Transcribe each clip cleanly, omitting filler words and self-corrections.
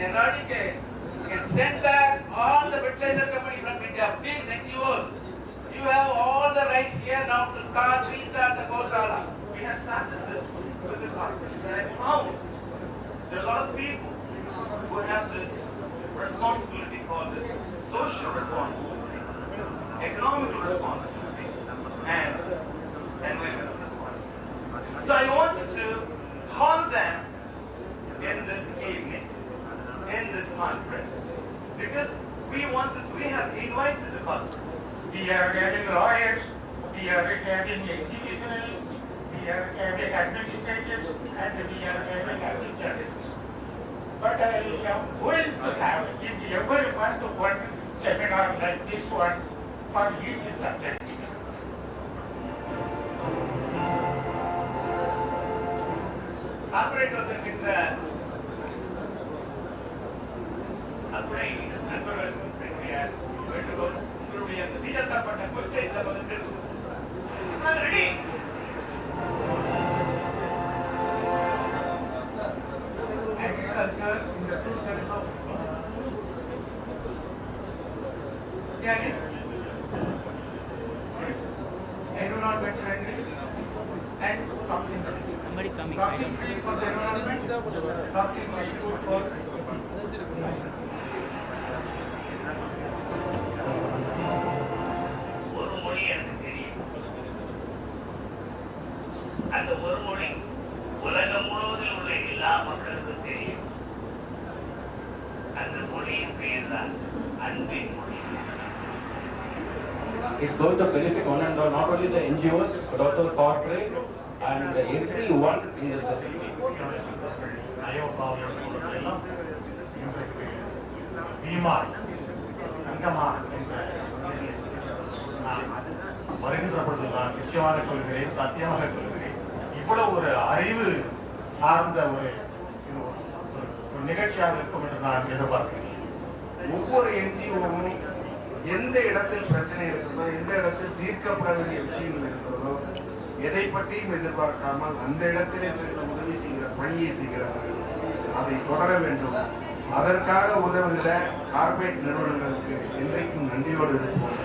eradicate, we can send back all the fertilizer company from India. Please, NGOs, you have all the rights here now to restart the Gosala. We have started this with the corporates, and I found there are a lot of people who have this responsibility called this social responsibility, economical responsibility, and environmental responsibility. So I wanted to call them in this evening, in this conference, because we have invited the conference. We are having lawyers, we are having exhibitionists, we are having administrators, and we are having architects. But I am going to have, if ever want to one seminar like this one for each subject. Corporate வந்து அத்துறை நண்பர்கள் வேண்டுகோள் உங்களுடைய அந்த சீரியஸா பண்ண கொச்சை இந்த பகுதியில் ready agriculture in the true sense of environment friendly and toxin free. Toxin free for the environment, toxin free food for ஒரு மொழி எனக்கு தெரியும். அந்த ஒரு மொழி உலகம் முழுவதில் உள்ள எல்லா மக்களுக்கும் தெரியும். அந்த மொழியின் பெயர் தான் அன்பின் மொழி. It's going to benefit one and all, not only the NGOs but also the corporate and everyone in the society. Sangamaas வருகின்ற பொழுது நான் நிச்சயமாக சொல்கிறேன், சத்தியமாக சொல்கிறேன், இவ்வளவு ஒரு அறிவு சார்ந்த ஒரு நிகழ்ச்சியாக இருக்கும் என்று நான் எதிர்பார்க்கிறேன். ஒவ்வொரு என்ஜிஓவும் எந்த இடத்தில் பிரச்சனை இருக்கிறதோ, எந்த இடத்தில் தீர்க்கப்பட வேண்டிய விஷயங்கள் இருக்கிறதோ, எதை பற்றியும் எதிர்பார்க்காமல் அந்த இடத்திலே சென்று உதவி செய்கிற பணியை செய்கிறார்கள். அதை தொடர வேண்டும். அதற்காக உதவுகிற கார்ப்பரேட் நிறுவனங்களுக்கு என்றைக்கும் நன்றியோடு இருப்போம்.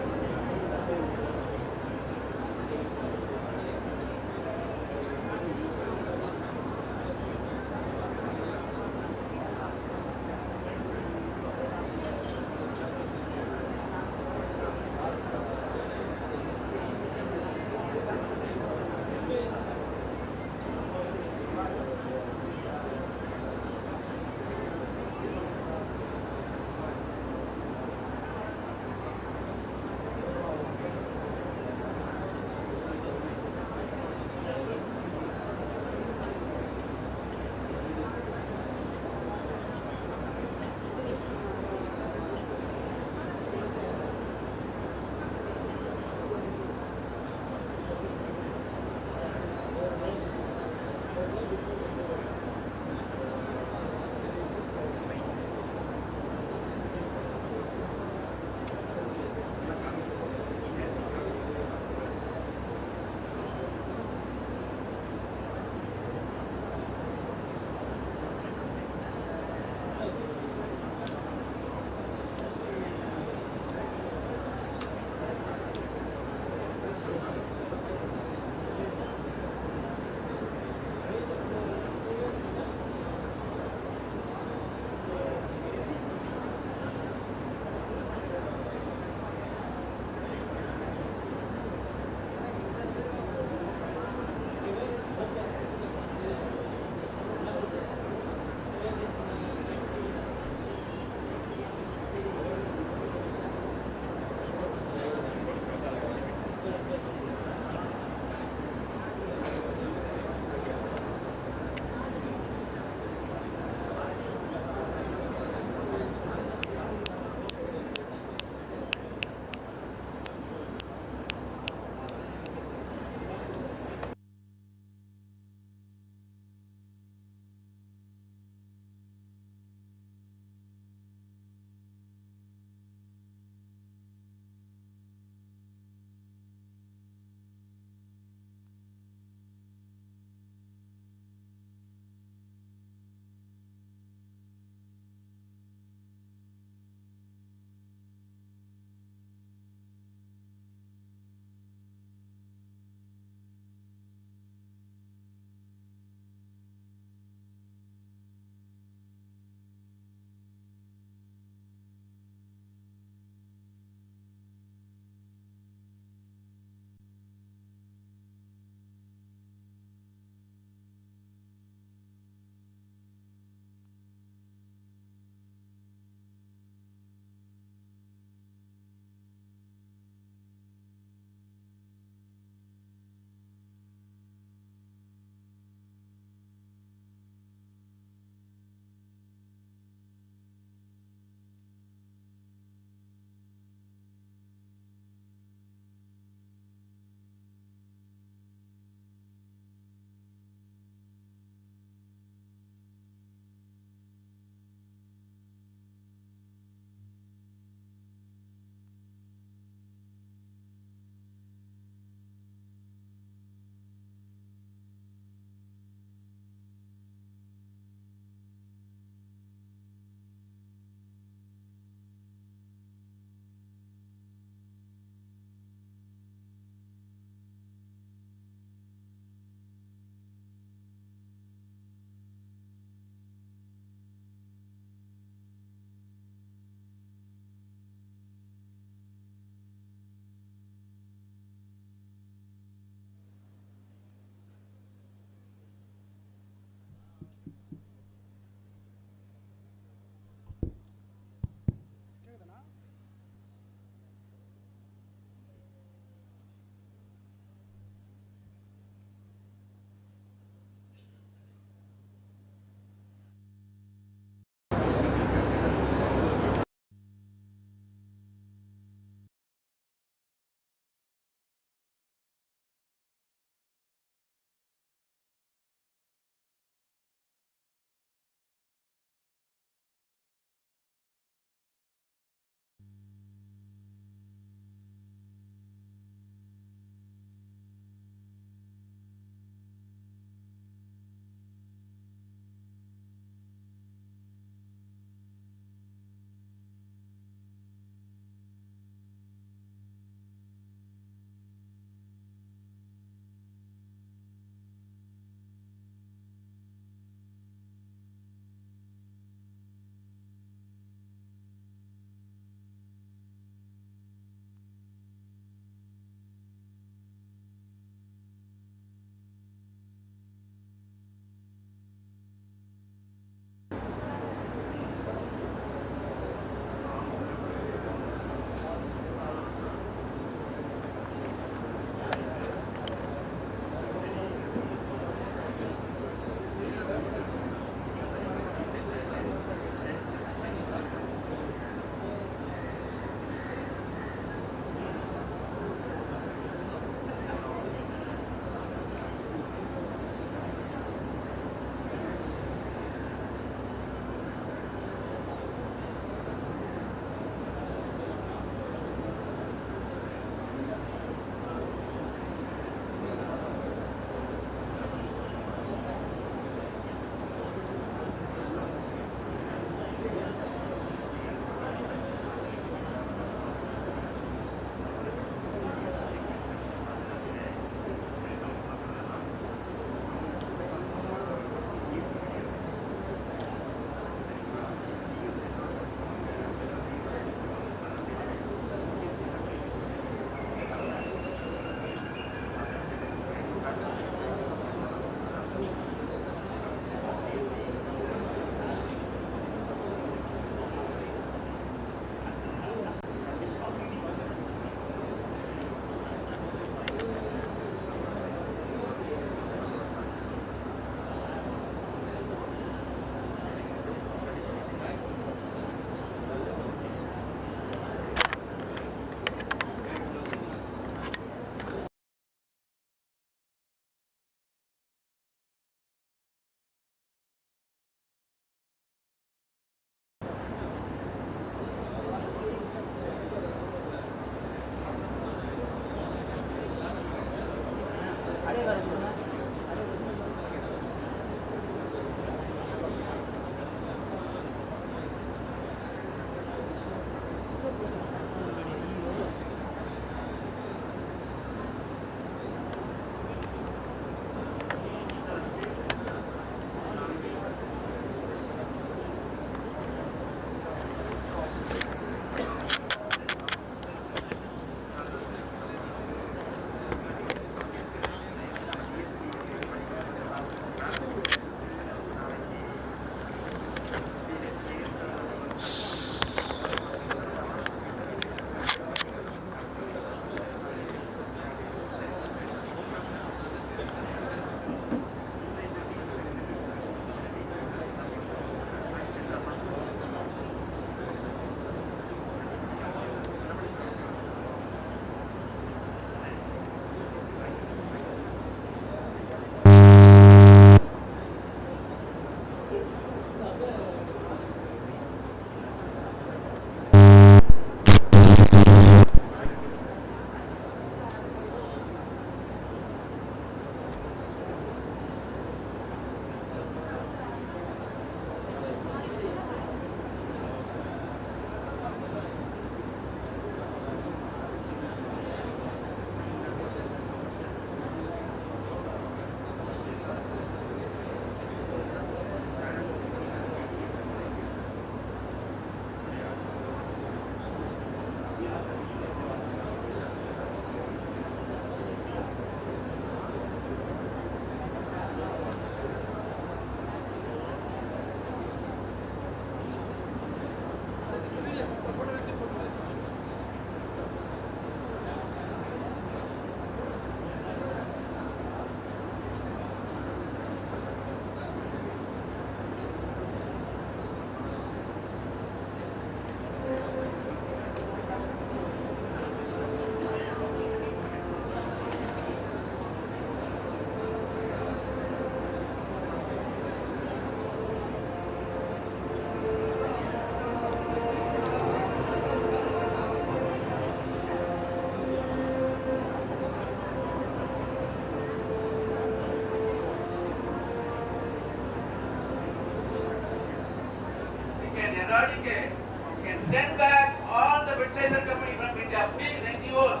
eradicate, you can send back all the fertilizer company from India, big NGOs.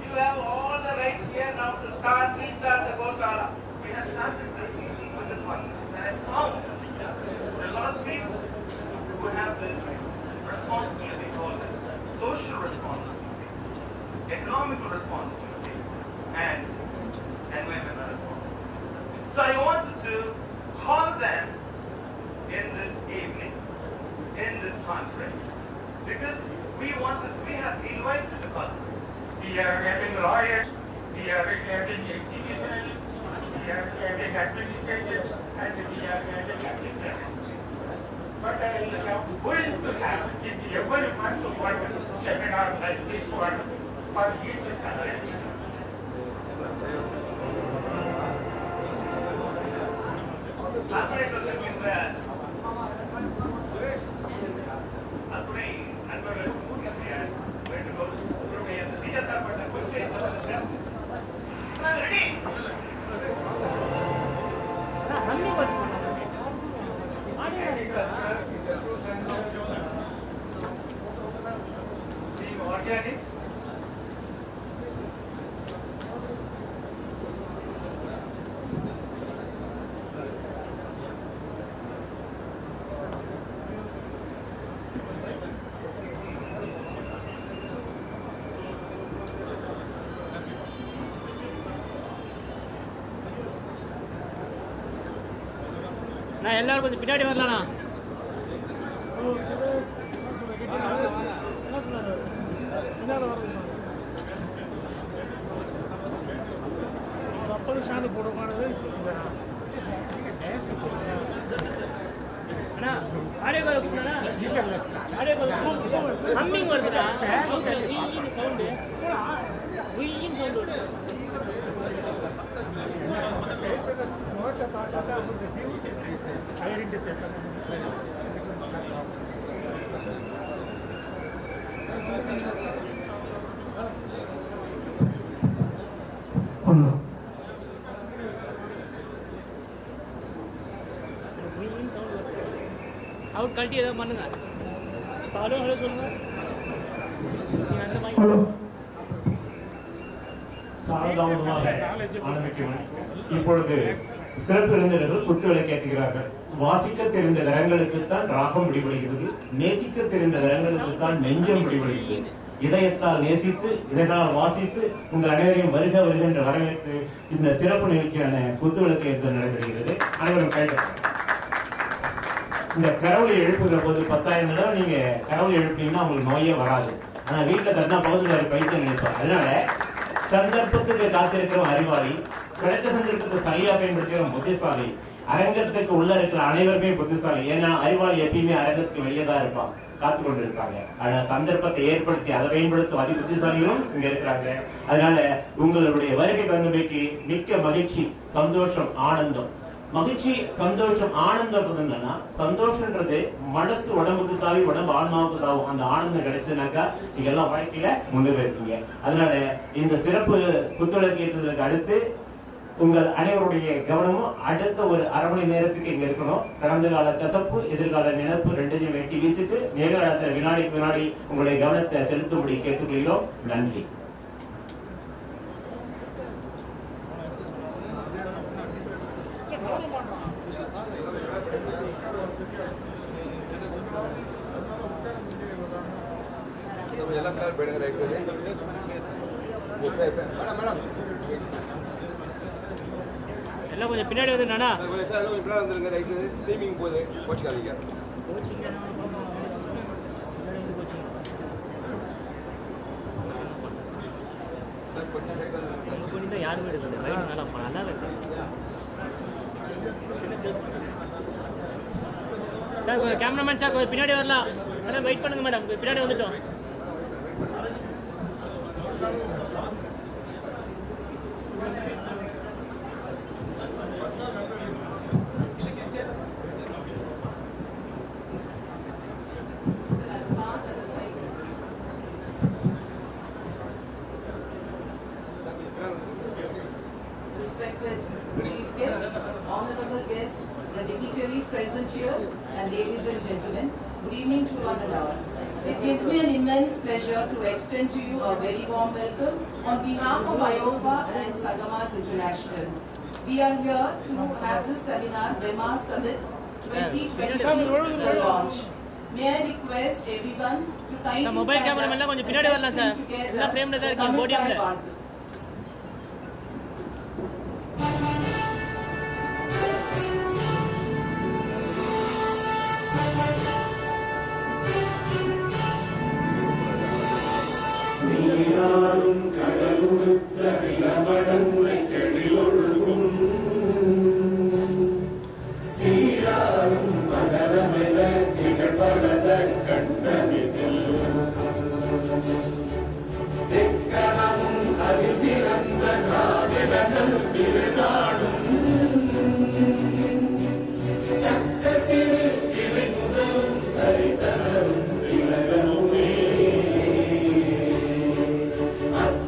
You have all the rights here now to restart the Gosala. We have started this with the partners, and I found there are a lot of people who have this responsibility called this social responsibility, economical responsibility, and environmental responsibility. So I wanted to call them in this evening, in this conference, because we have invited the partners. We are having lawyers, we are having executionists, we are having administrators, and we are having architects. But I am going to have every month one seminar like this one for each subject. நான் எல்லாரும் கொஞ்சம் பின்னாடி வரலாம்ண்ணா. அண்ணா audio call கூப்பிடுண்ணா. Audio call humming வருதுண்ணா. Sound உயின்னு sound வருது. அவுட் கழட்டி ஏதாவது பண்ணுங்க. ஹலோ ஹலோ சொல்லுங்க. சாதாரணமாக ஆரம்பிக்கும். இப்பொழுது சிறப்பு விருந்தினர்கள் குத்துவிளை கேட்கிறார்கள். வாசிக்க தெரிந்த கரங்களுக்குத்தான் ராகம் முடிவடைகிறது, நேசிக்க தெரிந்த கரங்களுக்குத்தான் நெஞ்சம் முடிவடைகிறது. இதயத்தால் நேசித்து இதனால் வாசித்து உங்கள் அனைவரையும் வருக வருகின்ற வரவேற்று இந்த சிறப்பு நிகழ்ச்சியான குத்துவிளக்கு ஏற்று நடைபெறுகிறது. அனைவரும் கேட்டு இந்த கரவுளை எழுப்புகிற போது 10,000 தடவை நீங்க கரவுளை எழுப்பினீங்கன்னா உங்களுக்கு நோயே வராது. ஆனா வீட்டில் தட்டினா பகுதியில் பைத்தியம் நினைப்பார். அதனால சந்தர்ப்பத்துக்கு காத்திருக்கிறோம் அறிவாளி, கிடைச்ச சந்தர்ப்பத்தை சரியா பயன்படுத்துகிறோம் புத்திசாலி, அரங்கத்துக்கு உள்ள இருக்கிற அனைவருமே புத்திசாலி. ஏன்னா அறிவாளி எப்பயுமே அரங்கத்துக்கு வெளியே தான் இருப்பான், காத்து கொண்டு இருப்பாங்க. ஆனா சந்தர்ப்பத்தை ஏற்படுத்தி அதை பயன்படுத்தும் அதி புத்திசாலிகளும் இங்க இருக்கிறாங்க. அதனால உங்களுடைய வருகை தன்மைக்கு மிக்க மகிழ்ச்சி, சந்தோஷம், ஆனந்தம். மகிழ்ச்சி, சந்தோஷம், ஆனந்தம் என்னன்னா, சந்தோஷம்ன்றது மனசு உடம்புக்கு தாவி, உடம்பு ஆன்மாவுக்கு தாவும். அந்த ஆனந்தம் கிடைச்சதுனாக்கா நீங்க எல்லாம் வாழ்க்கையில முன்னேறிருக்கீங்க. அதனால இந்த சிறப்பு குத்துவிளக்கு ஏற்றுவதற்கு அடுத்து உங்கள் அனைவருடைய கவனமும் அடுத்த ஒரு அரை மணி நேரத்துக்கு இங்க இருக்கணும். கடந்த கால கசப்பு, எதிர்கால நினைப்பு ரெண்டையும் வெட்டி வீசிட்டு நிகழ்காலத்தில் வினாடிக்கு வினாடி உங்களுடைய கவனத்தை செலுத்தும்படி கேட்டுக்கொள்கிறோம். நன்றி. எல்லாம் கொஞ்சம் பின்னாடி வந்துண்ணா. ஸ்ட்ரீமிங் போகுது, கோச்சுக்காதீங்க. யாருமே எடுக்கிறது நல்லா இருக்கு சார். கொஞ்சம் கேமராமேன் சார் கொஞ்சம் பின்னாடி வரலாம். மேடம் வெயிட் பண்ணுங்க மேடம், பின்னாடி வந்துட்டோம். Respected Chief Guest, Honorable Guest, the dignitaries present here, and ladies and gentlemen, Good evening to one and all. It gives me an immense pleasure to extend to you a very warm welcome on behalf of IOFA and Sangamaas International. We are here to have this seminar, WEMAAA Summit-2022, the launch. May I request everyone to kindly stand up and let's sing together Tamil Nadu. நீராறும் கடலுடுத்த நிலமடந்தை கெழிலொழுகும் சீராறும் பதனமென நிகழ்பலத கண்டமிதில் எக்கணமும் அதில் சிறந்த திராவிடங்கள் திருநாடும் தக்க சிறு இறை முதலும் தரித்தனரும் திலகமுமே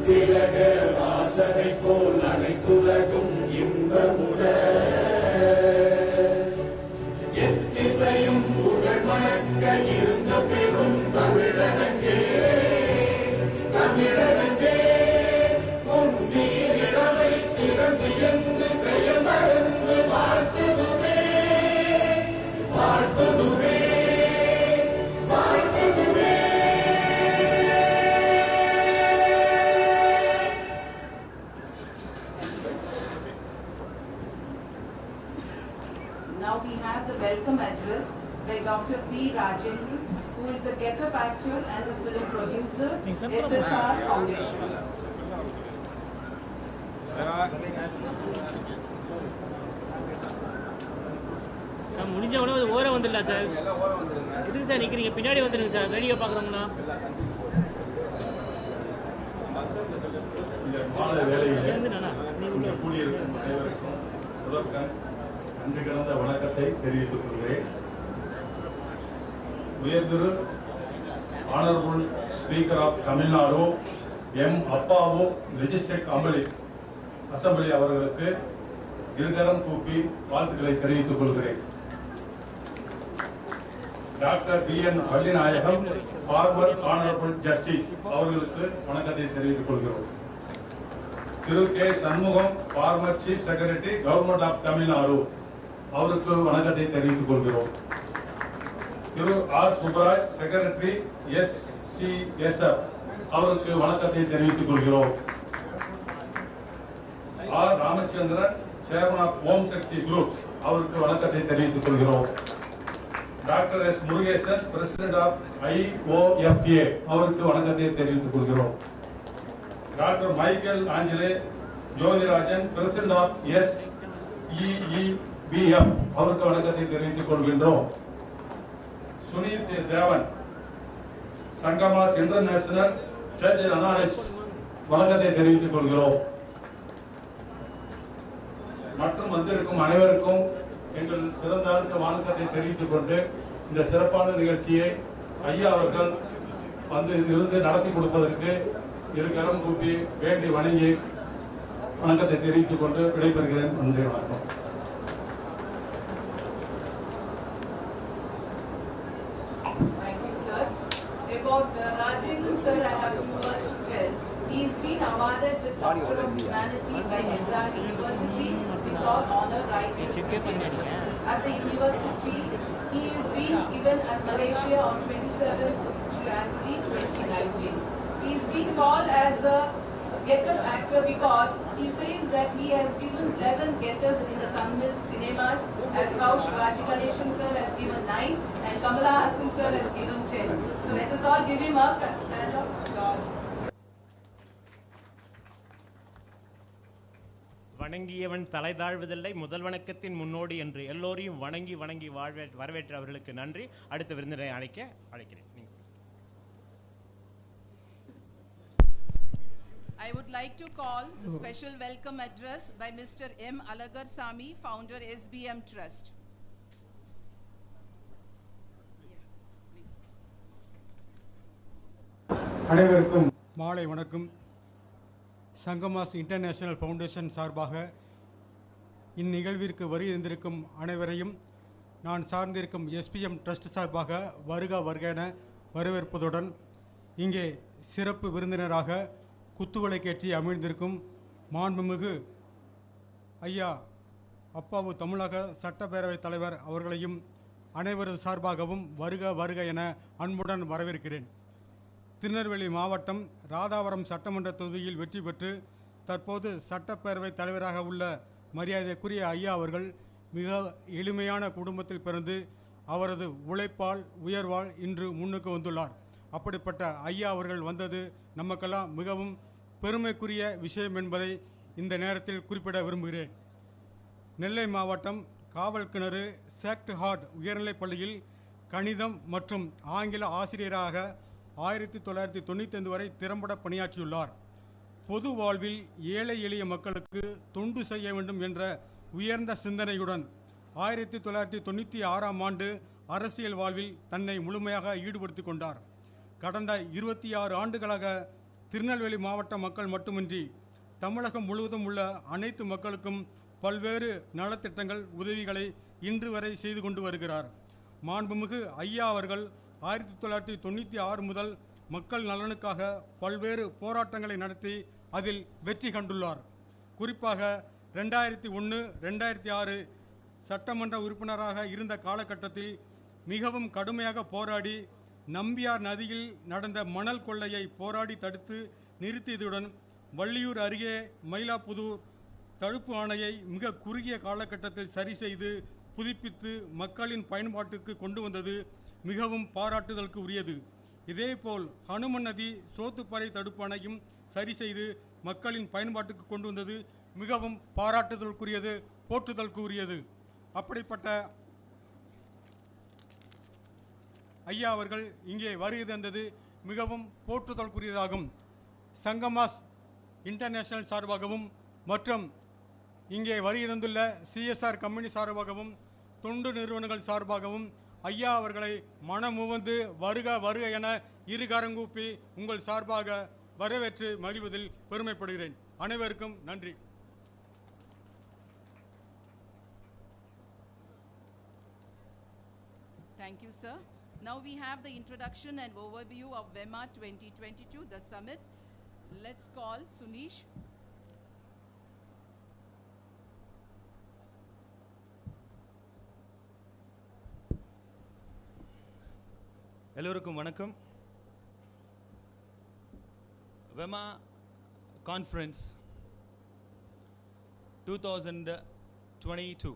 திலக வாசனை போல் அனைத்துலகும் இன்பமுற எத்திசையும் புகழ் மணக்க இருந்த பெரும் தமிழனங்கே தமிழனங்கே உன் சீரிடமை திறந்து என்று செயல் மறந்து வாழ்த்துதுமே வாழ்த்துதுமே வாழ்த்துதுமே. Now we have the welcome address by Dr. P. Rajendra, who is the get-up actor and the film producer, SSR Foundation. முடிஞ்ச உடனே ஓரம் வந்துடல சார். எதுக்கு சார் நிற்கிறீங்க? பின்னாடி வந்துடுங்க சார். வீடியோ பார்க்குறோம்னா மாலை வேளையிலே கூடியிருக்கும் அனைவருக்கும் முதற்கண் நன்றி கலந்த வணக்கத்தை தெரிவித்துக் கொள்கிறேன். உயர்திரு honourable speaker of Tamil Nadu M.Appavu legislative assembly அவர்களுக்கு இருகரம் கூப்பி வாழ்த்துக்களை தெரிவித்துக் கொள்கிறேன். Doctor B.N. Vallinayagam former honourable justice அவர்களுக்கு வணக்கத்தை தெரிவித்துக் கொள்கிறோம். Thiru K Shanmugam former chief secretary government of Tamil Nadu அவருக்கு வணக்கத்தை தெரிவித்துக் கொள்கிறோம். Thiru R Subraj secretary SCSF அவருக்கு வணக்கத்தை தெரிவித்துக் கொள்கிறோம். R Ramachandran chairman of Om Sakthi groups அவருக்கு வணக்கத்தை தெரிவித்துக் கொள்கிறோம். Doctor S. Murugesan president of IOFA அவருக்கு வணக்கத்தை தெரிவித்துக் கொள்கிறோம். Doctor Michael Angele Jothirajan president of SEEBF அவருக்கு வணக்கத்தை தெரிவித்துக் கொள்கின்றோம். சுனிஷ் தேவன் சங்கமாஸ் இன்டர்நேஷனல் ஸ்டேஜ் அனாலிஸ்ட் வணக்கத்தை தெரிவித்துக் கொள்கிறோம். மற்றும் வந்திருக்கும் அனைவருக்கும் எங்கள் சிறந்த வணக்கத்தை தெரிவித்துக் கொண்டு இந்த சிறப்பான நிகழ்ச்சியை ஐயா அவர்கள் வந்து இருந்து நடத்தி கொடுப்பதற்கு இருகரம் கூப்பி வேண்டி வணங்கி வணக்கத்தை தெரிவித்துக் கொண்டு விடைபெறுகிறேன். நன்றி, வணக்கம். Thank you, sir. About Rajendra, sir, I have two words to tell. He's been awarded the Doctor of Humanity by SR University with all honor, rights and privileges. At the university, he is being given at Malaysia on 27th January 2019. He's been called as a get-up actor because he says that he has given 11 get-ups in the Tamil cinemas, as how Shivaji Ganeshan sir has given 9 and Kamala Hassan sir has given 10. So let us all give him a hand of applause. வணங்கியவன் தலைதாழ்வதில்லை முதல் வணக்கத்தின் முன்னோடி என்று எல்லோரையும் வணங்கி வணங்கி வரவேற்ற அவர்களுக்கு நன்றி. அடுத்த விருந்தினரை அழைக்கிறேன். I would like to call the special welcome address by Mr. M. Alagar-Sami, founder SBM Trust. அனைவருக்கும் மாலை வணக்கம். சங்கமாஸ் இன்டர்நேஷனல் ஃபவுண்டேஷன் சார்பாக இந்நிகழ்விற்கு வருகை தந்திருக்கும் அனைவரையும் நான் சார்ந்திருக்கும் எஸ்பிஎம் ட்ரஸ்ட் சார்பாக வருக என வரவேற்பதுடன் இங்கே சிறப்பு விருந்தினராக குத்துவிளக்கேற்றி அமிழ்ந்திருக்கும் மாண்புமிகு ஐயா அப்பாவு தமிழக சட்டப்பேரவைத் தலைவர் அவர்களையும் அனைவரது சார்பாகவும் வருக என அன்புடன் வரவேற்கிறேன். திருநெல்வேலி மாவட்டம் ராதாவரம் சட்டமன்ற தொகுதியில் வெற்றி பெற்று தற்போது சட்டப்பேரவைத் தலைவராக உள்ள மரியாதைக்குரிய ஐயா அவர்கள் மிக எளிமையான குடும்பத்தில் பிறந்து அவரது உழைப்பால் உயர்வால் இன்று முன்னுக்கு வந்துள்ளார். அப்படிப்பட்ட ஐயா அவர்கள் வந்தது நமக்கெல்லாம் மிகவும் பெருமைக்குரிய விஷயம் என்பதை இந்த நேரத்தில் குறிப்பிட விரும்புகிறேன். நெல்லை மாவட்டம் காவல் கிணறு சேக்ட் ஹார்ட் உயர்நிலைப் பள்ளியில் கணிதம் மற்றும் ஆங்கில ஆசிரியராக 1995 வரை திறம்பட பணியாற்றியுள்ளார். பொது வாழ்வில் ஏழை எளிய மக்களுக்கு தொண்டு செய்ய வேண்டும் என்ற உயர்ந்த சிந்தனையுடன் 1996ஆம் ஆண்டு அரசியல் வாழ்வில் தன்னை முழுமையாக ஈடுபடுத்தி கொண்டார். கடந்த 26 ஆண்டுகளாக திருநெல்வேலி மாவட்ட மக்கள் மட்டுமின்றி தமிழகம் முழுவதும் உள்ள அனைத்து மக்களுக்கும் பல்வேறு நலத்திட்டங்கள் உதவிகளை இன்று வரை செய்து கொண்டு வருகிறார். மாண்புமிகு ஐயா அவர்கள் 1996 முதல் மக்கள் நலனுக்காக பல்வேறு போராட்டங்களை நடத்தி அதில் வெற்றி கண்டுள்ளார். குறிப்பாக 2001, 2006 சட்டமன்ற உறுப்பினராக இருந்த காலகட்டத்தில் மிகவும் கடுமையாக போராடி நம்பியார் நதியில் நடந்த மணல் கொள்ளையை போராடி தடுத்து நிறுத்தியதுடன் வள்ளியூர் அருகே மயிலாப்புதூர் தடுப்பு ஆணையை மிக குறுகிய காலகட்டத்தில் சரி செய்து புதுப்பித்து மக்களின் பயன்பாட்டுக்கு கொண்டு வந்தது மிகவும் பாராட்டுதலுக்கு உரியது. இதேபோல் ஹனுமன் நதி சோத்துப்பாறை தடுப்பு அணையும் சரி செய்து மக்களின் பயன்பாட்டுக்கு கொண்டு வந்தது மிகவும் பாராட்டுதலுக்குரியது, போற்றுதலுக்கு உரியது. அப்படிப்பட்ட ஐயா அவர்கள் இங்கே வருகை தந்தது மிகவும் போற்றுதலுக்குரியதாகும். சங்கமாஸ் இன்டர்நேஷனல் சார்பாகவும் மற்றும் இங்கே வருகை தந்துள்ள சிஎஸ்ஆர் கம்பெனி சார்பாகவும் தொண்டு நிறுவனங்கள் சார்பாகவும் ஐயா அவர்களை மனமுவந்து வருக என இருகரங்கூப்பி உங்கள் சார்பாக வரவேற்று மகிழ்வதில் பெருமைப்படுகிறேன். அனைவருக்கும் நன்றி. Thank you, sir. Now we have the introduction and overview of WEMAAA 2022, the summit. Let's call Sudish. எல்லோருக்கும் வணக்கம். WEMAAA Conference 2022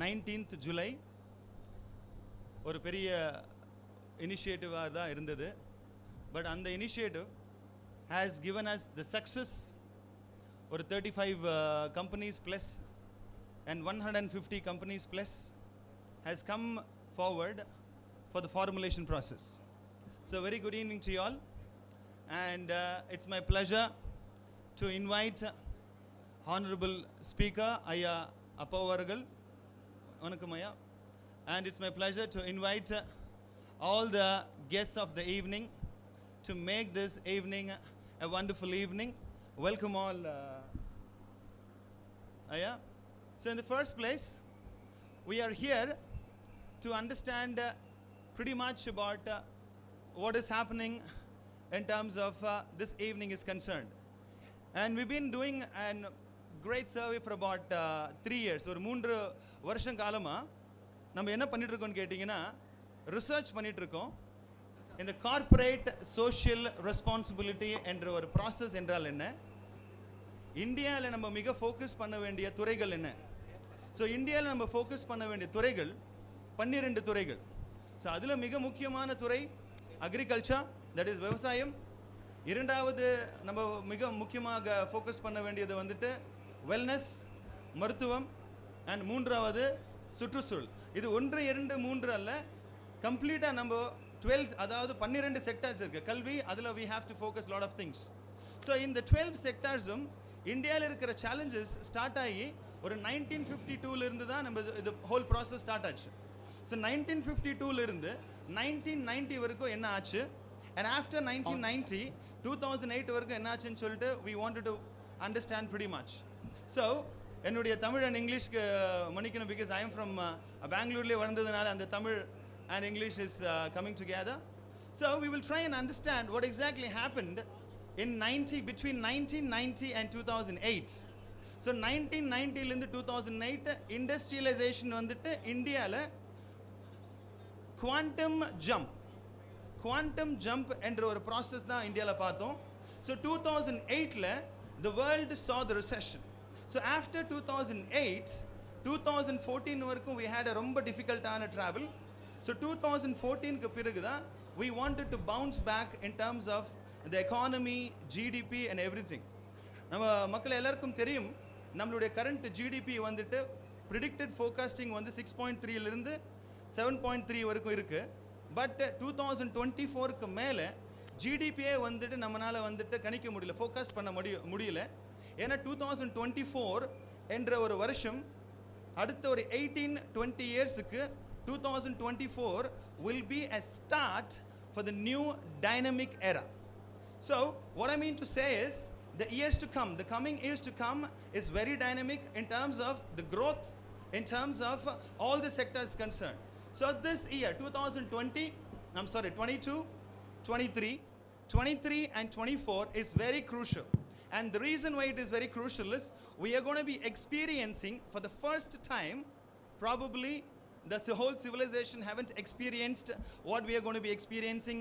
19th July ஒரு பெரிய இனிஷியேட்டிவாக தான் இருந்தது. பட் அந்த initiative has given us the success. ஒரு 35 companies plus and 150 companies plus has come forward for the formulation process. So very good evening to you all, and it's my pleasure to invite Honorable Speaker Ayya Appavu Avargal. Vanakkam Ayya. And it's my pleasure to invite all the guests of the evening to make this evening a wonderful evening. Welcome all, Ayya. So in the first place, we are here to understand pretty much about what is happening in terms of this evening is concerned. And we've been doing a great survey for about 3 years. ஒரு 3 வருஷம் காலமா நம்ம என்ன பண்ணிட்டு இருக்கோம்னு கேட்டிங்கன்னா research பண்ணிட்டு இருக்கோம். இந்த கார்ப்பரேட் சோஷியல் ரெஸ்பான்சிபிலிட்டி என்ற ஒரு ப்ராசஸ் என்றால் என்ன, இந்தியாவில் நம்ம மிக ஃபோக்கஸ் பண்ண வேண்டிய துறைகள் என்ன. ஸோ இந்தியாவில் நம்ம ஃபோக்கஸ் பண்ண வேண்டிய துறைகள் 12 துறைகள். ஸோ அதில் மிக முக்கியமான துறை அக்ரிகல்ச்சர், தட் இஸ் விவசாயம். இரண்டாவது நம்ம மிக முக்கியமாக ஃபோக்கஸ் பண்ண வேண்டியது வந்துட்டு வெல்னஸ், மருத்துவம். அண்ட் மூன்றாவது சுற்றுச்சூழல். இது 1, 2, 3 அல்ல, கம்ப்ளீட்டாக நம்ம 12, அதாவது 12 செக்டர்ஸ் இருக்குது கல்வி. அதில் we have to focus lot of things. So இந்த 12 செக்டர்ஸும் இந்தியாவில் இருக்கிற சேலஞ்சஸ் ஸ்டார்ட் ஆகி ஒரு 1952 தான் நம்ம இது ஹோல் ப்ராசஸ் ஸ்டார்ட் ஆச்சு. ஸோ 1952 1990 வரைக்கும் என்ன ஆச்சு, அண்ட் ஆஃப்டர் 1990 2008 வரைக்கும் என்ன ஆச்சுன்னு சொல்லிட்டு we wanted to understand pretty much. So என்னுடைய தமிழ் அண்ட் இங்கிலீஷ்க்கு மன்னிக்கணும், because I am from பெங்களூர்லேயே வளர்ந்ததுனால அந்த Tamil and English is coming together. So we will try and understand what exactly happened in between 1990 and 2008. So 1990 இருந்து 2008 industrialization வந்துட்டு இந்தியாவில் quantum jump என்ற ஒரு process தான் இந்தியாவில் பார்த்தோம். ஸோ 2008ல the world saw the recession. So after 2008, 2014 வரைக்கும் we had a ரொம்ப டிஃபிகல்ட்டான travel. So 2014க்கு பிறகு தான் we wanted to bounce back in terms of the economy, GDP and everything. நம்ம மக்கள் எல்லாருக்கும் தெரியும், நம்மளுடைய கரண்ட் GDP வந்துட்டு predicted forecasting வந்து 6.3லிருந்து 7.3 வரைக்கும் இருக்கு. பட் 2024க்கு மேலே ஜிடிபியே வந்துட்டு நம்மளால் வந்துட்டு கணிக்க முடியல, ஃபோக்கஸ் பண்ண முடியல. ஏன்னா 2024 என்ற ஒரு வருஷம் அடுத்த ஒரு 18-20 இயர்ஸுக்கு 2024 will be a start for the new dynamic era. So what I mean to say is the years to come, the coming years to come is very dynamic in terms of the growth, in terms of all the sectors concerned. So this year 22, 23 and 24 is very crucial. And the reason why it is very crucial is we are going to be experiencing for the first time, probably the whole civilization haven't experienced what we are going to be experiencing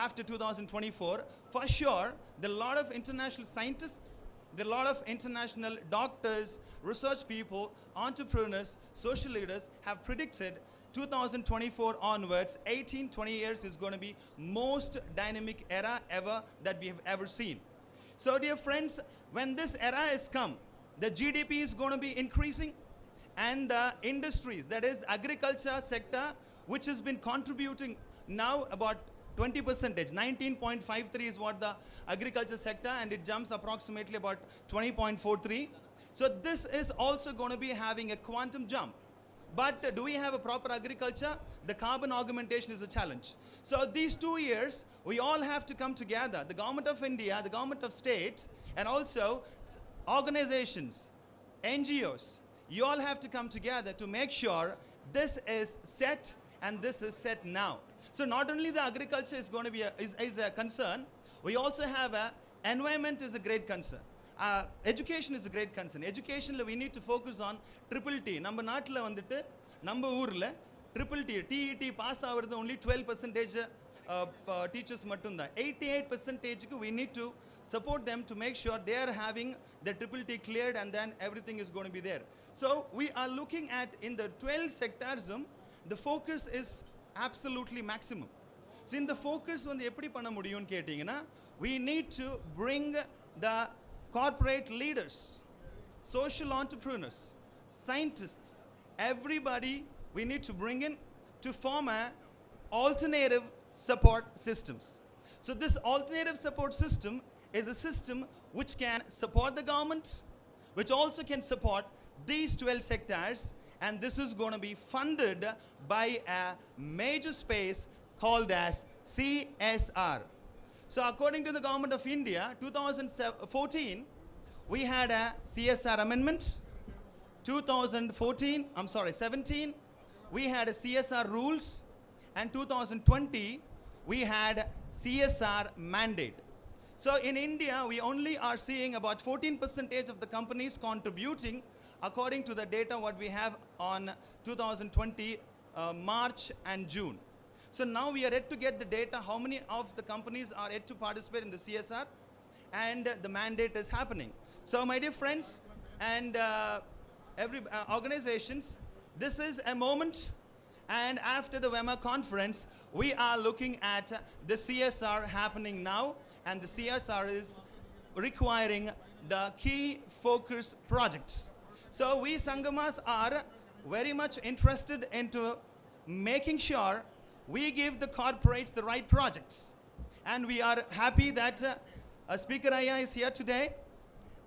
after 2024. For sure, there are a lot of international scientists, there are a lot of international doctors, research people, entrepreneurs, social leaders have predicted 2024 onwards, 18-20 years is going to be most dynamic era ever that we have ever seen. So dear friends, when this era has come, the GDP is going to be increasing, and the industries, that is agriculture sector, which has been contributing now about 20%, 19.53 is what the agriculture sector, and it jumps approximately about 20.43. So this is also going to be having a quantum jump. But do we have a proper agriculture? The carbon augmentation is a challenge. So these 2 years, we all have to come together. The government of India, the government of states, and also organizations, NGOs, you all have to come together to make sure this is set, and this is set now. So not only the agriculture is going to be is a concern, we also have environment is a great concern. Education is a great concern. Education we need to focus on triple T. நம்ம நாட்டில் வந்துட்டு நம்ம ஊரில் triple T, TET pass ஆகிறது only 12% teachers மட்டும்தான். 88%க்கு we need to support them to make sure they are having the triple T cleared, and then everything is going to be there. So we are looking at in the 12 sectors, the focus is absolutely maximum. So in the focus வந்து எப்படி பண்ண முடியும்னு கேட்டிங்கன்னா, we need to bring the corporate leaders, social entrepreneurs, scientists, everybody we need to bring in to form a alternative support systems. So this alternative support system is a system which can support the government, which also can support these 12 sectors, and this is going to be funded by a major space called as CSR. So according to the government of India, 2014, we had a CSR amendment. 17, we had a CSR rules. And 2020, we had CSR mandate. So in India, we only are seeing about 14% of the companies contributing according to the data what we have on 2020 March and June. So now we are yet to get the data, how many of the companies are yet to participate in the CSR, and the mandate is happening. So my dear friends and every organizations, this is a moment, and after the WEMAAA conference, we are looking at the CSR happening now, and the CSR is requiring the key focus projects. So we Sangamaas are very much interested into making sure we give the corporates the right projects, and we are happy that Speaker Aya is here today,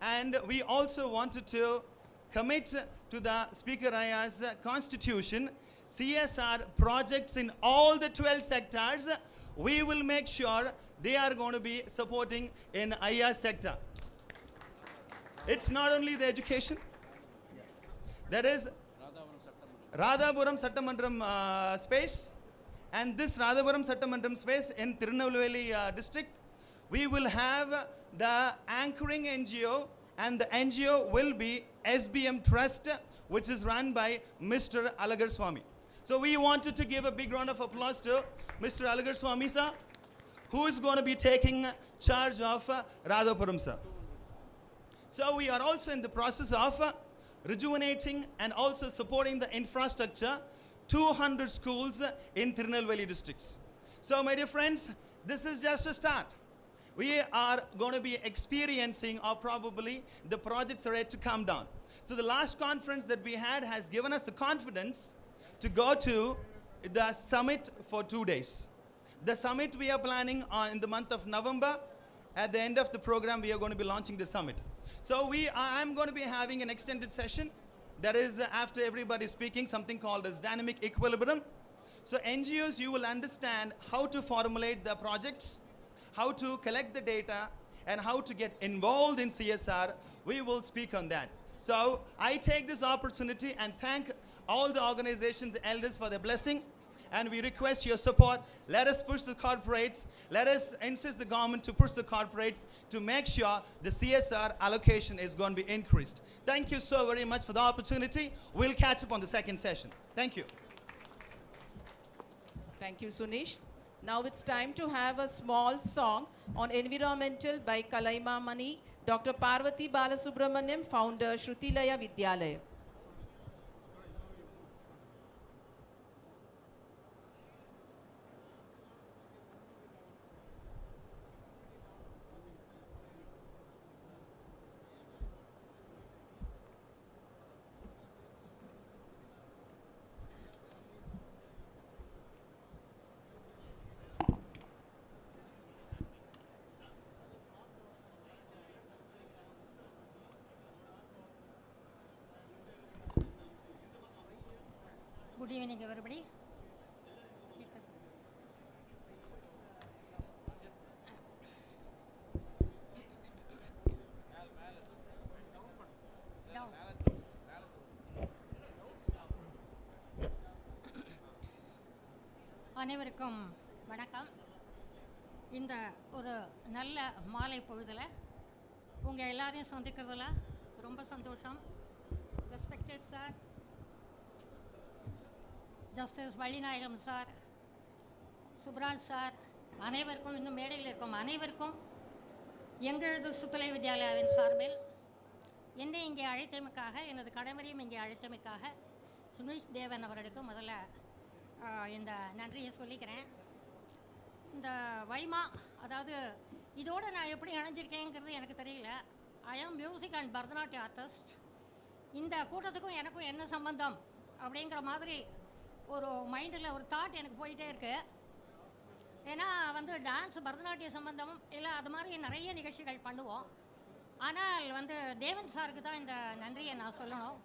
and we also wanted to commit to the Speaker Aya's constitution CSR projects in all the 12 sectors. We will make sure they are going to be supporting in Aya's sector. It's not only the education, There is Radhapuram Sattamandram space, and this Radhapuram Sattamandram space in Tirunelveli district, we will have the anchoring NGO, and the NGO will be SBM Trust, which is run by Mr. Alagar Swami. So we wanted to give a big round of applause to Mr. Alagar Swami sir, who is going to be taking charge of Radhapuram sir. So we are also in the process of rejuvenating and also supporting the infrastructure, 200 schools in Tirunelveli districts. So my dear friends, this is just a start. We are going to be experiencing, or probably the projects are yet to come down. So the last conference that we had has given us the confidence to go to the summit for 2 days. The summit we are planning in the month of November. At the end of the program, we are going to be launching the summit. So I'm going to be having an extended session. That is after everybody speaking, something called as dynamic equilibrium. So NGOs, you will understand how to formulate the projects, how to collect the data, and how to get involved in CSR. We will speak on that. So I take this opportunity and thank all the organizations, elders for their blessing. And we request your support. Let us push the corporates. Let us insist the government to push the corporates to make sure the CSR allocation is going to be increased. Thank you so very much for the opportunity. We'll catch up on the second session. Thank you. Thank you, Sudish. Now it's time to have a small song on environmental by Kalaima Mani, Dr. Parvati Balasubramaniam, founder, Shrutilaya Vidyalaya. Good evening, everybody. அனைவருக்கும் வணக்கம். இந்த ஒரு நல்ல மாலை பொழுதுல உங்க எல்லாரையும் சந்திக்கிறதுல ரொம்ப சந்தோஷம். Respected sir, justice Vallinayagam sir, Subraj sir, அனைவருக்கும், இன்னும் மேடையில் இருக்கும் அனைவருக்கும் எங்களது சுத்துலை வித்யாலயாவின் சார்பில் என்னை இங்கே அழைத்தமைக்காக, எனது கணவரையும் இங்கே அழைத்தமைக்காக சுனிஷ் தேவன் அவர்களுக்கு முதல்ல இந்த நன்றியை சொல்லிக்கிறேன். இந்த வைமா, அதாவது இதோடு நான் எப்படி இணைஞ்சிருக்கேங்கிறது எனக்கு தெரியல. ஐ ஆம் மியூசிக் அண்ட் பரதநாட்டிய ஆர்டிஸ்ட். இந்த கூட்டத்துக்கும் எனக்கும் என்ன சம்பந்தம் அப்படிங்கிற மாதிரி ஒரு மைண்டில் ஒரு தாட் எனக்கு போயிட்டே இருக்குது. ஏன்னா வந்து டான்ஸ், பரதநாட்டிய சம்பந்தம் இல்லை, அது மாதிரி நிறைய நிகழ்ச்சிகள் பண்ணுவோம். ஆனால் வந்து தேவன் சாருக்கு தான் இந்த நன்றியை நான் சொல்லணும்.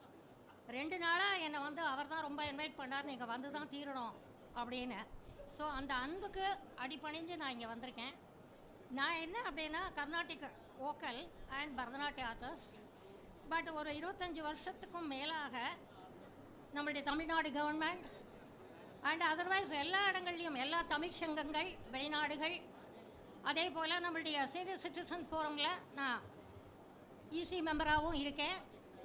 2 நாளாக என்னை வந்து அவர் தான் ரொம்ப இன்வைட் பண்ணார், நீங்கள் வந்து தான் தீரணும் அப்படின்னு. ஸோ அந்த அன்புக்கு அடிப்பணிஞ்சு நான் இங்கே வந்திருக்கேன். நான் என்ன அப்படின்னா கர்நாடிக் வோக்கல் அண்ட் பரதநாட்டிய ஆர்டிஸ்ட். பட் ஒரு 25 வருஷத்துக்கும் மேலாக நம்மளுடைய தமிழ்நாடு கவர்மெண்ட் அண்ட் அதர்வைஸ் எல்லா இடங்கள்லையும், எல்லா தமிழ் சங்கங்கள், வெளிநாடுகள், அதே போல் நம்மளுடைய சீனியர் சிட்டிசன் ஃபோரமில் நான் இசி மெம்பராகவும் இருக்கேன்.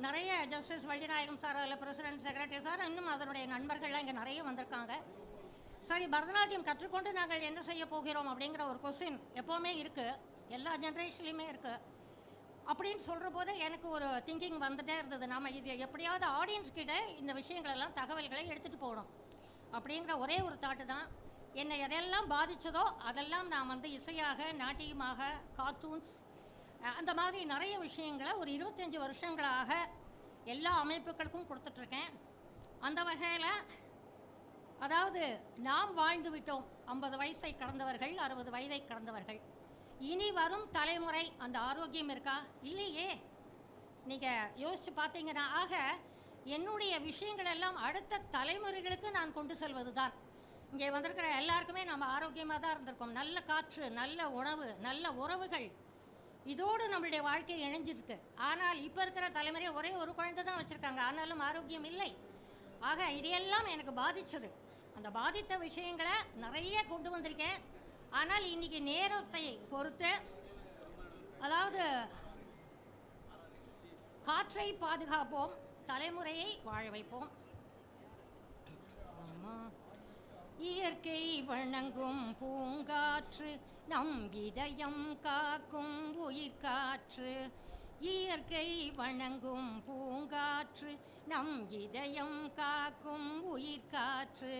நிறைய ஜஸ்டிஸ் வள்ளிநாயகம் சார், அதில் பிரசிடென்ட், செக்ரட்டரி சார், இன்னும் அதனுடைய நண்பர்கள்லாம் இங்கே நிறைய வந்திருக்காங்க. சரி, பரதநாட்டியம் கற்றுக்கொண்டு நாங்கள் என்ன செய்ய போகிறோம் அப்படிங்கிற ஒரு கொஸ்டின் எப்போவுமே இருக்குது, எல்லா ஜென்ரேஷன்லேயுமே இருக்குது. அப்படின்னு சொல்கிற போது எனக்கு ஒரு திங்கிங் வந்துகிட்டே இருந்தது, நாம் இது எப்படியாவது ஆடியன்ஸ் கிட்ட இந்த விஷயங்களெல்லாம், தகவல்களை எடுத்துகிட்டு போகணும் அப்படிங்கிற ஒரே ஒரு தாட்டு தான். என்னை எதெல்லாம் பாதித்ததோ அதெல்லாம் நான் வந்து இசையாக, நாட்டியமாக, கார்ட்டூன்ஸ், அந்த மாதிரி நிறைய விஷயங்களை ஒரு 25 வருஷங்களாக எல்லா அமைப்புகளுக்கும் கொடுத்துட்ருக்கேன். அந்த வகையில் அதாவது நாம் வாழ்ந்து விட்டோம், 50 வயசை கடந்தவர்கள், 60 வயதை கடந்தவர்கள். இனி வரும் தலைமுறை அந்த ஆரோக்கியம் இருக்கா? இல்லையே. நீங்கள் யோசித்து பார்த்தீங்கன்னா, ஆக என்னுடைய விஷயங்கள் எல்லாம் அடுத்த தலைமுறைகளுக்கு நான் கொண்டு செல்வது தான். இங்கே வந்திருக்கிற எல்லாருக்குமே நம்ம ஆரோக்கியமாக தான் இருந்திருக்கோம். நல்ல காற்று, நல்ல உணவு, நல்ல உறவுகள், இதோடு நம்மளுடைய வாழ்க்கை இணைஞ்சிருக்கு. ஆனால் இப்போ இருக்கிற தலைமுறை ஒரே ஒரு குழந்தை தான் வச்சுருக்காங்க, ஆனாலும் ஆரோக்கியம் இல்லை. ஆக இதையெல்லாம் எனக்கு பாதித்தது. அந்த பாதித்த விஷயங்களை நிறைய கொண்டு வந்திருக்கேன். ஆனால் இன்றைக்கி நேரத்தை பொறுத்து, அதாவது காற்றை பாதுகாப்போம், தலைமுறையை வாழ வைப்போம். இயற்கை வணங்கும் பூங்காற்று நம் இதயம் காக்கும் உயிர்காற்று. இயற்கை வணங்கும் பூங்காற்று நம் இதயம் காக்கும் உயிர்காற்று.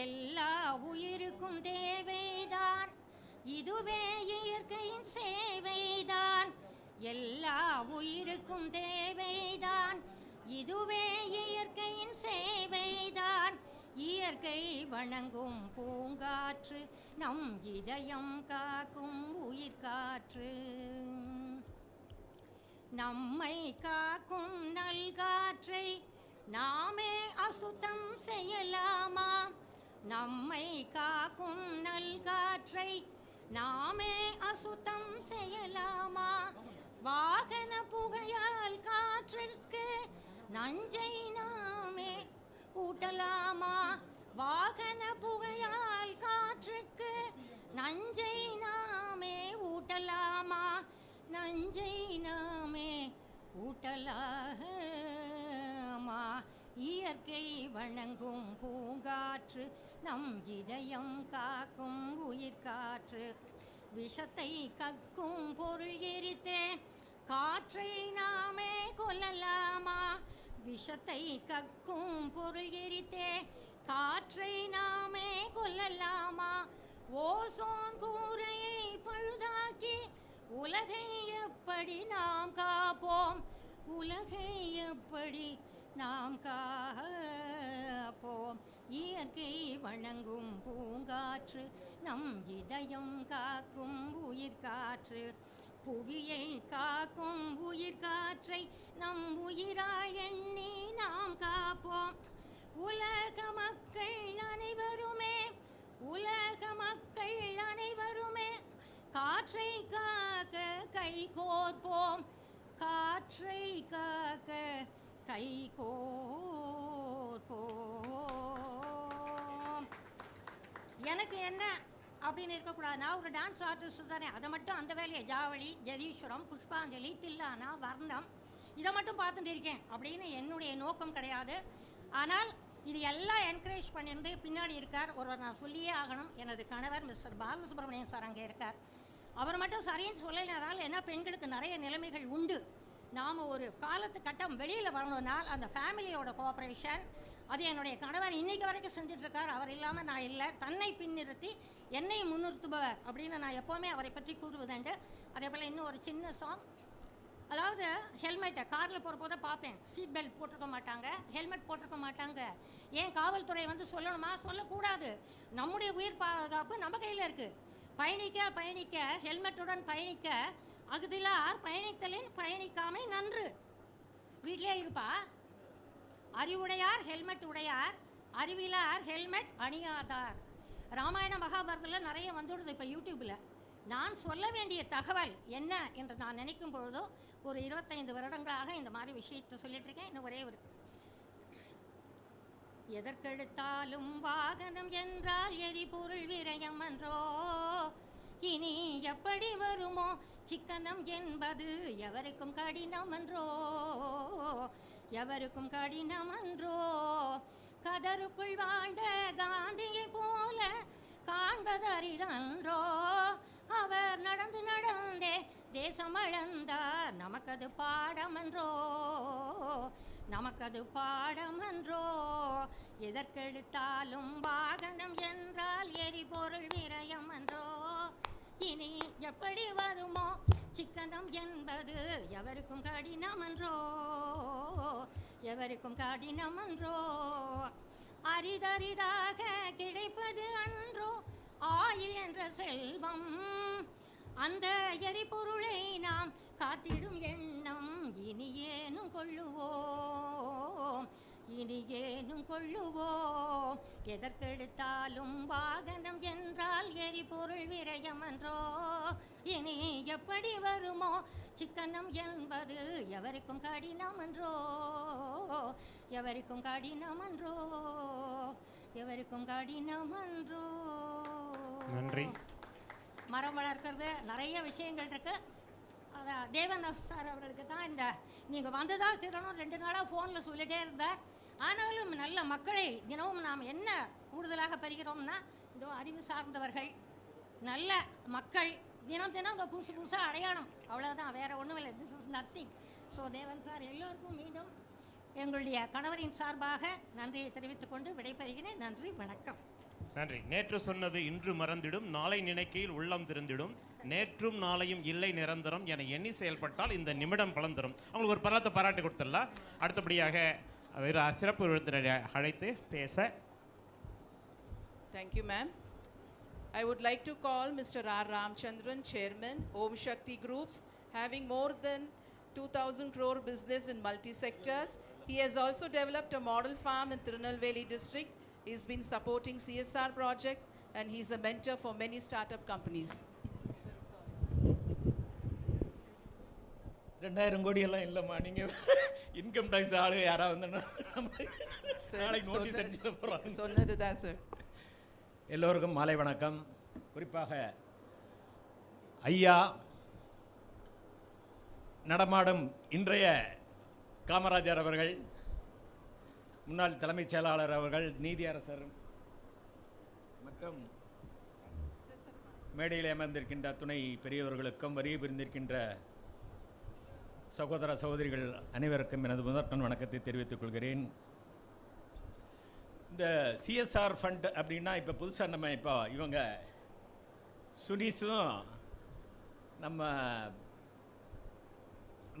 எல்லா உயிருக்கும் தேவைதான், இதுவே இயற்கையின் சேவைதான். எல்லா உயிருக்கும் தேவைதான், இதுவே இயற்கையின் சேவைதான். இயற்கை வணங்கும் பூங்காற்று நம் இதயம் காக்கும் உயிர்காற்று. நம்மை காக்கும் நல்காற்றை நாமே அசுத்தம் செய்யலாமா? நம்மை காக்கும் நல்காற்றை நாமே அசுத்தம் செய்யலாமா? வாகன புகையால் காற்றுக்கு நஞ்சை நாமே ஊட்டலாமா? வாகன புகையால் காற்றுக்கு நஞ்சை நாமே ஊட்டலாமா? நஞ்சை நாமே ஊட்டலாமா? இயற்கை வணங்கும் பூங்காற்று நம் இதயம் காக்கும் உயிர்காற்று. விஷத்தை கக்கும் பொருள் எரித்தே காற்றை நாமே கொல்லலாமா? விஷத்தை கக்கும் பொருள் எரித்தே காற்றை நாமே கொல்லலாமா? ஓசோன் கூரையை பழுதாக்கி உலகை எப்படி நாம் காப்போம்? உலகை எப்படி நாம் காப்போம்? இயற்கை வணங்கும் பூங்காற்று நம் இதயம் காக்கும் உயிர்காற்று. புவியை காக்கும் உயிர்காற்றை நம் உயிராய் எண்ணி நாம் காப்போம். உலக மக்கள் அனைவருமே, உலக மக்கள் அனைவருமே காற்றை காக்க கை கோர்ப்போம். காற்றை காக்க கை கோர்ப்போம். எனக்கு என்ன அப்படின்னு இருக்கக்கூடாது, நான் ஒரு டான்ஸ் ஆர்டிஸ்ட் தானே, அதை மட்டும் அந்த வேலையை ஜாவளி, ஜதீஸ்வரம், புஷ்பாஞ்சலி, தில்லானா, வர்ணம் இதை மட்டும் பார்த்துட்டு இருக்கேன் அப்படின்னு என்னுடைய நோக்கம் கிடையாது. ஆனால் இது எல்லாம் என்கரேஜ் பண்ணியிருந்து பின்னாடி இருக்கார் ஒருவர், நான் சொல்லியே ஆகணும். எனது கணவர் மிஸ்டர் பாலசுப்ரமணியன் சார் அங்கே இருக்கார். அவர் மட்டும் சரின்னு சொல்லலைனால ஏன்னா பெண்களுக்கு நிறைய நிலைமைகள் உண்டு. நாம் ஒரு காலத்து கட்டம் வெளியில் வரணும்னால் அந்த ஃபேமிலியோட கோஆப்ரேஷன், அது என்னுடைய கணவர் இன்றைக்கி வரைக்கும் செஞ்சிட்ருக்கார். அவர் இல்லாமல் நான் இல்லை. தன்னை பின்னிறுத்தி என்னை முன்னிறுத்துபவர் அப்படின்னு நான் எப்போவுமே அவரை பற்றி கூறுவதுண்டு. அதே போல் இன்னும் ஒரு சின்ன சாங், அதாவது ஹெல்மெட்டை காரில் போகிற போதை பார்ப்பேன், சீட் பெல்ட் போட்டிருக்க மாட்டாங்க, ஹெல்மெட் போட்டிருக்க மாட்டாங்க. ஏன் காவல்துறை வந்து சொல்லணுமா? சொல்லக்கூடாது. நம்முடைய உயிர் பாதுகாப்பு நம்ம கையில் இருக்குது. பயணிக்க பயணிக்க ஹெல்மெட்டுடன் பயணிக்க அகுதிலார் பயணித்தலின் பயணிக்காமை நன்று. வீட்டிலே இருப்பா. அறிவுடையார் ஹெல்மெட் உடையார், அறிவிலார் ஹெல்மெட் அணியாதார். ராமாயண மகாபாரதத்தில் நிறைய வந்துடுது இப்போ யூடியூப்பில். நான் சொல்ல வேண்டிய தகவல் என்ன என்று நான் நினைக்கும் பொழுதோ ஒரு 25 வருடங்களாக இந்த மாதிரி விஷயத்தை சொல்லிட்டு இருக்கேன். இன்னும் ஒரே ஒரு, எதற்கெடுத்தாலும் வாகனம் என்றால் எரிபொருள் விரயம் என்றோ, இனி எப்படி வருமோ சிக்கனம் என்பது எவருக்கும் கடினம் என்றோ, எவருக்கும் கடினம் என்றோ. கதருக்குள் வாழ்ந்த காந்தியை போல காண்பதறிதன்றோ, அவர் நடந்து நடந்தே தேசம் அளந்தார், நமக்கது பாடம் என்றோ, நமக்கது பாடம் என்றோ. எதற்கெடுத்தாலும் வாகனம் என்றால் எரிபொருள் விரயம் என்றோ, இனி எப்படி வருமோ சிக்கனம் என்பது எவருக்கும் கடினம் என்றோ, எவருக்கும் கடினம் என்றோ. அரிதரிதாக கிடைப்பது அன்றோ ஆயில் என்ற செல்வம், அந்த எரிபொருளை நாம் காத்திடும் எண்ணம் இனி ஏனும் கொள்ளுவோம், இனி ஏனும் கொள்ளுவோம் எதற்கெடுத்தாலும் வாகனம் என்றால் எரிபொருள் விரயமன்றோ இனி எப்படி வருமோ சிக்கனம் என்பது எவருக்கும் கடினமன்றோ எவருக்கும் கடினமன்றோ எவருக்கும் கடினமன்றோ. நன்றி. மரம் வளர்க்கறது நிறைய விஷயங்கள் இருக்கு. அதான் தேவன் சார் அவர்களுக்கு தான் இந்த நீங்கள் வந்து தான் சேரணும் 2 நாளாக ஃபோனில் சொல்லிகிட்டே இருந்தார். ஆனாலும் நல்ல மக்களை தினமும் நாம் என்ன கூடுதலாக பெறுகிறோம்னா இந்த அறிவு சார்ந்தவர்கள் நல்ல மக்கள் தினம் தினம் புதுசு புதுசாக அடையாளம், அவ்வளோதான், வேறு ஒன்றும் இல்லை. This is nothing. ஸோ தேவன் சார் எல்லோருக்கும் மீண்டும் எங்களுடைய கணவரின் சார்பாக நன்றியை தெரிவித்துக் கொண்டு விடைபெறுகிறேன். நன்றி, வணக்கம். நன்றி. நேற்று சொன்னது இன்று மறந்திடும், நாளை நினைக்கையில் உள்ளம் திருந்திடும், நேற்றும் நாளையும் இல்லை நிரந்தரம் என எண்ணி செயல்பட்டால் இந்த நிமிடம் பலன் தரும். அவங்களுக்கு ஒரு பலத்தை பாராட்டு கொடுத்துடலாம். அடுத்தபடியாக வேறு சிறப்பு விருந்தினரை அழைத்து பேச. Thank you, ma'am. I would like to call Mr. R. Ramchandran, Chairman, Om Shakti Groups, having more than 2,000 crore business in multi-sectors. He has also developed a model farm in Tirunelveli district. He's been supporting CSR projects and he's a mentor for many startup companies. 2000 கோடி எல்லாம் இல்லைம்மா, நீங்கள் income tax ஆளு யாராவது வந்து நாளைக்கு notice அடிச்சு போகிறாங்க. சொன்னது தான் சார். எல்லோருக்கும் மாலை வணக்கம். குறிப்பாக ஐயா நடமாடும் இன்றைய காமராஜர் அவர்கள், முன்னாள் தலைமைச் செயலாளர் அவர்கள், நீதியரசர் மற்றும் மேடையில் அமர்ந்திருக்கின்ற துணை பெரியவர்களுக்கும் வரிய புரிந்திருக்கின்ற சகோதர சகோதரிகள் அனைவருக்கும் எனது முதற்கண் வணக்கத்தை தெரிவித்துக் கொள்கிறேன். இந்த சிஎஸ்ஆர் ஃபண்ட் அப்படின்னா இப்போ புதுசாக நம்ம இப்போ இவங்க சுடிஷும் நம்ம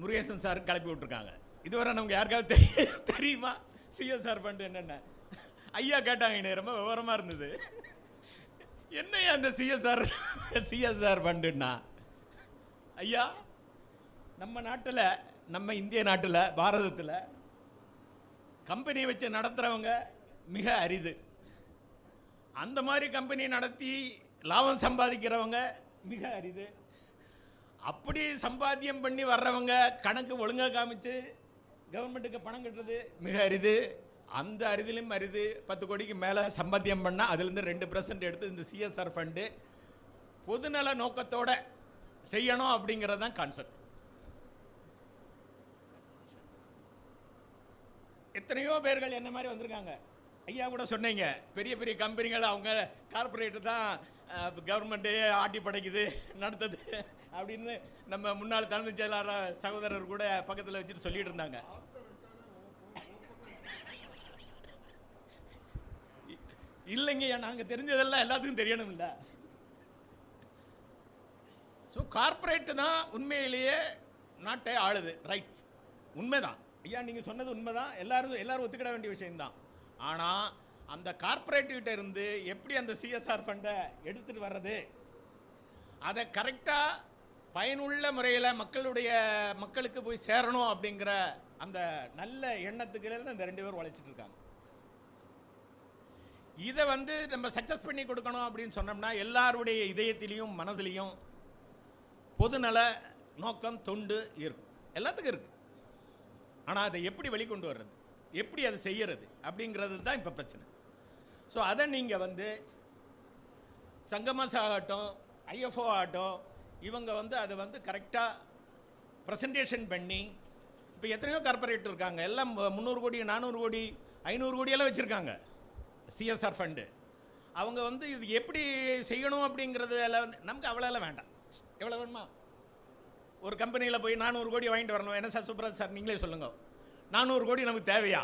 முருகேசன் சார் கிளப்பி விட்ருக்காங்க. இதுவரை நமக்கு யாருக்காவது தெரியுமா சிஎஸ்ஆர் ஃபண்ட் என்னென்ன? ஐயா கேட்டாங்க, ரொம்ப விவரமாக இருந்தது. என்னையா அந்த சிஎஸ்ஆர் ஃபண்டுன்னா? ஐயா, நம்ம நாட்டில், நம்ம இந்திய நாட்டில், பாரதத்தில் கம்பெனியை வச்சு நடத்துகிறவங்க மிக அரிது. அந்த மாதிரி கம்பெனி நடத்தி லாபம் சம்பாதிக்கிறவங்க மிக அரிது. அப்படி சம்பாத்தியம் பண்ணி வர்றவங்க கணக்கு ஒழுங்காக காமிச்சு கவர்மெண்ட்டுக்கு பணம் கட்டுறது மிக அரிது. அந்த அரிதிலும் அரிது 10 கோடிக்கு மேலே சம்பாத்தியம் பண்ணால் அதுலேருந்து 2% எடுத்து இந்த சிஎஸ்ஆர் ஃபண்டு பொதுநல நோக்கத்தோடு செய்யணும் அப்படிங்கிறது தான் கான்செப்ட். எத்தனையோ பேர்கள் என்ன மாதிரி வந்திருக்காங்க. ஐயா கூட சொன்னீங்க, பெரிய பெரிய கம்பெனிகள் அவங்க கார்பரேட்டு தான் கவர்மெண்ட்டே ஆட்டி படைக்குது நடத்துது அப்படின்னு நம்ம முன்னாள் தலைமைச் செயலாளர் சகோதரர் கூட பக்கத்தில் வச்சுட்டு சொல்லிட்டு இருந்தாங்க. இல்லைங்க, நாங்கள் தெரிஞ்சதெல்லாம் எல்லாத்துக்கும் தெரியணும் இல்லை. ஸோ கார்பரேட்டு தான் உண்மையிலேயே நாட்டை ஆளுது. ரைட், உண்மைதான் ஐயா, நீங்கள் சொன்னது உண்மைதான். எல்லாரும் ஒத்துக்கிட வேண்டிய விஷயம்தான். ஆனால் அந்த கார்பரேட்டுகிட்ட இருந்து எப்படி அந்த சிஎஸ்ஆர் ஃபண்டை எடுத்துகிட்டு வர்றது, அதை கரெக்டாக பயனுள்ள முறையில் மக்களுக்கு போய் சேரணும் அப்படிங்கிற அந்த நல்ல எண்ணத்துக்கு இந்த 2 பேர் உழைச்சிட்டு இருக்காங்க. இதை நம்ம சக்ஸஸ் பண்ணி கொடுக்கணும் அப்படின்னு சொன்னோம்னா எல்லாருடைய இதயத்திலையும் மனதிலையும் பொதுநல நோக்கம், தொண்டு இருக்கும், எல்லாத்துக்கும் இருக்கு. ஆனால் அதை எப்படி வெளிக்கொண்டு வர்றது, எப்படி அதை செய்யறது அப்படிங்கிறது தான் இப்போ பிரச்சனை. ஸோ அதை நீங்கள் சங்கமாஸ் ஆகட்டும், ஐஎஃப்ஓ ஆகட்டும், இவங்க அதை கரெக்டாக ப்ரெசன்டேஷன் பண்ணி, இப்போ எத்தனையோ கார்பரேட் இருக்காங்க, எல்லாம் 300 கோடி 400 கோடி 500 கோடியெல்லாம் வச்சுருக்காங்க சிஎஸ்ஆர் ஃபண்டு. அவங்க இது எப்படி செய்யணும் அப்படிங்கிறது நமக்கு அவ்வளோலாம் வேண்டாம். எவ்வளோ வேணுமா? ஒரு கம்பெனியில் போய் 400 கோடி வாங்கிட்டு வரணும். என்ன சார் சுப்ராஜ் சார் நீங்களே சொல்லுங்கள், 400 கோடி நமக்கு தேவையா?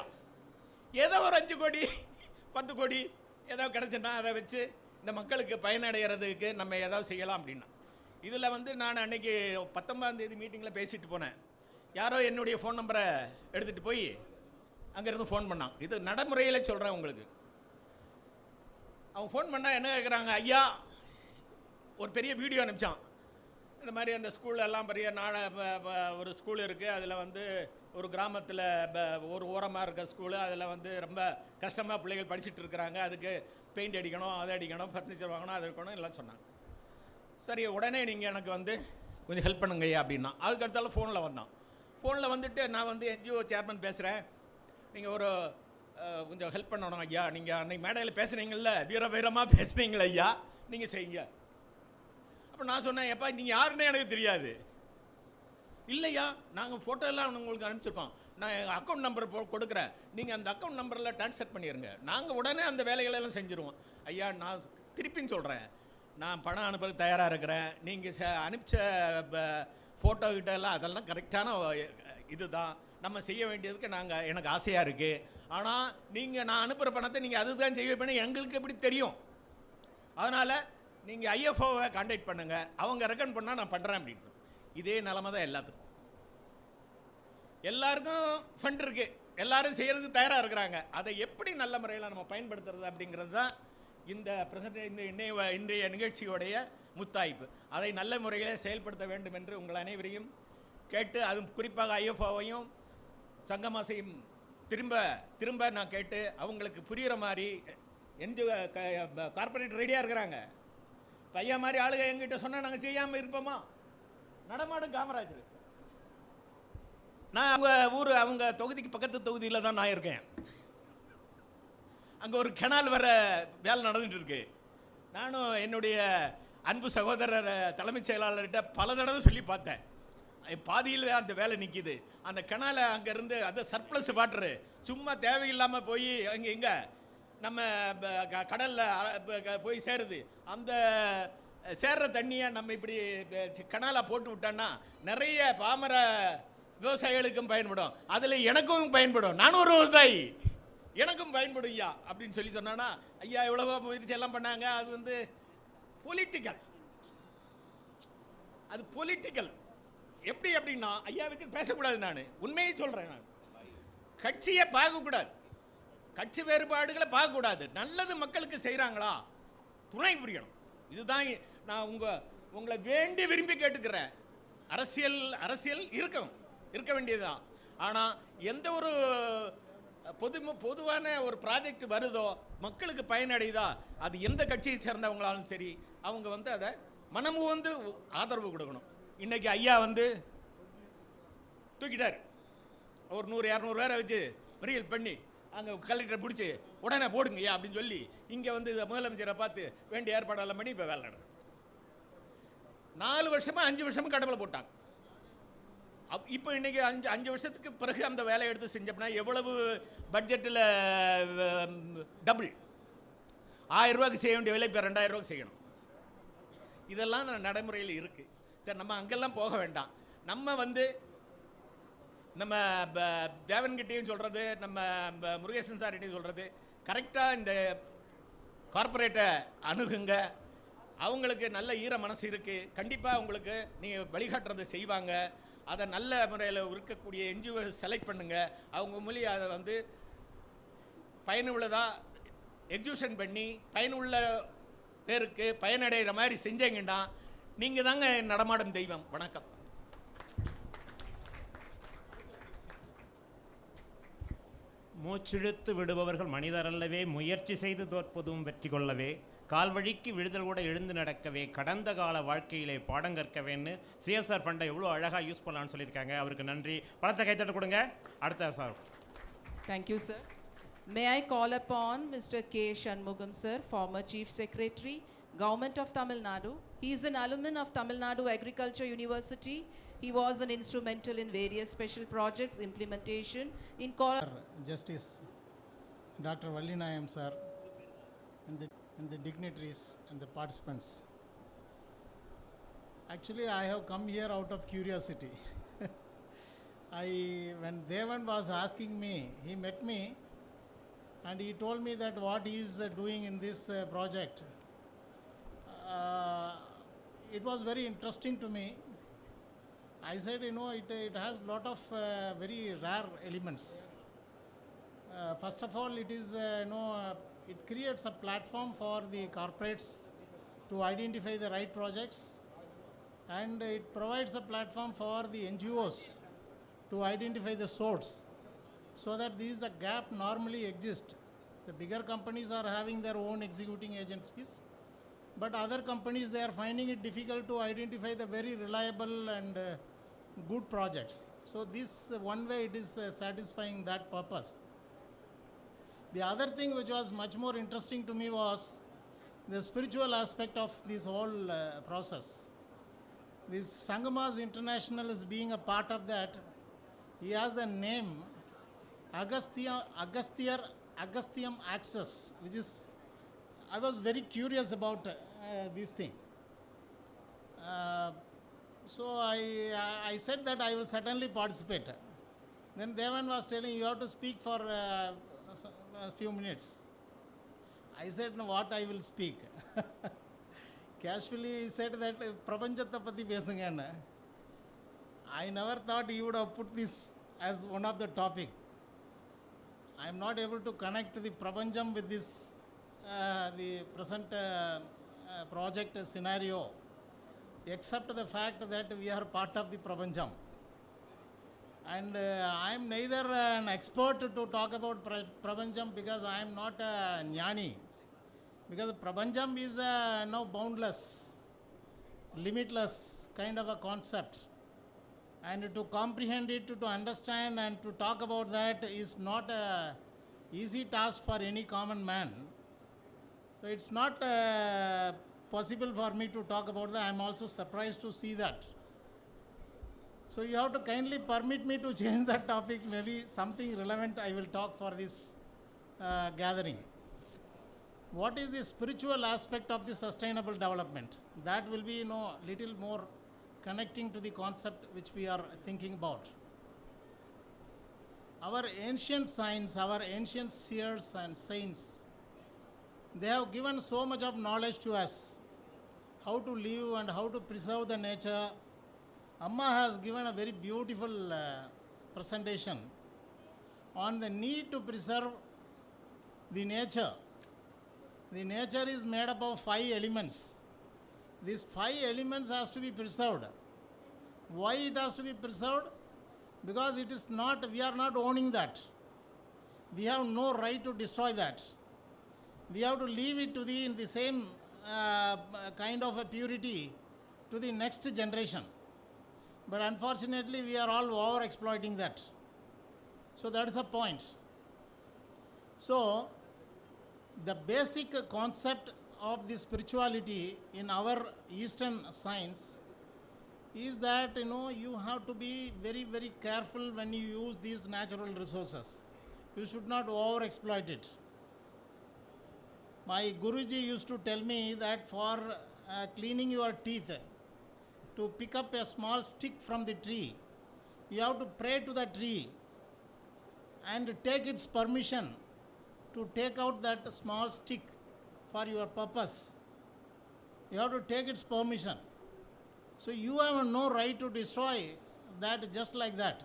ஏதோ ஒரு 5 கோடி 10 கோடி ஏதோ கிடச்சுன்னா அதை வச்சு இந்த மக்களுக்கு பயனடைகிறதுக்கு நம்ம ஏதாவது செய்யலாம் அப்படின்னா. இதில் நான் அன்றைக்கி 19ஆம் தேதி மீட்டிங்கில் பேசிட்டு போனேன். யாரோ என்னுடைய ஃபோன் நம்பரை எடுத்துகிட்டு போய் அங்கேருந்து ஃபோன் பண்ணான். இது நடைமுறையில் சொல்கிறேன் உங்களுக்கு. அவங்க ஃபோன் பண்ணால் என்ன கேட்குறாங்க, ஐயா ஒரு பெரிய வீடியோ அனுப்பிச்சான். இந்த மாதிரி அந்த ஸ்கூலெல்லாம் பெரிய ஒரு ஸ்கூல் இருக்குது, அதில் ஒரு கிராமத்தில் ஒரு ஓரமாக இருக்க ஸ்கூலு, அதில் வந்து ரொம்ப கஷ்டமாக பிள்ளைகள் படிச்சுட்டு இருக்கிறாங்க, அதுக்கு பெயிண்ட் அடிக்கணும், அதை அடிக்கணும், ஃபர்னிச்சர் வாங்கணும், அது இருக்கணும் எல்லாம் சொன்னாங்க. சரி உடனே நீங்கள் எனக்கு வந்து கொஞ்சம் ஹெல்ப் பண்ணுங்க ஐயா அப்படின்னா. அதுக்கடுத்தால ஃபோனில் வந்தான். ஃபோனில் வந்துட்டு நான் வந்து என்ஜிஓ சேர்மன் பேசுகிறேன், நீங்கள் ஒரு கொஞ்சம் ஹெல்ப் பண்ணணும் ஐயா, நீங்கள் அன்றைக்கி மேடையில் பேசுனீங்கள்ல, வீரமாக பேசுனீங்களே ஐயா, நீங்கள் செய்யுங்க. அப்போ நான் சொன்னேன், எப்பா நீங்கள் யாருன்னே எனக்கு தெரியாது. இல்லையா, நாங்கள் ஃபோட்டோ எல்லாம் உங்களுக்கு அனுப்பிச்சிருக்கோம், நான் எங்கள் அக்கௌண்ட் நம்பர் கொடுக்குறேன், நீங்கள் அந்த அக்கௌண்ட் நம்பரில் ட்ரான்ஸ்ஃபர் பண்ணிடுங்க, நாங்கள் உடனே அந்த வேலைகளெல்லாம் செஞ்சுருவோம். ஐயா நான் திருப்பின்னு சொல்கிறேன், நான் பணம் அனுப்புறதுக்கு தயாராக இருக்கிறேன், நீங்கள் அனுப்பிச்ச ஃபோட்டோ கிட்ட எல்லாம் அதெல்லாம் கரெக்டான இது தான், நம்ம செய்ய வேண்டியதுக்கு எனக்கு ஆசையாக இருக்குது. ஆனால் நீங்கள் நான் அனுப்புகிற பணத்தை நீங்கள் அதுதான் செய்ய பண்ணி எங்களுக்கு எப்படி தெரியும், அதனால் நீங்கள் ஐஎஃப்ஓவை கான்டாக்ட் பண்ணுங்கள், அவங்க ரெக்கமெண்ட் பண்ணால் நான் பண்ணுறேன் அப்படின்னு. இதே நிலமை தான் எல்லாத்துக்கும். எல்லாருக்கும் ஃபண்ட் இருக்குது, எல்லாரும் செய்கிறதுக்கு தயாராக இருக்கிறாங்க, அதை எப்படி நல்ல முறையில் நம்ம பயன்படுத்துறது அப்படிங்கிறது தான் இந்த இன்றைய நிகழ்ச்சியோடைய முத்தாய்ப்பு. அதை நல்ல முறையில் செயல்படுத்த வேண்டும் என்று உங்கள் அனைவரையும் கேட்டு, அது குறிப்பாக ஐஎஃப்ஓவையும் சங்கமாசையும் திரும்ப நான் கேட்டு அவங்களுக்கு புரிகிற மாதிரி கார்பரேட் ரெடியாக இருக்கிறாங்க. பையன் மாதிரி ஆளுங்க எங்கிட்ட சொன்னால் நாங்கள் செய்யாமல் இருப்போமா? நடமாடும் காமராஜர். நான் அவங்க தொகுதிக்கு பக்கத்து தொகுதியில் தான் நான் இருக்கேன். அங்கே ஒரு கெனால் வர வேலை நடந்துட்டு இருக்கு. நானும் என்னுடைய அன்பு சகோதரர் தலைமைச் செயலாளர்கிட்ட பல தடவை சொல்லி பார்த்தேன், பாதியில் அந்த வேலை நிற்கிது, அந்த கெனாலை அங்கேருந்து அதை சர்ப்ளஸ் வாட்டரு சும்மா தேவையில்லாமல் போய் எங்கே நம்ம கடலில் போய் சேருது, அந்த சேர்ற தண்ணியை நம்ம இப்படி கெனாலாக போட்டு விட்டோன்னா நிறைய பாமர விவசாயிகளுக்கும் பயன்படும், அதில் எனக்கும் பயன்படும், நானும் ஒரு விவசாயி, எனக்கும் பயன்படும் ஐயா அப்படின்னு சொல்லி சொன்னான்னா, ஐயா எவ்வளவோ முயற்சி எல்லாம் பண்ணாங்க, அது வந்து பொலிட்டிக்கல், அது பொலிட்டிக்கல். எப்படி அப்படின்னா ஐயா வச்சு பேசக்கூடாது, நான் உண்மையை சொல்கிறேன், நான் கட்சியை பார்க்கக்கூடாது, கட்சி வேறுபாடுகளை பார்க்கக்கூடாது, நல்லது மக்களுக்கு செய்கிறாங்களா துணை புரியணும். இதுதான் நான் உங்களை வேண்டி விரும்பி கேட்டுக்கிறேன். அரசியல் இருக்க வேண்டியதுதான். ஆனால் எந்த ஒரு பொதுவான ஒரு ப்ராஜெக்ட் வருதோ, மக்களுக்கு பயனடையுதா, அது எந்த கட்சியை சேர்ந்தவங்களாலும் சரி, அவங்க வந்து அதை மனமு வந்து ஆதரவு கொடுக்கணும். இன்னைக்கு ஐயா வந்து தூக்கிட்டார், ஒரு 100-200 பேரை வச்சு ரியல் பண்ணி அங்கே கலெக்டரை பிடிச்சி உடனே போடுங்க ஐயா அப்படின்னு சொல்லி இங்கே வந்து முதலமைச்சரை பார்த்து வேண்டிய ஏற்பாடெல்லாம் பண்ணி இப்போ வேலை நடக்குது. 4 வருஷமா 5 வருஷமும் கடவுளை போட்டாங்க. இப்போ இன்னைக்கு 5 வருஷத்துக்கு பிறகு அந்த வேலையை எடுத்து செஞ்சோம்னா எவ்வளவு பட்ஜெட்டில் டபுள், 1000 ரூபாய்க்கு செய்ய வேண்டிய வேலை இப்போ 2000 ரூபாய்க்கு செய்யணும். இதெல்லாம் நடைமுறையில் இருக்குது. சரி, நம்ம அங்கெல்லாம் போக வேண்டாம். நம்ம வந்து நம்ம தேவன்கிட்டையும் சொல்கிறது, நம்ம முருகேசன் சார்கிட்டையும் சொல்கிறது, கரெக்டாக இந்த கார்பரேட்டை அணுகுங்க, அவங்களுக்கு நல்ல ஈர மனசு இருக்குது, கண்டிப்பாக உங்களுக்கு நீங்கள் வழிகாட்டுறதை செய்வாங்க. அதை நல்ல முறையில் இருக்கக்கூடிய என்ஜிஓ செலக்ட் பண்ணுங்கள், அவங்க மூலியம் அதை வந்து பயனுள்ளதாக எக்ஸிக்யூஷன் பண்ணி பயனுள்ள பேருக்கு பயனடைகிற மாதிரி செஞ்சீங்கன்னா நீங்கள் தாங்க நடமாடும் தெய்வம். வணக்கம். மூச்சிழுத்து விடுபவர்கள் மனிதர் அல்லவே, முயற்சி செய்து தோற்பதும் வெற்றி கொள்ளவே, கால்வழிக்கு விழுதல் கூட எழுந்து நடக்கவே, கடந்த கால வாழ்க்கையிலே பாடம் கற்கவேன்னு சிஎஸ்ஆர் ஃபண்டை எவ்வளோ அழகாக யூஸ் பண்ணலான்னு சொல்லியிருக்காங்க. அவருக்கு நன்றி. பணத்தை கைத்தட்ட கொடுங்க. அடுத்த sir. Thank you sir. May I call upon Mr. K. Shanmugam sir, former Chief Secretary, Government of Tamil Nadu. He is an alumni of Tamil Nadu Agriculture University. He was an instrumental in various special projects implementation in Justice Dr. Vallinayam sir and the dignitaries and the participants. Actually, I have come here out of curiosity. When Devan was asking me, he met me and he told me that what he is doing in this project. It was very interesting to me. I said, it has a lot of very rare elements. First of all, it is, it creates a platform for the corporates to identify the right projects, and it provides a platform for the NGOs to identify the source, so that this is the gap normally exists. The bigger companies are having their own executing agencies, but other companies, they are finding it difficult to identify the very reliable and good projects. So this one way it is satisfying that purpose. The other thing which was much more interesting to me was the spiritual aspect of this whole process. This Sangamaas International is being a part of that. He has the name Agasthyam Access, which is, I was very curious about this thing. So I said that I will certainly participate. Then Devan was telling, you have to speak for a few minutes. I said, no, what I will speak. Casually he said that Prapanchatta Pati Pesunga. I never thought he would have put this as one of the topic. I am not able to connect the Prapancham with this, the present project scenario, except the fact that we are part of the Prapancham. And I am neither an expert to talk about Prapancham because I am not a Jnani. Because Prapancham is now boundless, limitless kind of a concept. And to comprehend it, to understand and to talk about that is not an easy task for any common man. So it's not possible for me to talk about that. I am also surprised to see that. So you have to kindly permit me to change that topic. Maybe something relevant I will talk for this gathering. What is the spiritual aspect of the sustainable development? That will be, little more connecting to the concept which we are thinking about. Our ancient science, our ancient seers and saints, they have given so much of knowledge to us, how to live and how to preserve the nature. Amma has given a very beautiful presentation on the need to preserve the nature. The nature is made up of 5 elements. These 5 elements has to be preserved. Why it has to be preserved? Because it is not, we are not owning that. We have no right to destroy that. We have to leave it to in the same kind of a purity to the next generation. But unfortunately, we are all over-exploiting that. So that is a point. So the basic concept of the spirituality in our Eastern science is that, you have to be very, very careful when you use these natural resources. You should not over-exploit it. My Guruji used to tell me that for cleaning your teeth, to pick up a small stick from the tree, you have to pray to the tree and take its permission to take out that small stick for your purpose. You have to take its permission. So you have no right to destroy that just like that.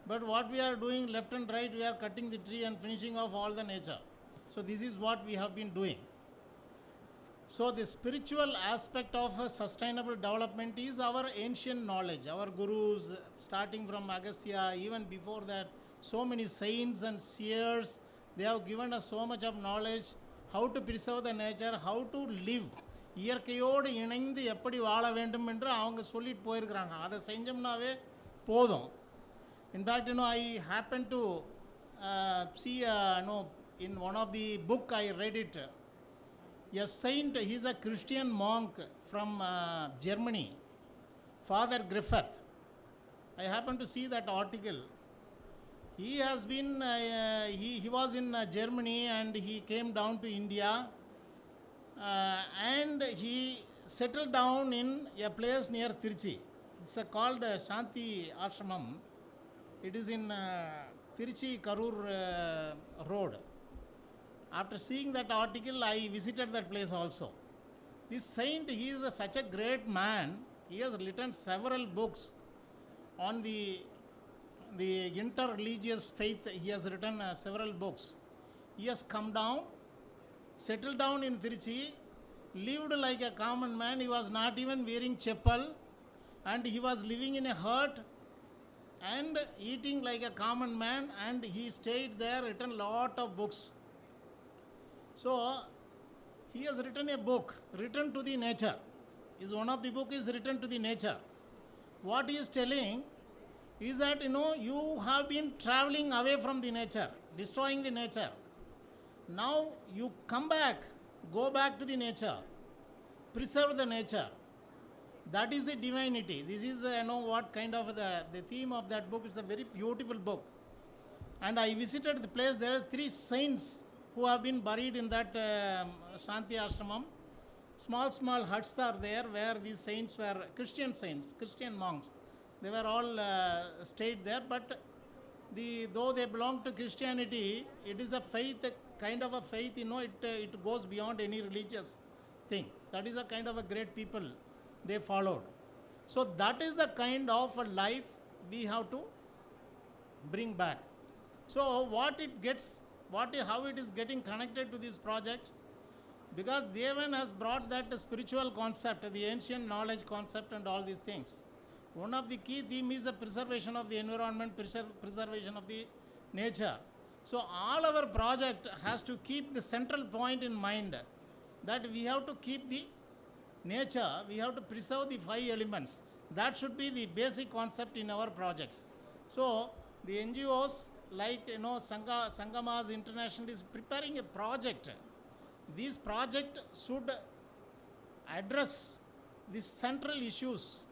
But what we are doing left and right, we are cutting the tree and finishing off all the nature. So this is what we have been doing. So the spiritual aspect of sustainable development is our ancient knowledge. Our gurus, starting from Agastya, even before that, so many saints and seers, they have given us so much of knowledge, how to preserve the nature, how to live. இயற்கையோடு இணைந்து எப்படி வாழ வேண்டும் என்று அவங்க சொல்லிட்டு போயிருக்கிறாங்க. அதை செஞ்சோம்னாவே போதும். In fact, I happened to see, in one of the book I read it. A saint, he is a Christian monk from Germany, Father Griffith. I happened to see that article. He has been, he was in Germany and he came down to India and he settled down in a place near Tirchi. It's called Shanti Ashramam. It is in Tirchi Karur Road. After seeing that article, I visited that place also. This saint, he is such a great man. He has written several books on the inter-religious faith. He has written several books. He has come down, settled down in Tirchi, lived like a common man. He was not even wearing chappal and he was living in a hut and eating like a common man, and he stayed there, written lot of books. So he has written a book, Written to the Nature. Is one of the book is Written to the Nature. What he is telling is that, you have been traveling away from the nature, destroying the nature. Now you come back, go back to the nature, preserve the nature. That is the divinity. This is, what kind of the theme of that book. It's a very beautiful book. And I visited the place. There are 3 saints who have been buried in that Shanti Ashramam. Small huts are there where these saints were Christian saints, Christian monks. They were all stayed there, but though they belong to Christianity, it is a faith, kind of a faith, it goes beyond any religious thing. That is a kind of a great people they followed. So that is the kind of a life we have to bring back. So how it is getting connected to this project? Because Devan has brought that spiritual concept, the ancient knowledge concept and all these things. One of the key themes is the preservation of the environment, preservation of the nature. So all our project has to keep the central point in mind, that we have to keep the nature, we have to preserve the 5 elements. That should be the basic concept in our projects. So the NGOs like Sangamaas International is preparing a project. This project should address the central issues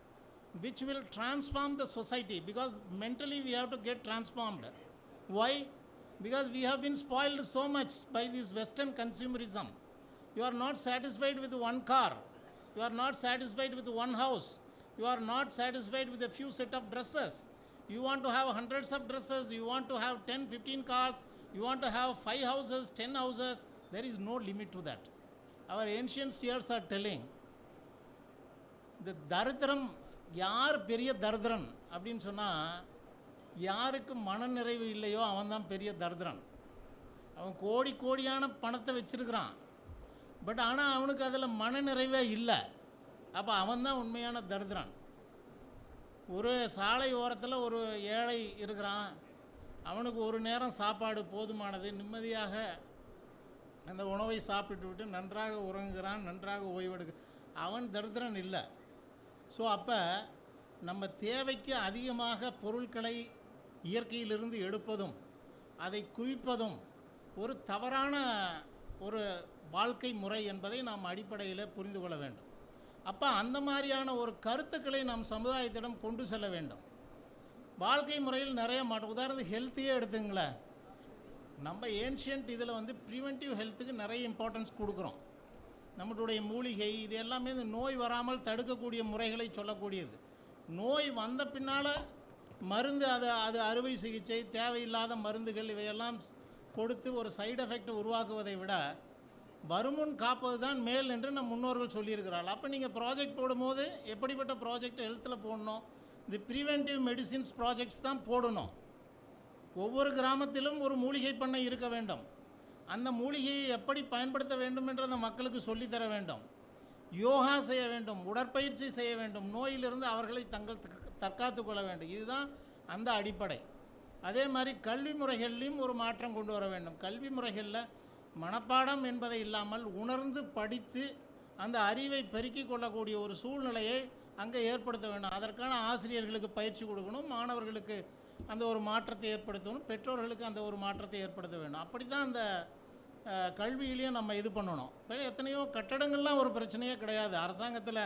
which will transform the society, because mentally we have to get transformed. Why? Because we have been spoiled so much by this Western consumerism. You are not satisfied with one car. You are not satisfied with one house. You are not satisfied with a few set of dresses. You want to have hundreds of dresses. You want to have 10, 15 cars. You want to have 5 houses, 10 houses. There is no limit to that. Our ancient seers are telling, the daridram, யார் பெரிய தரித்திரன் அப்படின்னு சொன்னால், யாருக்கு மனநிறைவு இல்லையோ அவன் தான் பெரிய தரித்திரன். அவன் கோடியான பணத்தை வச்சிருக்கிறான், பட் ஆனால் அவனுக்கு அதில் மனநிறைவே இல்லை. அப்போ அவன் தான் உண்மையான தரித்திரன். ஒரு சாலை ஓரத்தில் ஒரு ஏழை இருக்கிறான், அவனுக்கு ஒரு நேரம் சாப்பாடு போதுமானது, நிம்மதியாக அந்த உணவை சாப்பிட்டு விட்டு நன்றாக உறங்குகிறான், நன்றாக ஓய்வெடுக்க, அவன் தரித்திரன் இல்லை. ஸோ அப்போ நம்ம தேவைக்கு அதிகமாக பொருட்களை இயற்கையிலிருந்து எடுப்பதும் அதை குவிப்பதும் ஒரு தவறான ஒரு வாழ்க்கை முறை என்பதை நாம் அடிப்படையில் புரிந்து கொள்ள வேண்டும். அப்போ அந்த மாதிரியான ஒரு கருத்துக்களை நாம் சமுதாயத்திடம் கொண்டு செல்ல வேண்டும். வாழ்க்கை முறையில் நிறைய உதாரணத்துக்கு ஹெல்த்தையே எடுத்துங்களேன். நம்ம ஏன்ஷியன்ட் இதில் ப்ரிவென்டிவ் ஹெல்த்துக்கு நிறைய இம்பார்ட்டன்ஸ் கொடுக்குறோம். நம்மளுடைய மூலிகை இது எல்லாமே இந்த நோய் வராமல் தடுக்கக்கூடிய முறைகளை சொல்லக்கூடியது. நோய் வந்த பின்னால் மருந்து, அது அறுவை சிகிச்சை, தேவையில்லாத மருந்துகள் இவையெல்லாம் கொடுத்து ஒரு சைடு எஃபெக்ட் உருவாக்குவதை விட வருமுன் காப்பது தான் மேல் என்று நம் முன்னோர்கள் சொல்லியிருக்கிறார்கள். அப்போ நீங்கள் ப்ராஜெக்ட் போடும்போது எப்படிப்பட்ட ப்ராஜெக்ட் ஹெல்த்தில் போடணும்? இந்த ப்ரிவென்டிவ் மெடிசின்ஸ் ப்ராஜெக்ட்ஸ் தான் போடணும். ஒவ்வொரு கிராமத்திலும் ஒரு மூலிகை பண்ணை இருக்க வேண்டும். அந்த மூலிகையை எப்படி பயன்படுத்த வேண்டும் என்று அந்த மக்களுக்கு சொல்லித்தர வேண்டும். யோகா செய்ய வேண்டும், உடற்பயிற்சி செய்ய வேண்டும், நோயிலிருந்து அவர்களை தற்காத்து கொள்ள வேண்டும். இதுதான் அந்த அடிப்படை. அதே மாதிரி கல்வி முறைகளிலும் ஒரு மாற்றம் கொண்டு வர வேண்டும். கல்வி முறைகளில் மனப்பாடம் என்பதை இல்லாமல் உணர்ந்து படித்து அந்த அறிவை பெருக்கிக் கொள்ளக்கூடிய ஒரு சூழ்நிலையை அங்கே ஏற்படுத்த வேண்டும். அதற்கான ஆசிரியர்களுக்கு பயிற்சி கொடுக்கணும், மாணவர்களுக்கு அந்த ஒரு மாற்றத்தை ஏற்படுத்தணும், பெற்றோர்களுக்கு அந்த ஒரு மாற்றத்தை ஏற்படுத்த வேண்டும். அப்படி தான் அந்த கல்வியிலையும் நம்ம இது பண்ணணும். எத்தனையோ கட்டடங்கள்லாம் ஒரு பிரச்சனையே கிடையாது. அரசாங்கத்தில்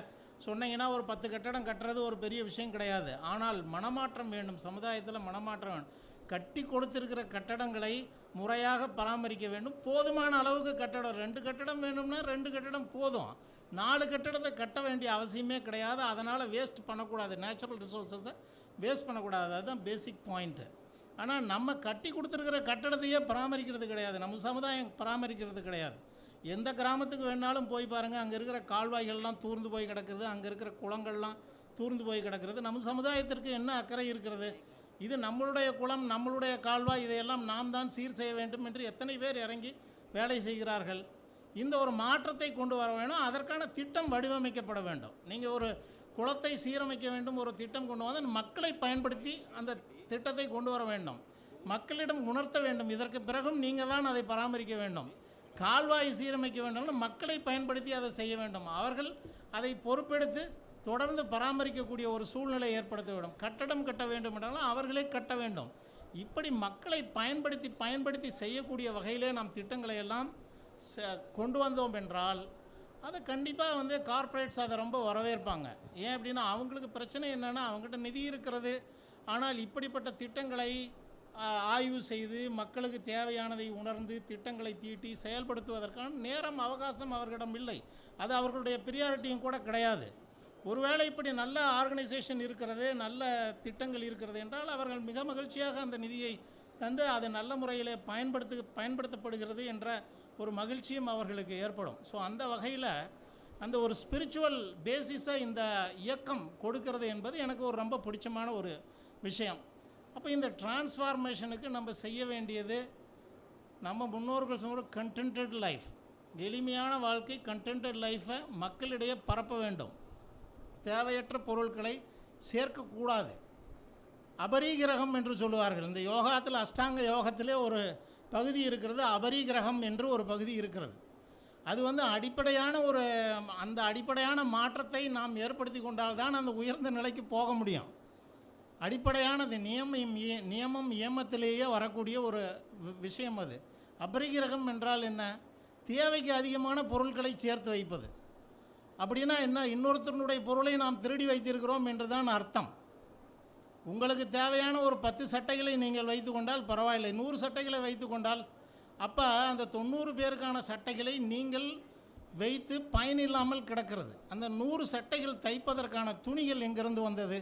சொன்னீங்கன்னா ஒரு 10 கட்டடம் கட்டுறது ஒரு பெரிய விஷயம் கிடையாது. ஆனால் மனமாற்றம் வேண்டும், சமுதாயத்தில் மனமாற்றம் வேண்டும். கட்டி கொடுத்திருக்கிற கட்டடங்களை முறையாக பராமரிக்க வேண்டும். போதுமான அளவுக்கு கட்டடம், 2 கட்டடம் வேணும்னா 2 கட்டடம் போதும். 4 கட்டடத்தை கட்ட வேண்டிய அவசியமே கிடையாது. அதனால் வேஸ்ட் பண்ணக்கூடாது, நேச்சுரல் ரிசோர்ஸஸை வேஸ்ட் பண்ணக்கூடாது. அதுதான் பேசிக் பாயிண்ட்டு. ஆனால் நம்ம கட்டி கொடுத்துருக்கிற கட்டடத்தையே பராமரிக்கிறது கிடையாது, நம்ம சமுதாயம் பராமரிக்கிறது கிடையாது. எந்த கிராமத்துக்கு வேணாலும் போய் பாருங்கள், அங்கே இருக்கிற கால்வாய்கள்லாம் தூர்ந்து போய் கிடக்குது, அங்கே இருக்கிற குளங்கள்லாம் தூர்ந்து போய் கிடக்கிறது. நம்ம சமுதாயத்திற்கு என்ன அக்கறை இருக்கிறது? இது நம்மளுடைய குளம், நம்மளுடைய கால்வாய், இதையெல்லாம் நாம் தான் சீர் செய்ய வேண்டும் என்று எத்தனை பேர் இறங்கி வேலை செய்கிறார்கள்? இந்த ஒரு மாற்றத்தை கொண்டு வர வேணும். அதற்கான திட்டம் வடிவமைக்கப்பட வேண்டும். நீங்கள் ஒரு குளத்தை சீரமைக்க வேண்டும், ஒரு திட்டம் கொண்டு வந்து மக்களை பயன்படுத்தி அந்த திட்டத்தை கொண்டு வர வேண்டும், மக்களிடம் உணர்த்த வேண்டும். இதற்கு பிறகும் நீங்கள் தான் அதை பராமரிக்க வேண்டும். கால்வாய் சீரமைக்க வேண்டும், மக்களை பயன்படுத்தி அதை செய்ய வேண்டும். அவர்கள் அதை பொறுப்பெடுத்து தொடர்ந்து பராமரிக்கக்கூடிய ஒரு சூழ்நிலை ஏற்படுத்த வேண்டும். கட்டடம் கட்ட வேண்டும் என்றாலும் அவர்களே கட்ட வேண்டும். இப்படி மக்களை பயன்படுத்தி செய்யக்கூடிய வகையிலே நாம் திட்டங்களை எல்லாம் கொண்டு வந்தோம் என்றால் அதை கண்டிப்பாக கார்ப்பரேட்ஸ் அதை ரொம்ப வரவேற்பாங்க. ஏன் அப்படின்னா அவங்களுக்கு பிரச்சனை என்னென்னா, அவங்ககிட்ட நிதி இருக்கிறது, ஆனால் இப்படிப்பட்ட திட்டங்களை ஆய்வு செய்து மக்களுக்கு தேவையானதை உணர்ந்து திட்டங்களை தீட்டி செயல்படுத்துவதற்கான நேரம் அவகாசம் அவர்களிடம் இல்லை. அது அவர்களுடைய ப்ரியாரிட்டியும் கூட கிடையாது. ஒருவேளை இப்படி நல்ல ஆர்கனைசேஷன் இருக்கிறது, நல்ல திட்டங்கள் இருக்கிறது என்றால் அவர்கள் மிக மகிழ்ச்சியாக அந்த நிதியை தந்து அது நல்ல முறையில் பயன்படுத்தப்படுகிறது என்ற ஒரு மகிழ்ச்சியும் அவர்களுக்கு ஏற்படும். ஸோ அந்த வகையில் அந்த ஒரு ஸ்பிரிச்சுவல் பேசிஸை இந்த இயக்கம் கொடுக்கிறது என்பது எனக்கு ஒரு ரொம்ப பிடிச்சமான ஒரு விஷயம். அப்போ இந்த டிரான்ஸ்ஃபார்மேஷனுக்கு நம்ம செய்ய வேண்டியது, நம்ம முன்னோர்கள் சொன்ன கண்டென்டட் லைஃப், எளிமையான வாழ்க்கை, கண்டென்டட் லைஃப்பை மக்களிடையே பரப்ப வேண்டும். தேவையற்ற பொருட்களை சேர்க்கக்கூடாது. அபரிகிரகம் என்று சொல்லுவார்கள். இந்த யோகத்தில் அஷ்டாங்க யோகத்திலே ஒரு பகுதி இருக்கிறது, அபரிகிரகம் என்று ஒரு பகுதி இருக்கிறது. அது அடிப்படையான அந்த அடிப்படையான மாற்றத்தை நாம் ஏற்படுத்தி கொண்டால்தான் அந்த உயர்ந்த நிலைக்கு போக முடியும். அடிப்படையானது நியமம் நியமத்திலேயே வரக்கூடிய ஒரு விஷயம் அது. அபரிகிரகம் என்றால் என்ன? தேவைக்கு அதிகமான பொருட்களை சேர்த்து வைப்பது. அப்படின்னா என்ன? இன்னொருத்தருடைய பொருளை நாம் திருடி வைத்திருக்கிறோம் என்று தான் அர்த்தம். உங்களுக்கு தேவையான ஒரு 10 சட்டைகளை நீங்கள் வைத்து கொண்டால் பரவாயில்லை, 100 சட்டைகளை வைத்து கொண்டால் அப்போ அந்த 90 பேருக்கான சட்டைகளை நீங்கள் வைத்து பயனில்லாமல் கிடக்கிறது. அந்த 100 சட்டைகள் தைப்பதற்கான துணிகள் எங்கிருந்து வந்தது?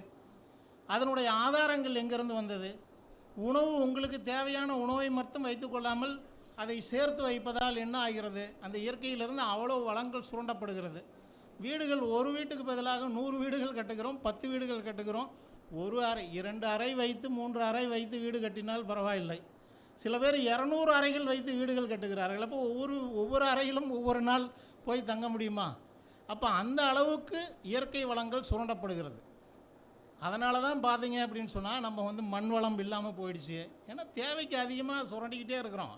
அதனுடைய ஆதாரங்கள் எங்கிருந்து வந்தது? உணவு, உங்களுக்கு தேவையான உணவை மட்டும் வைத்துக்கொள்ளாமல் அதை சேர்த்து வைப்பதால் என்ன ஆகிறது? அந்த இயற்கையிலிருந்து அவ்வளோ வளங்கள் சுரண்டப்படுகிறது. வீடுகள், ஒரு வீட்டுக்கு பதிலாக 100 வீடுகள் கட்டுகிறோம், 10 வீடுகள் கட்டுகிறோம். ஒரு அறை, 2 அறை வைத்து 3 அறை வைத்து வீடு கட்டினால் பரவாயில்லை. சில பேர் 200 அறைகள் வைத்து வீடுகள் கட்டுகிறார்கள். அப்போ ஒவ்வொரு அறையிலும் ஒவ்வொரு நாள் போய் தங்க முடியுமா? அப்போ அந்த அளவுக்கு இயற்கை வளங்கள் சுரண்டப்படுகிறது. அதனால தான் பார்த்தீங்க அப்படின்னு சொன்னால் நம்ம மண் வளம் இல்லாமல் போயிடுச்சு. ஏன்னா தேவைக்கு அதிகமாக சுரண்டிக்கிட்டே இருக்கிறோம்.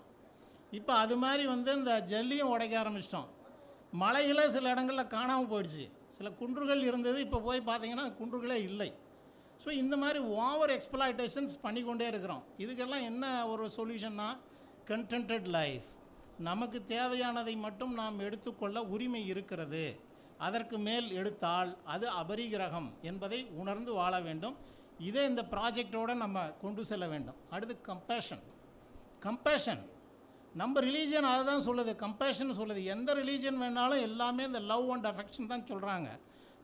இப்போ அது மாதிரி இந்த ஜல்லியும் உடைக்க ஆரம்பிச்சிட்டோம். மலைகளை சில இடங்களில் காணாமல் போயிடுச்சு. சில குன்றுகள் இருந்தது, இப்போ போய் பார்த்தீங்கன்னா குன்றுகளே இல்லை. ஸோ இந்த மாதிரி ஓவர் எக்ஸ்ப்ளாய்டேஷன்ஸ் பண்ணிக்கொண்டே இருக்கிறோம். இதுக்கெல்லாம் என்ன ஒரு சொல்யூஷன்னா, கண்டென்டட் லைஃப். நமக்கு தேவையானதை மட்டும் நாம் எடுத்துக்கொள்ள உரிமை இருக்கிறது. அதற்கு மேல் எடுத்தால் அது அபரிகிரகம் என்பதை உணர்ந்து வாழ வேண்டும். இதே இந்த ப்ராஜெக்டோடு நம்ம கொண்டு செல்ல வேண்டும். அடுத்து கம்பேஷன். நம்ம ரிலீஜன் அதை தான் சொல்லுது, கம்பேஷன் சொல்லுது. எந்த ரிலீஜன் வேணாலும் எல்லாமே இந்த லவ் அண்ட் அஃபெக்ஷன் தான் சொல்கிறாங்க.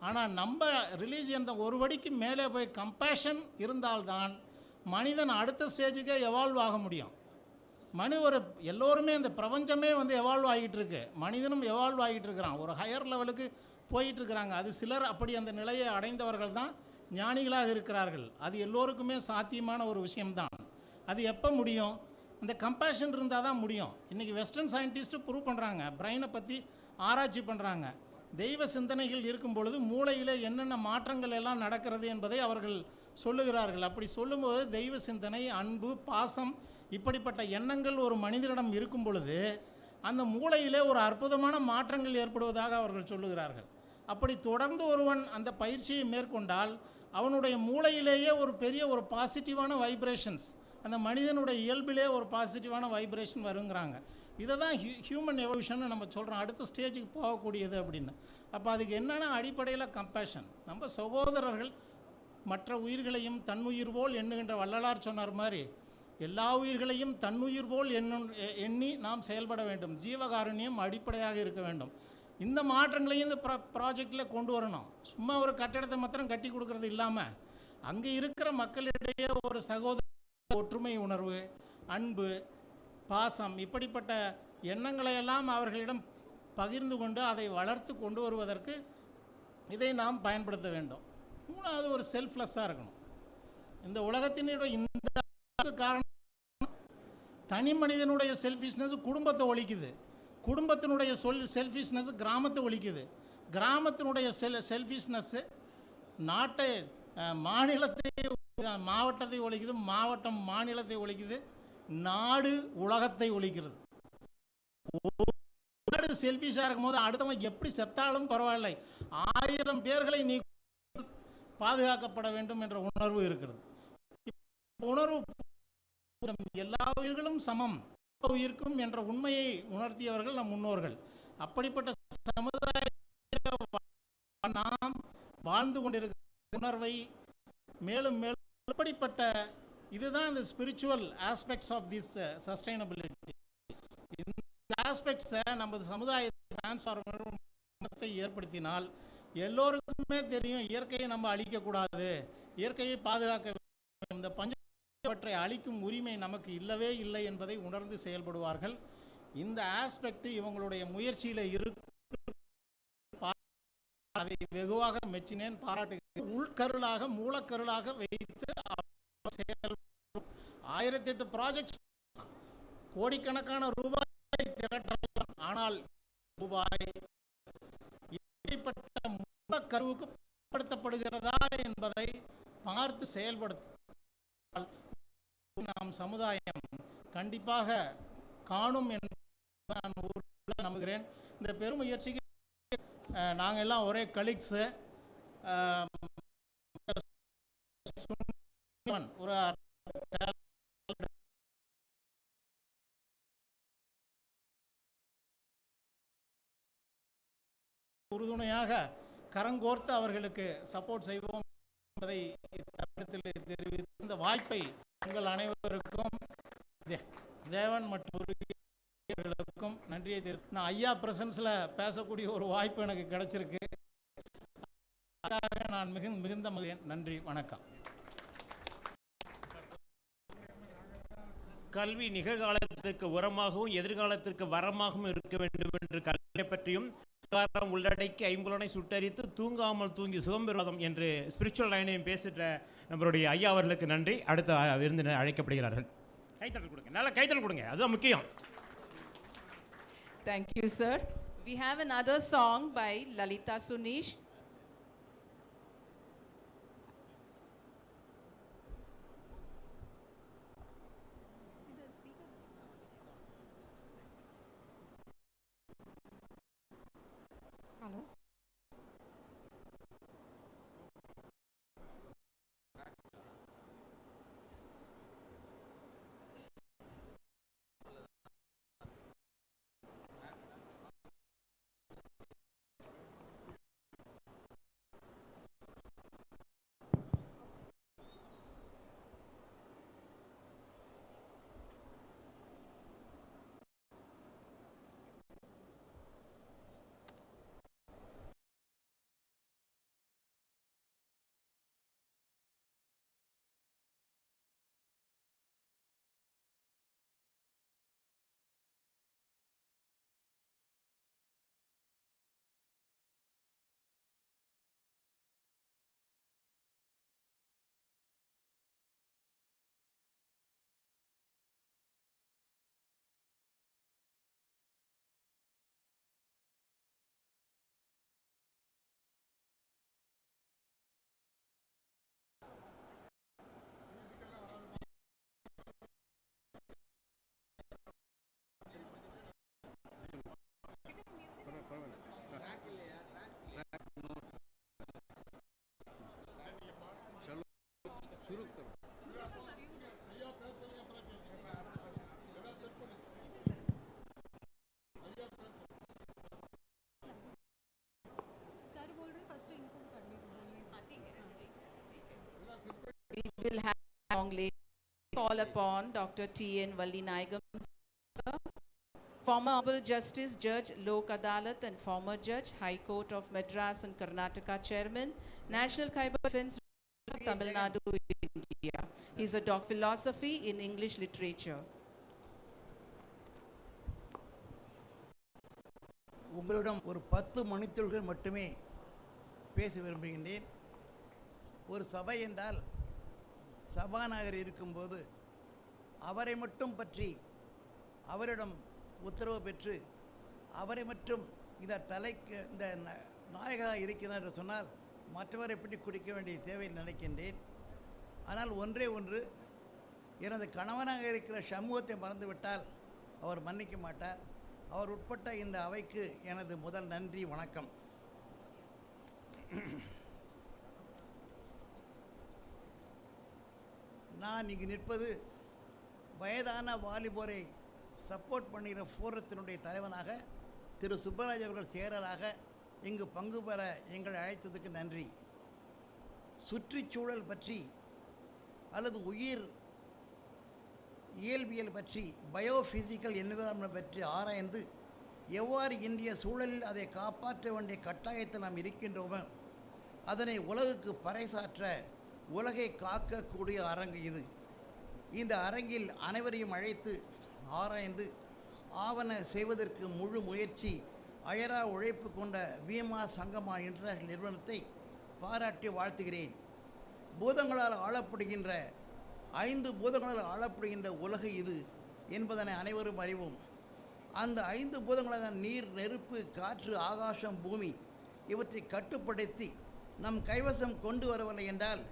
ஆனால் நம்ம ரிலீஜன் தான் ஒரு படிக்கு மேலே போய் கம்பேஷன் இருந்தால்தான் மனிதன் அடுத்த ஸ்டேஜுக்கே எவால்வ் ஆக முடியும். எல்லோருமே இந்த பிரபஞ்சமே எவால்வ் ஆகிட்டு இருக்கு, மனிதனும் எவால்வ் ஆகிட்டு இருக்கிறான், ஒரு ஹையர் லெவலுக்கு போயிட்டுருக்கிறாங்க. அது சிலர் அப்படி அந்த நிலையை அடைந்தவர்கள் தான் ஞானிகளாக இருக்கிறார்கள். அது எல்லோருக்குமே சாத்தியமான ஒரு விஷயம்தான். அது எப்போ முடியும்? அந்த கம்பேஷன் இருந்தால் தான் முடியும். இன்றைக்கி வெஸ்டர்ன் சயின்டிஸ்ட்டு ப்ரூவ் பண்ணுறாங்க, பிரெயினை பற்றி ஆராய்ச்சி பண்ணுறாங்க. தெய்வ சிந்தனைகள் இருக்கும் பொழுது மூளையில் என்னென்ன மாற்றங்கள் எல்லாம் நடக்கிறது என்பதை அவர்கள் சொல்லுகிறார்கள். அப்படி சொல்லும்போது தெய்வ சிந்தனை, அன்பு, பாசம், இப்படிப்பட்ட எண்ணங்கள் ஒரு மனிதனிடம் இருக்கும் பொழுது அந்த மூளையிலே ஒரு அற்புதமான மாற்றங்கள் ஏற்படுவதாக அவர்கள் சொல்லுகிறார்கள். அப்படி தொடர்ந்து ஒருவன் அந்த பயிற்சியை மேற்கொண்டால் அவனுடைய மூளையிலேயே ஒரு பெரிய ஒரு பாசிட்டிவான வைப்ரேஷன்ஸ், அந்த மனிதனுடைய இயல்பிலே ஒரு பாசிட்டிவான வைப்ரேஷன் வருங்கிறாங்க. இதை தான் ஹியூமன் எவல்யூஷன் நம்ம சொல்கிறோம், அடுத்த ஸ்டேஜுக்கு போகக்கூடியது அப்படின்னு. அப்போ அதுக்கு என்னென்னா அடிப்படையில் கம்பேஷன். நம்ம சகோதரர்கள் மற்ற உயிர்களையும் தன்னுயிர் போல் எண்ணுகின்ற வள்ளலார் சொன்னார் மாதிரி எல்லா உயிர்களையும் தன்னுயிர் போல் எண்ணி நாம் செயல்பட வேண்டும். ஜீவகாருண்யம் அடிப்படையாக இருக்க வேண்டும். இந்த மாற்றங்களையும் இந்த ப்ராஜெக்டில் கொண்டு வரணும். சும்மா ஒரு கட்டிடத்தை மாத்திரம் கட்டி கொடுக்கறது இல்லாமல் அங்கே இருக்கிற மக்களிடையே ஒரு சகோதர ஒற்றுமை உணர்வு, அன்பு, பாசம், இப்படிப்பட்ட எண்ணங்களையெல்லாம் அவர்களிடம் பகிர்ந்து கொண்டு அதை வளர்த்து கொண்டு வருவதற்கு இதை நாம் பயன்படுத்த வேண்டும். மூணாவது, ஒரு செல்ஃப்லெஸ்ஸாக இருக்கணும். இந்த உலகத்தினுடைய இந்த காரணம் தனி மனிதனுடைய செல்ஃபிஷ்னஸ் குடும்பத்தை ஒழிக்குது, குடும்பத்தினுடைய செல்ஃபிஷ்னஸ் கிராமத்தை ஒழிக்குது, கிராமத்தினுடைய செல்ஃபிஷ்னஸ்ஸு நாட்டை மாநிலத்தை மாவட்டத்தை ஒழிக்குது, மாவட்டம் மாநிலத்தை ஒழிக்குது, நாடு உலகத்தை ஒழிக்கிறது. நாடு செல்ஃபிஷாக இருக்கும்போது அடுத்தவங்க எப்படி செத்தாலும் பரவாயில்லை, 1000 பேர்களை நீ பாதுகாக்கப்பட வேண்டும் என்ற உணர்வு இருக்கிறது. உணர்வு எல்லா உயிர்களும் சமம் உயிர்க்கும் என்ற உண்மையை உணர்த்தியவர்கள் நம் முன்னோர்கள். அப்படிப்பட்ட சமுதாயத்தில் நாம் வாழ்ந்து கொண்டிருக்கிற உணர்வை மேலும் மேலும் அப்படிப்பட்ட இதுதான் இந்த spiritual aspects of this sustainability. இந்த ஆஸ்பெக்ட்ஸை நமது சமுதாயத்தை டிரான்ஸ்ஃபார்மேஷனை ஏற்படுத்தினால் எல்லோருக்குமே தெரியும், இயற்கையை நம்ம அழிக்கக்கூடாது, இயற்கையை பாதுகாக்க வேண்டும், இந்த பஞ்சவற்றை அழிக்கும் உரிமை நமக்கு இல்லவே இல்லை என்பதை உணர்ந்து செயல்படுவார்கள். இந்த ஆஸ்பெக்ட் இவங்களுடைய முயற்சியில் அதை வெகுவாக மெச்சினேன், பாராட்டுகிறேன். உள்கருளாக மூலக்கருளாக வைத்து 1008 ப்ராஜெக்ட்ஸ், கோடிக்கணக்கான ரூபாய் திரட்டலாம். ஆனால் ரூபாய் இப்படிப்பட்ட மூலக்கருவுக்கு பயன்படுத்தப்படுகிறதா என்பதை பார்த்து செயல்படுத்த நாம் சமுதாயம் கண்டிப்பாக காணும் என்று நான் நம்புகிறேன். இந்த பெருமுயற்சிக்கு நாங்கள் எல்லாம் ஒரே கலீக்ஸு. ஒரு உறுதுணையாக கரங்கோர்த்து அவர்களுக்கு சப்போர்ட் செய்வோம் என்பதை தெரிவித்து இந்த வாய்ப்பை உங்கள் அனைவருக்கும் தேவன் மற்றும் க்கும் நன்றியை தெரிவித்து, நான் ஐயா பிரசன்ஸில் பேசக்கூடிய ஒரு வாய்ப்பு எனக்கு கிடைச்சிருக்கு. அதுக்காக நான் மிகுந்த நன்றி, வணக்கம். கல்வி நிகழ்காலத்திற்கு உரமாகவும் எதிர்காலத்திற்கு வரமாகவும் இருக்க வேண்டும் என்று கல்வியை பற்றியும் உள்ளடக்கி ஐம்புலனை சுட்டரித்து தூங்காமல் தூங்கி சுகம்பெறுவதும் என்று ஸ்பிரிச்சுவல் லைனையும் பேசிட்ட நம்மளுடைய ஐயா அவர்களுக்கு நன்றி. அடுத்த விருந்தினர் அழைக்கப்படுகிறார்கள். கைத்தட்டல் கொடுங்க, நல்லா கைத்தட்டல் கொடுங்க, அதுதான் முக்கியம். Thank you, sir. We have another song by Lalita Sunish. Hello. We will have a long list. Call upon Dr. T.N. Vallinayagam, former Honorable Justice Judge Lok Adalat and former Judge High Court of Madras and Karnataka Chairman, National Khyber Defense Tamilnadu, India. He is a Doctor of Philosophy in English Literature. உங்களிடம் ஒரு 10 மணித்துளிகள் மட்டுமே பேச விரும்புகின்றேன். ஒரு சபை என்றால் சபாநாயகர் இருக்கும்போது அவரை மட்டும் பற்றி அவரிடம் உத்தரவு பெற்று அவரை மட்டும் இந்த தலைக்கு இந்த நாயகராக இருக்கிறார் என்று சொன்னால் மற்றவரை எப்படி குடிக்க வேண்டிய தேவையில் நினைக்கின்றேன். ஆனால் ஒன்றே ஒன்று, எனது கணவனாக இருக்கிற சமூகத்தை மறந்துவிட்டால் அவர் மன்னிக்க மாட்டார். அவர் உட்பட்ட இந்த அவைக்கு எனது முதல் நன்றி, வணக்கம். நான் இங்கு நிற்பது வயதான வாலிபரை சப்போர்ட் பண்ணுகிற ஃபோரத்தினுடைய தலைவனாக திரு சுப்பராஜ் அவர்கள் செயலராக இங்கு பங்கு பெற எங்களை அழைத்ததுக்கு நன்றி. சுற்றுச்சூழல் பற்றி அல்லது உயிர் இயல்பியல் பற்றி, பயோஃபிசிக்கல் என்விரான்மெண்ட் பற்றி ஆராய்ந்து எவ்வாறு இந்திய சூழலில் அதை காப்பாற்ற வேண்டிய கட்டாயத்தில் நாம் இருக்கின்றோமோ அதனை உலகுக்கு பறைசாற்ற உலகை காக்கக்கூடிய அரங்கு இது. இந்த அரங்கில் அனைவரையும் அழைத்து ஆராய்ந்து ஆவண செய்வதற்கு முழு முயற்சி அயரா உழைப்பு கொண்ட WEMAAA சங்கமா இன்டர்நேஷனல் நிறுவனத்தை பாராட்டி வாழ்த்துகிறேன். பூதங்களால் ஆளப்படுகின்ற 5 பூதங்களால் ஆளப்படுகின்ற உலகு இது என்பதனை அனைவரும் அறிவோம். அந்த 5 பூதங்களாக நீர், நெருப்பு, காற்று, ஆகாசம், பூமி இவற்றை கட்டுப்படுத்தி நம் கைவசம் கொண்டு வரவில்லை என்றால்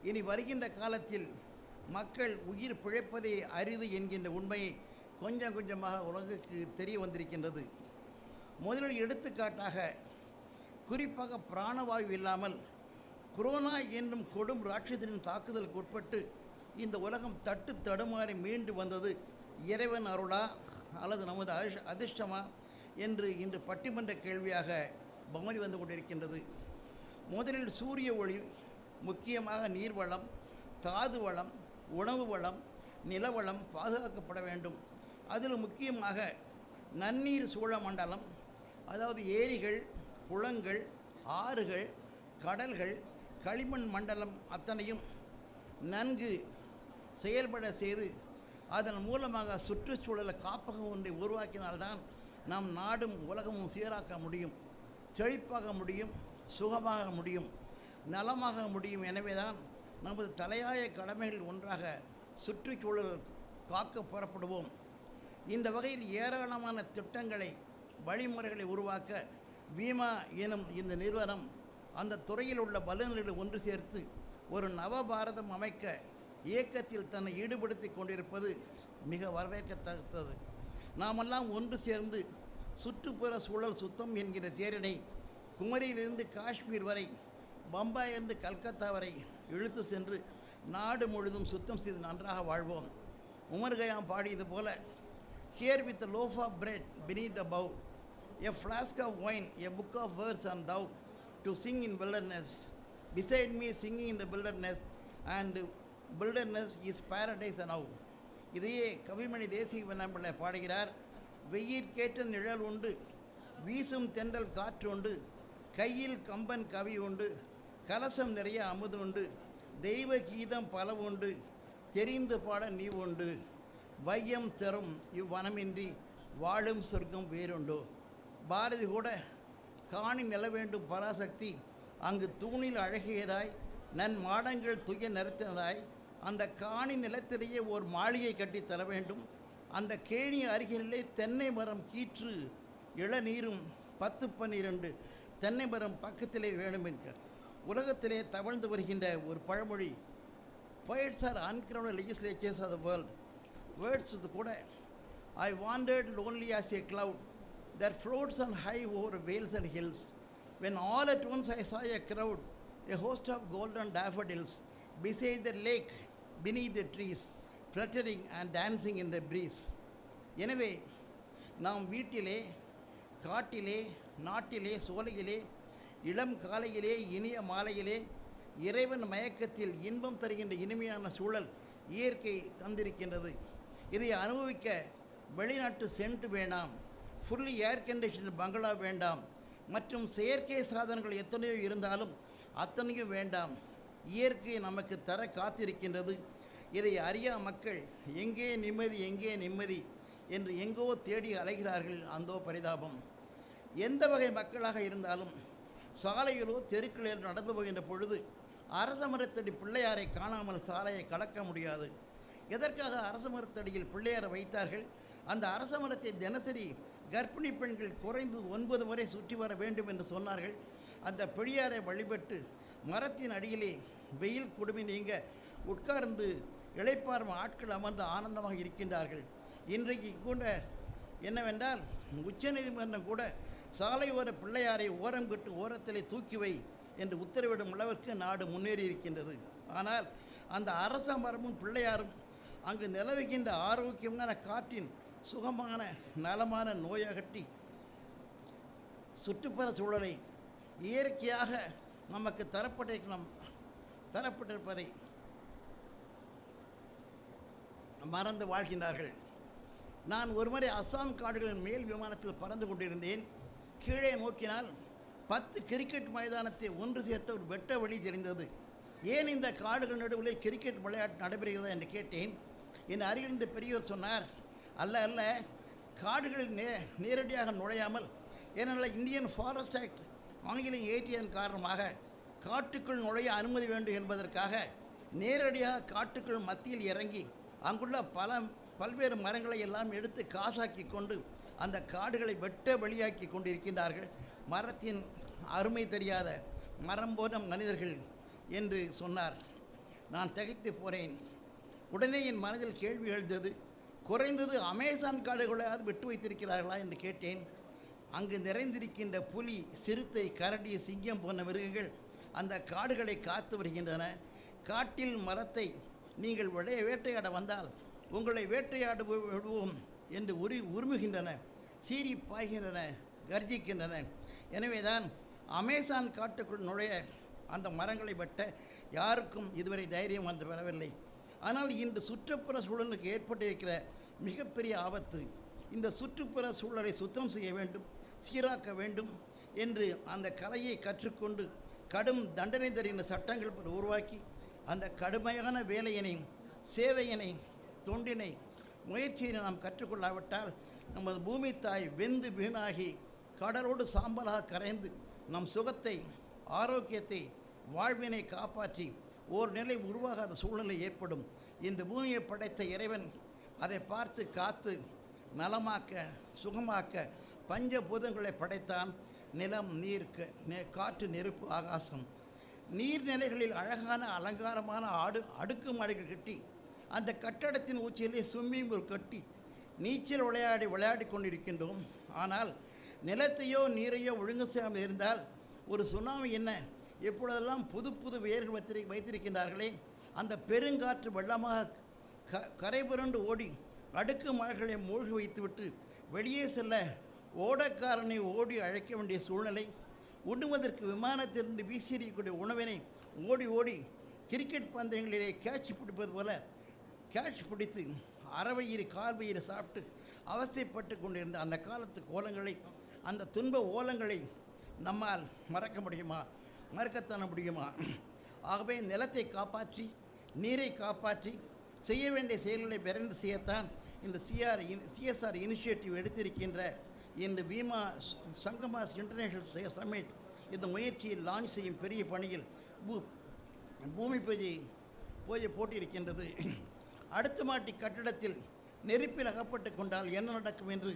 இனி வருகின்ற காலத்தில் மக்கள் உயிர் பிழைப்பதே அரிது என்கின்ற உண்மையை கொஞ்சம் கொஞ்சமாக உலகுக்கு தெரிய வந்திருக்கின்றது. முதலில் எடுத்துக்காட்டாக குறிப்பாக பிராணவாயு இல்லாமல் கொரோனா என்னும் கொடும் ராட்சத்தின் தாக்குதலுக்கு உட்பட்டு இந்த உலகம் தட்டு தடுமாறி மீண்டு வந்தது இறைவன் அருளா அல்லது நமது அதிர்ஷ்டமா என்று இன்று பட்டிமன்ற கேள்வியாக பவனி வந்து கொண்டிருக்கின்றது. முதலில் சூரிய ஒளி, முக்கியமாக நீர்வளம், தாது வளம், உணவு வளம், நிலவளம் பாதுகாக்கப்பட வேண்டும். அதில் முக்கியமாக நன்னீர் சூழ மண்டலம், அதாவது ஏரிகள், குளங்கள், ஆறுகள், கடல்கள், களிமண் மண்டலம் அத்தனையும் நன்கு செயல்பட செய்து அதன் மூலமாக சுற்றுச்சூழலை காப்பகம் ஒன்றை உருவாக்கினால்தான் நம் நாடும் உலகமும் சீராக்க முடியும், செழிப்பாக முடியும், சுகமாக முடியும், நலமாக முடியும். எனவே தான் நமது தலையாய கடமைகள் ஒன்றாக சுற்றுச்சூழல் காக்க புறப்படுவோம். இந்த வகையில் ஏராளமான திட்டங்களை, வழிமுறைகளை உருவாக்க WEMAAA எனும் இந்த நிறுவனம் அந்த துறையில் உள்ள வல்லுநர்களை ஒன்று சேர்த்து ஒரு நவபாரதம் அமைக்க இயக்கத்தில் தன்னை ஈடுபடுத்தி கொண்டிருப்பது மிக வரவேற்கத்தக்கது. நாமெல்லாம் ஒன்று சேர்ந்து சுற்றுப்புற சூழல் சுத்தம் என்கிற தேரினை குமரியிலிருந்து காஷ்மீர் வரை, பம்பாயிலிருந்து கல்கத்தா வரை இழுத்து சென்று நாடு முழுதும் சுத்தம் செய்து நன்றாக வாழ்வோம். உமர் கயாம் பாடியது போல, here with loaf of bread beneath the bough, a flask of wine, a book of verse and thou to sing in wilderness, beside me singing in the wilderness, and wilderness is paradise now. இதையே கவிமணி தேசிக வெண்ணம்பிள்ளை பாடுகிறார். வெயிற்கேற்ற நிழல் உண்டு, வீசும் தென்றல் காற்று உண்டு, கையில் கம்பன் கவி உண்டு, கலசம் நிறைய அமுது உண்டு, தெய்வ கீதம் பல உண்டு, தெரிந்து பாட நீ உண்டு, வையம் தரும் இவ்வனமின்றி வாழும் சொர்க்கம் வேறுண்டோ. பாரதி கூட காணி நில வேண்டும் பராசக்தி, அங்கு தூணில் அழகியதாய் நன் மாடங்கள் துய நிறுத்தினதாய், அந்த காணி நிலத்திலேயே ஓர் மாளிகை கட்டி தர வேண்டும், அந்த கேணி அருகிலே தென்னை மரம் கீற்று இளநீரும் 10-12 தென்னை மரம் பக்கத்திலே வேணும் என்க. உலகத்திலே தவழ்ந்து வருகின்ற ஒரு பழமொழி, poets are uncrowned legislatures of the world. Words கூட, I wandered lonely as a cloud that floats on high over vales and hills, when all at once I saw a crowd, a host of golden daffodils, beside the lake, beneath the trees, fluttering and dancing in the breeze. எனவே நாம் வீட்டிலே, காட்டிலே, நாட்டிலே, சோலையிலே, இளம் காலையிலே, இனிய மாலையிலே, இறைவன் மயக்கத்தில் இன்பம் தருகின்ற இனிமையான சூழல் இயற்கை தந்திருக்கின்றது. இதை அனுபவிக்க வெளிநாட்டு சென்ட் வேண்டாம், ஃபுல்லி ஏர் கண்டிஷன் பங்களா வேண்டாம், மற்றும் செயற்கை சாதனங்கள் எத்தனையோ இருந்தாலும் அத்தனையும் வேண்டாம். இயற்கை நமக்கு தர காத்திருக்கின்றது. இதை அறியா மக்கள் எங்கே நிம்மதி, எங்கே நிம்மதி என்று எங்கோ தேடி அலைகிறார்கள். அந்தோ பரிதாபம். எந்த வகை மக்களாக இருந்தாலும் சாலையிலோ தெருக்களிலோ நடந்து போகின்ற பொழுது அரச மரத்தடி பிள்ளையாரை காணாமல் சாலையை கடக்க முடியாது. எதற்காக அரச மரத்தடியில் பிள்ளையாரை வைத்தார்கள்? அந்த அரச மரத்தை தினசரி கர்ப்பிணி பெண்கள் குறைந்து 9 முறை சுற்றி வர வேண்டும் என்று சொன்னார்கள். அந்த பிள்ளையாரை வழிபட்டு மரத்தின் அடியிலே வெயில் கொடுமை நீங்க உட்கார்ந்து இளைப்பாறும் ஆட்கள் அமர்ந்து ஆனந்தமாக இருக்கின்றார்கள். இன்றைக்கு கூட என்னவென்றால் உச்சநீதிமன்றம் கூட சாலை ஓர பிள்ளையாரை ஓரம் கட்டு ஓரத்திலே தூக்கி வை என்று உத்தரவிடும் அளவிற்கு நாடு முன்னேறி இருக்கின்றது. ஆனால் அந்த அரச மரமும் பிள்ளையாரும் அங்கு நிலவுகின்ற ஆரோக்கியமான காற்றின் சுகமான நலமான நோயகற்றி சுற்றுப்புற சூழலை இயற்கையாக நமக்கு தரப்பட்டிருப்பதை மறந்து வாழ்கின்றார்கள். நான் ஒருமுறை அஸ்ஸாம் காடுகளின் மேல் விமானத்தில் பறந்து கொண்டிருந்தேன். கீழே நோக்கினால் 10 கிரிக்கெட் மைதானத்தை ஒன்று சேர்த்த ஒரு வெட்ட வழி தெரிந்தது. ஏன் இந்த காடுகள் நடுவில் கிரிக்கெட் விளையாட்டு நடைபெறுகிறதா என்று கேட்டேன். என் அருகில் இந்த பெரியவர் சொன்னார், அல்ல காடுகளில் நேரடியாக நுழையாமல், ஏனென்றால் இந்தியன் ஃபாரஸ்ட் ஆக்ட் ஆங்கிலம் ஏற்றியதன் காரணமாக காட்டுக்குள் நுழைய அனுமதி வேண்டும் என்பதற்காக நேரடியாக காட்டுக்குள் மத்தியில் இறங்கி அங்குள்ள பல்வேறு மரங்களை எல்லாம் எடுத்து காசாக்கி கொண்டு அந்த காடுகளை வெட்ட வெளியாக்கி கொண்டிருக்கின்றார்கள். மரத்தின் அருமை தெரியாத மரம் போன மனிதர்கள் என்று சொன்னார். நான் திகைத்து போனேன். உடனே என் மனதில் கேள்வி எழுந்தது, குறைந்தது அமேசான் காடுகளையாவது விட்டு வைத்திருக்கிறார்களா என்று கேட்டேன். அங்கு நிறைந்திருக்கின்ற புலி, சிறுத்தை, கரடி, சிங்கம் போன்ற மிருகங்கள் அந்த காடுகளை காத்து வருகின்றன. காட்டில் மரத்தை நீங்கள் வேட்டையாட வந்தால் உங்களை வேட்டையாடு விடுவோம் என்று உருமுகின்றன, சீறி பாய்கின்றன, கர்ஜிக்கின்றன. எனவேதான் அமேசான் காட்டுக்குள் நுழைய அந்த மரங்களை வெட்ட யாருக்கும் இதுவரை தைரியம் வந்து வரவில்லை. ஆனால் இன்று சுற்றுப்புற சூழலுக்கு ஏற்பட்டிருக்கிற மிகப்பெரிய ஆபத்து, இந்த சுற்றுப்புற சூழலை சுத்தம் செய்ய வேண்டும், சீராக்க வேண்டும் என்று அந்த கலையை கற்றுக்கொண்டு கடும் தண்டனை தருகின்ற சட்டங்கள் உருவாக்கி அந்த கடுமையான வேலையினை, சேவையினை, தொண்டினை, முயற்சியினை நாம் கற்றுக்கொள்ளாவிட்டால் நமது பூமி தாய் வெந்து வீணாகி கடலோடு சாம்பலாக கரைந்து நம் சுகத்தை, ஆரோக்கியத்தை, வாழ்வினை காப்பாற்றி ஓர் நிலை உருவாகாத சூழ்நிலை ஏற்படும். இந்த பூமியை படைத்த இறைவன் அதை பார்த்து காத்து நலமாக்க, சுகமாக்க பஞ்சபூதங்களை படைத்தான். நிலம், நீர், காற்று, நெருப்பு, ஆகாசம். நீர்நிலைகளில் அழகான அலங்காரமான அடுக்குமாடிகள் கட்டி அந்த கட்டடத்தின் உச்சியிலே ஸ்விம்மிங் பூல் கட்டி நீச்சல் விளையாடி கொண்டிருக்கின்றோம். ஆனால் நிலத்தையோ நீரையோ ஒழுங்கு செய்யாமல் இருந்தால் ஒரு சுனாமி என்ன, எப்பொழுதெல்லாம் புது வேர்கள் வைத்திருக்கின்றார்களே, அந்த பெருங்காற்று வெள்ளமாக கரை புரண்டு ஓடி அடுக்கு மலைகளை மூழ்கி வைத்துவிட்டு வெளியே செல்ல ஓடக்காரனை ஓடி அழைக்க வேண்டிய சூழ்நிலை. உண்ணுவதற்கு விமானத்திலிருந்து வீசியக்கூடிய உணவினை ஓடி கிரிக்கெட் பந்தயங்களிலே கேட்ச் பிடிப்பது போல கேட்ச் பிடித்து அறவயிறு கால்வயிறு சாப்பிட்டு அவசைப்பட்டு கொண்டிருந்த அந்த காலத்து கோலங்களை, அந்த துன்ப ஓலங்களை நம்மால் மறக்க முடியுமா, மறக்கத்தான முடியுமா? ஆகவே நிலத்தை காப்பாற்றி, நீரை காப்பாற்றி செய்ய வேண்டிய செயல்களை விரைந்து செய்யத்தான் இந்த சிஎஸ்ஆர் இனிஷியேட்டிவ் எடுத்திருக்கின்ற இந்த சங்கமாஸ் இன்டர்நேஷனல் சம்மிட் இந்த முயற்சியை லான்ச் செய்யும் பெரிய பணியில் பூமி பூஜை போட்டியிருக்கின்றது. அடுத்த மாட்டி கட்டிடத்தில் நெருப்பில் அகப்பட்டு கொண்டால் என்ன நடக்கும் என்று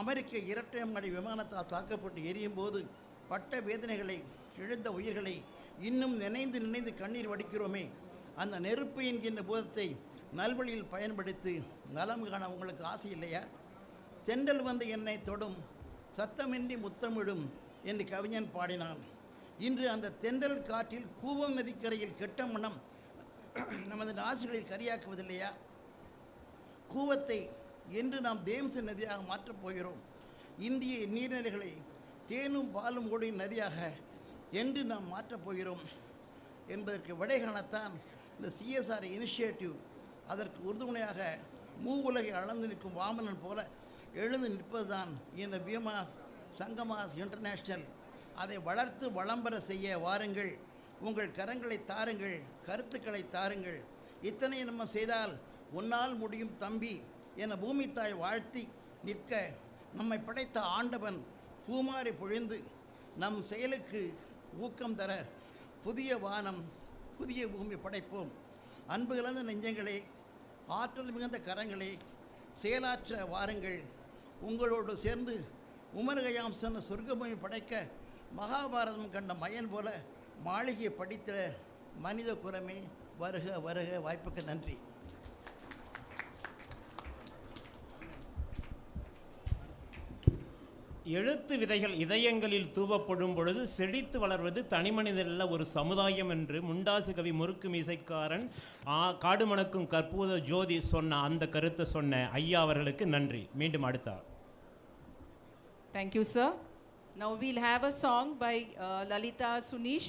அமெரிக்க இரட்டை மாடி விமானத்தால் தாக்கப்பட்டு எரியும் போது பட்ட வேதனைகளை, இழந்த உயிர்களை இன்னும் நினைந்து கண்ணீர் வடிக்கிறோமே, அந்த நெருப்பு என்கின்ற பூதத்தை நல்வழியில் பயன்படுத்தி நலம் காண உங்களுக்கு ஆசை இல்லையா? தென்றல் வந்து என்னை தொடும், சத்தமின்றி முத்தமிடும் என்று கவிஞன் பாடினான். இன்று அந்த தென்றல் காற்றில் கூவம் நதிக்கரையில் கெட்ட மனம் நமது நாசிகளில் கரியாக்குவதில்லையா? கூவத்தை என்று நாம் தேம்ச நதியாக மாற்றப் போகிறோம். இந்திய நீர்நிலைகளை தேனும் பாலும் ஓடும் நதியாக என்று நாம் மாற்றப் போகிறோம் என்பதற்கு விடை காணத்தான் இந்த சிஎஸ்ஆர் இனிஷியேட்டிவ் அதற்கு உறுதுணையாக மூவுலகை அளந்து நிற்கும் வாமனன் போல எழுந்து நிற்பதுதான் இந்த சங்கமாஸ் இன்டர்நேஷ்னல். அதை வளர்த்து வளம்பர செய்ய வாருங்கள், உங்கள் கரங்களை தாருங்கள், கருத்துக்களை தாருங்கள். இத்தனை நம்ம செய்தால் உன்னால் முடியும் தம்பி என பூமி தாய் வாழ்த்தி நிற்க நம்மை படைத்த ஆண்டவன் பூமாரி பொழிந்து நம் செயலுக்கு ஊக்கம் தர புதிய வானம், புதிய பூமி படைப்போம். அன்பு கலந்த நெஞ்சங்களே, ஆற்றல் மிகுந்த கரங்களே, செயலாற்ற வாருங்கள். உங்களோடு சேர்ந்து உமர்கயாம் சொன்ன சொர்க்கபூமி படைக்க மகாபாரதம் கண்ட மயன் போல மாளிகை படித்த மனித குலமே வருக வருக. வாய்ப்புக்கு நன்றி. எழுத்து விதைகள் இதயங்களில் தூவப்படும் பொழுது செழித்து வளர்வது தனிமனிதனல்ல ஒரு சமுதாயம் என்று முண்டாசு கவி முறுக்கு மீசைக்காரன் காடுமணக்கும் கற்பூத ஜோதி சொன்ன அந்த கருத்தை சொன்ன ஐயா அவர்களுக்கு நன்றி. மீண்டும் அடுத்தார். Thank you, sir. Now we'll have a song by Lalita Sunish.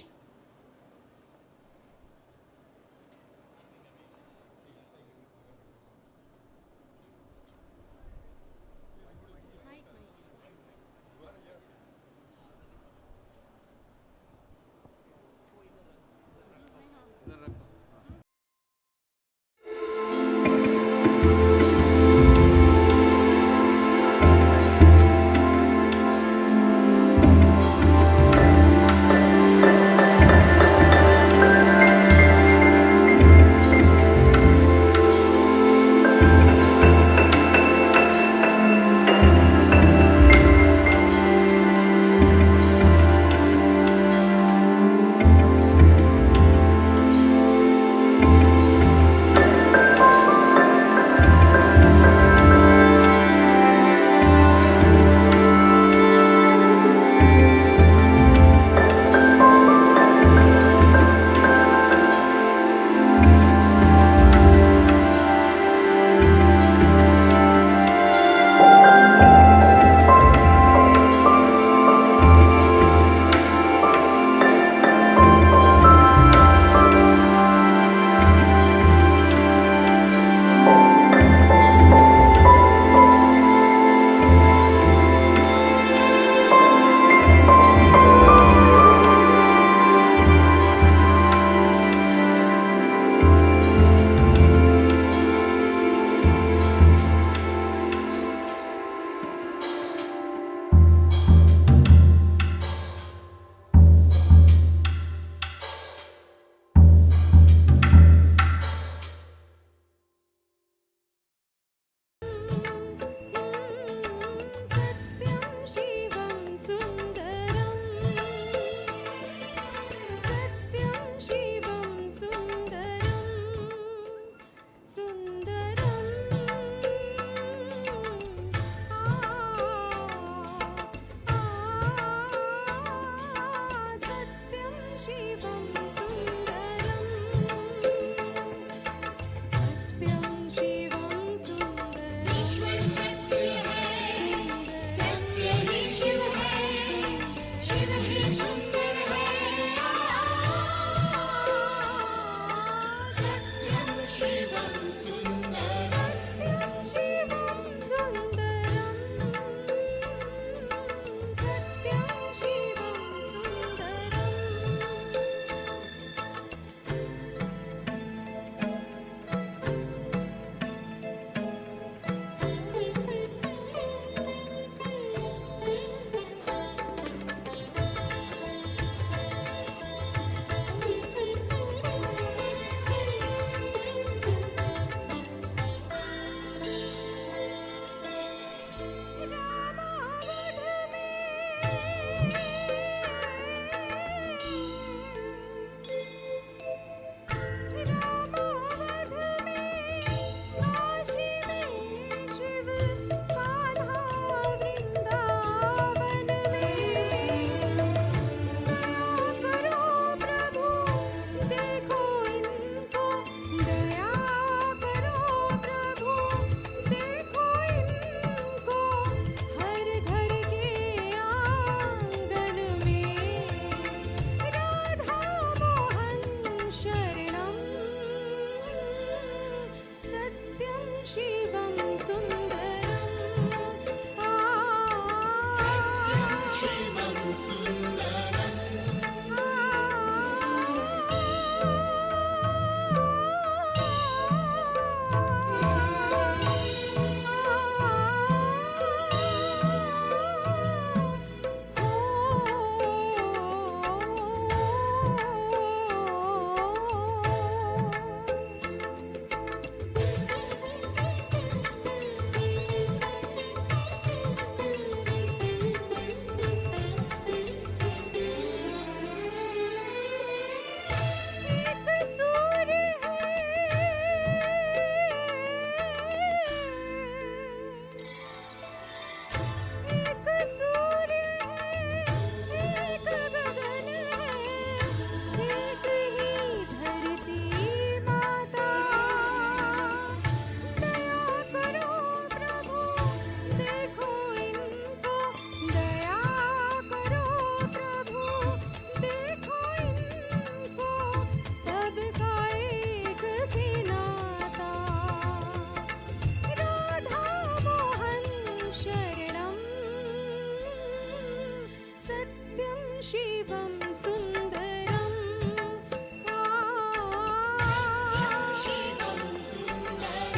शिवं सुन्दरम्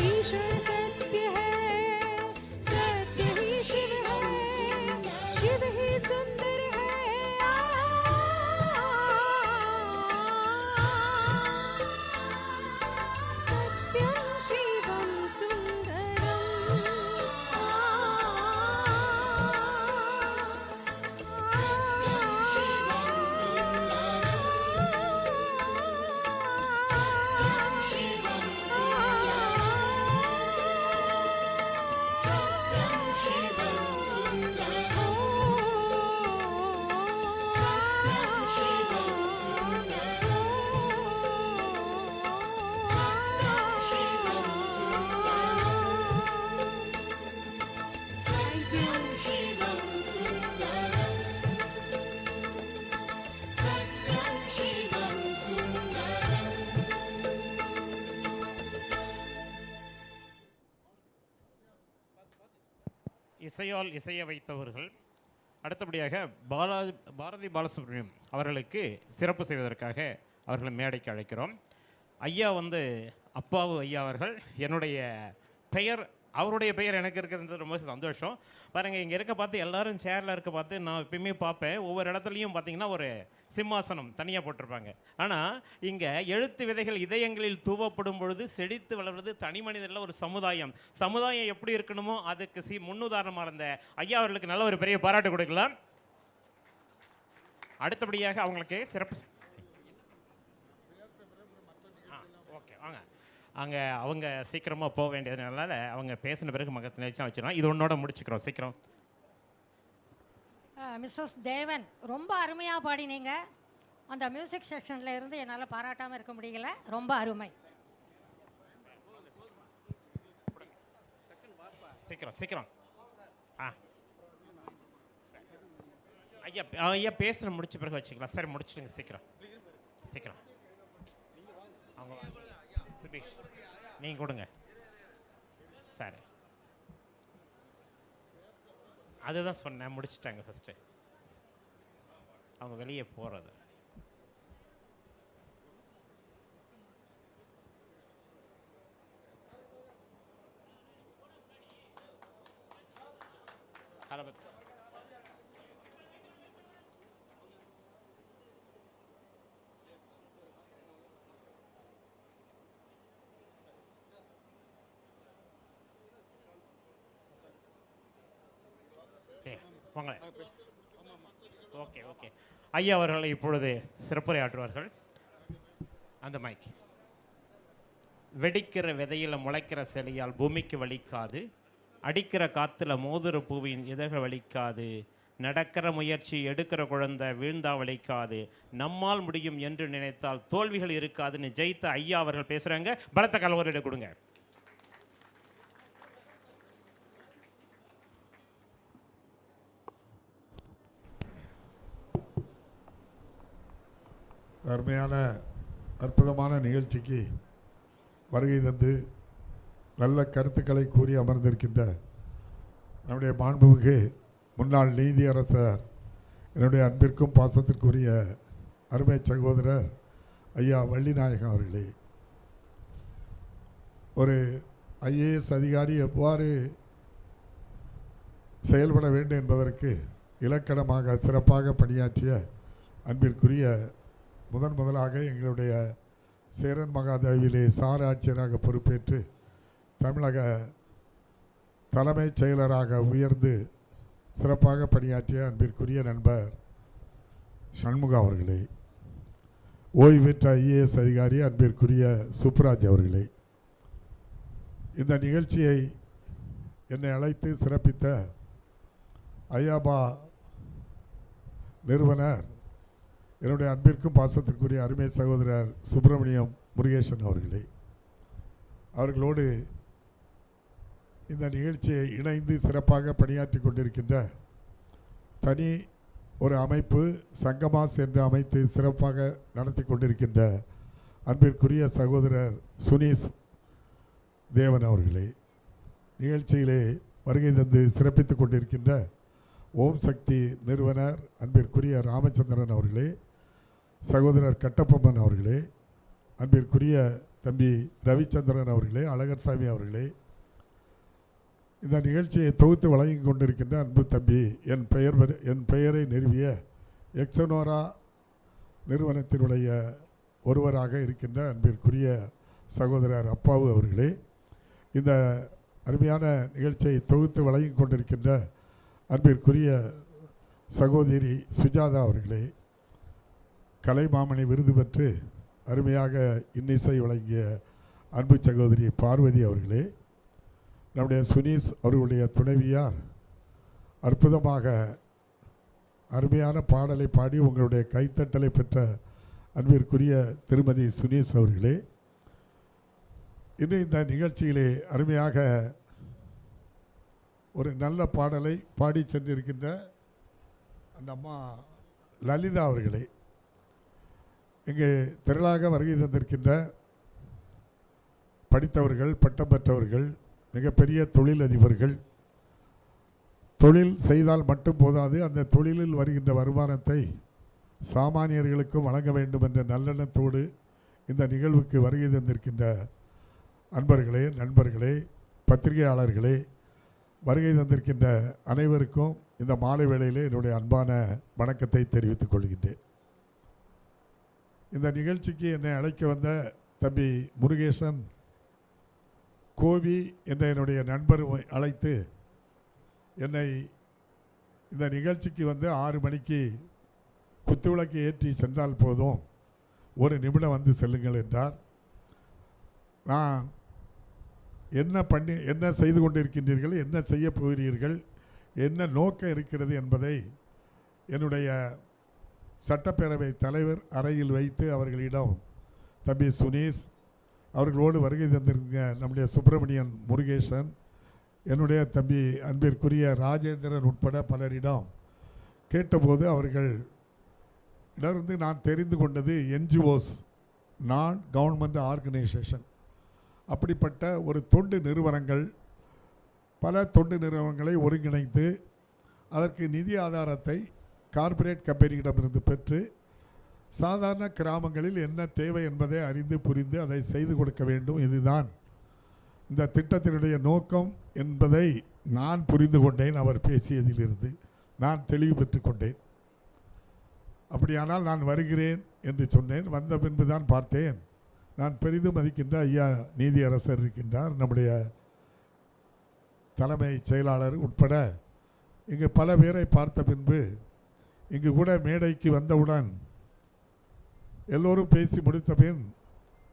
ईश्वर सत्य है, सत्य ही शिव है, शिव ही सुंदर है। सत्यं शिवं இசையால் இசைய வைத்தவர்கள். அடுத்தபடியாக பாரதி பாலசுப்ரமணியம் அவர்களுக்கு சிறப்பு செய்வதற்காக அவர்களை மேடைக்கு அழைக்கிறோம். ஐயா அப்பாவு ஐயா அவர்கள். என்னுடைய பெயர், அவருடைய பெயர் எனக்கு இருக்கிறது ரொம்ப சந்தோஷம். பாருங்கள், இங்கே இருக்க பார்த்து எல்லாரும் சேரில் இருக்க பார்த்து நான் எப்பயுமே பார்ப்பேன். ஒவ்வொரு இடத்துலையும் பார்த்தீங்கன்னா ஒரு சிம்மாசனம் தனியாக போட்டிருப்பாங்க. ஆனால் இங்கே எழுத்து விதைகள் இதயங்களில் தூவப்படும் பொழுது செடித்து வளர்வது தனி மனிதனில் ஒரு சமுதாயம். சமுதாயம் எப்படி இருக்கணுமோ அதுக்கு முன்னுதாரணமாக இருந்த ஐயா அவர்களுக்கு நல்ல ஒரு பெரிய பாராட்டு கொடுக்கலாம். அடுத்தபடியாக அவங்களுக்கு சிறப்பு. ஓகே, வாங்க. அங்கே அவங்க சீக்கிரமாக போக வேண்டியதுனால அவங்க பேசின பிறகு மகத்து நிகழ்ச்சியாக வச்சுருவோம். இது ஒன்றோட முடிச்சுக்கிறோம் சீக்கிரம். மிஸ்ஸஸ் தேவன் ரொம்ப அருமையாக பாடினீங்க. அந்த மியூசிக் செக்ஷனில் இருந்து என்னால் பாராட்டாமல் இருக்க முடியல. ரொம்ப அருமை. சீக்கிரம் சீக்கிரம். ஐயா ஐயா பேசுகிற முடிச்ச பிறகு வச்சுக்கலாம். சரி, முடிச்சுடுங்க சீக்கிரம் சீக்கிரம். அவங்க சுதீஷ் நீங்கள் கொடுங்க. சரி, அதுதான் சொன்னேன், முடிச்சுட்டாங்க. ஃபஸ்ட்டு அவங்க வெளியே போகிறது. Okay okay. ஐயா அவர்கள் இப்பொழுது சிறப்புரையாற்றுவார்கள். அந்த மைக். வெடிக்கிற விதையில் முளைக்கிற செடியால் பூமிக்கு வலிக்காது, அடிக்கிற காற்றுல மோதிர பூவின் இதழ்கள் வலிக்காது, நடக்கிற முயற்சி எடுக்கிற குழந்தை வீழ்ந்தா வலிக்காது, நம்மால் முடியும் என்று நினைத்தால் தோல்விகள் இருக்காதுன்னு ஜெயித்த ஐயா அவர்கள் பேசுகிறாங்க. பலத்த கலவரிட கொடுங்க. அருமையான அற்புதமான நிகழ்ச்சிக்கு வருகை தந்து நல்ல கருத்துக்களை கூறி அமர்ந்திருக்கின்ற நம்முடைய மாண்புமிகு முன்னாள் நீதியரசர், என்னுடைய அன்பிற்கும் பாசத்திற்குரிய அருமை சகோதரர் ஐயா வள்ளிநாயகம் அவர்களே, ஒரு ஐஏஎஸ் அதிகாரி எவ்வாறு செயல்பட வேண்டும் என்பதற்கு இலக்கணமாக சிறப்பாக பணியாற்றிய அன்பிற்குரிய முதலாக எங்களுடைய சேரன் மகாதேவிலே சார் ஆட்சியராக பொறுப்பேற்று தமிழக தலைமைச் செயலராக உயர்ந்து சிறப்பாக பணியாற்றிய அன்பிற்குரிய நண்பர் சண்முகா அவர்களே, ஓய்வு பெற்ற ஐஏஎஸ் அதிகாரி அன்பிற்குரிய சுப்ராஜ் அவர்களே, இந்த நிகழ்ச்சியை என்னை அழைத்து சிறப்பித்த ஐயாபா நிறுவனர் என்னுடைய அன்பிற்கும் பாசத்திற்குரிய அருமை சகோதரர் சுப்பிரமணியம் முருகேசன் அவர்களே, அவர்களோடு இந்த நிகழ்ச்சியை இணைந்து சிறப்பாக பணியாற்றி கொண்டிருக்கின்ற தனி ஒரு அமைப்பு சங்கமாஸ் என்று அமைத்து சிறப்பாக நடத்தி கொண்டிருக்கின்ற அன்பிற்குரிய சகோதரர் சுனிஷ் தேவன் அவர்களே, நிகழ்ச்சியிலே வருகை தந்து சிறப்பித்து கொண்டிருக்கின்ற ஓம் சக்தி நிறுவனர் அன்பிற்குரிய ராமச்சந்திரன் அவர்களே, சகோதரர் கட்டப்பொம்மன் அவர்களே, அன்பிற்குரிய தம்பி ரவிச்சந்திரன் அவர்களே, அழகர்சாமி அவர்களே, இந்த நிகழ்ச்சியை தொகுத்து வழங்கி கொண்டிருக்கின்ற அன்பு தம்பி என் பெயரை நிறுவிய எக்ஸனோரா நிறுவனத்தினுடைய ஒருவராக இருக்கின்ற அன்பிற்குரிய சகோதரர் அப்பாவு அவர்களே, இந்த அருமையான நிகழ்ச்சியை தொகுத்து வழங்கி கொண்டிருக்கின்ற அன்பிற்குரிய சகோதரி சுஜாதா அவர்களே, கலைமாமணி விருது பெற்று அருமையாக இன்னிசை வழங்கிய அன்பு சகோதரி பார்வதி அவர்களே, நம்முடைய சுனீஸ் அவர்களுடைய துணைவியார் அற்புதமாக அருமையான பாடலை பாடி உங்களுடைய கைத்தட்டலை பெற்ற அன்பிற்குரிய திருமதி சுனீஸ் அவர்களே, இன்னும் இந்த நிகழ்ச்சியிலே அருமையாக ஒரு நல்ல பாடலை பாடி சென்றிருக்கின்ற அந்த அம்மா லலிதா அவர்களே, இங்கே திரளாக வருகை தந்திருக்கின்ற படித்தவர்கள், பட்டம் பெற்றவர்கள், மிகப்பெரிய தொழிலதிபர்கள், தொழில் செய்தால் மட்டும் போதாது, அந்த தொழிலில் வருகின்ற வருமானத்தை சாமானியர்களுக்கும் வழங்க வேண்டும் என்ற நல்லெண்ணத்தோடு இந்த நிகழ்வுக்கு வருகை தந்திருக்கின்ற அன்பர்களே, நண்பர்களே, பத்திரிகையாளர்களே, வருகை தந்திருக்கின்ற அனைவருக்கும் இந்த மாலை வேளையிலே என்னுடைய அன்பான வணக்கத்தை தெரிவித்துக் கொள்கின்றேன். இந்த நிகழ்ச்சிக்கு என்னை அழைக்க வந்த தம்பி முருகேசன், கோவி என்ற என்னுடைய நண்பர் அழைத்து என்னை இந்த நிகழ்ச்சிக்கு வந்து 6 மணிக்கு குத்துவிளக்கு ஏற்றி சென்றால் போதும், ஒரு நிமிடம் வந்து செல்லுங்கள் என்றார். நான் என்ன செய்து கொண்டிருக்கின்றீர்கள், என்ன செய்ய போகிறீர்கள், என்ன நோக்கம் இருக்கிறது என்பதை என்னுடைய சட்டப்பேரவை தலைவர் அறையில் வைத்து அவர்களிடம் தம்பி சுனீஸ் அவர்களோடு வருகை தந்திருக்க நம்முடைய சுப்பிரமணியன் முருகேசன், என்னுடைய தம்பி அன்பிற்குரிய ராஜேந்திரன் உட்பட பலரிடம் கேட்டபோது அவர்கள் இடமிருந்து நான் தெரிந்து கொண்டது NGOs, நான் கவர்மெண்ட் ஆர்கனைசேஷன், அப்படிப்பட்ட ஒரு தொண்டு நிறுவனங்கள், பல தொண்டு நிறுவனங்களை ஒருங்கிணைத்து அதற்கு நிதி ஆதாரத்தை கார்ப்பரேட் கம்பெனியிடமிருந்து பெற்று சாதாரண கிராமங்களில் என்ன தேவை என்பதை அறிந்து புரிந்து அதை செய்து கொடுக்க வேண்டும். இதுதான் இந்த திட்டத்தினுடைய நோக்கம் என்பதை நான் புரிந்து கொண்டேன். அவர் பேசியதிலிருந்து நான் தெளிவு பெற்று கொண்டேன். அப்படியானால் நான் வருகிறேன் என்று சொன்னேன். வந்த பின்பு தான் பார்த்தேன், நான் பெரிதும் மதிக்கின்ற ஐயா நீதியரசர் இருக்கின்றார், நம்முடைய தலைமை செயலாளர் உட்பட இங்கு பல பேரை பார்த்த பின்பு இங்கு கூட மேடைக்கு வந்தவுடன் எல்லோரும் பேசி முடித்த பின்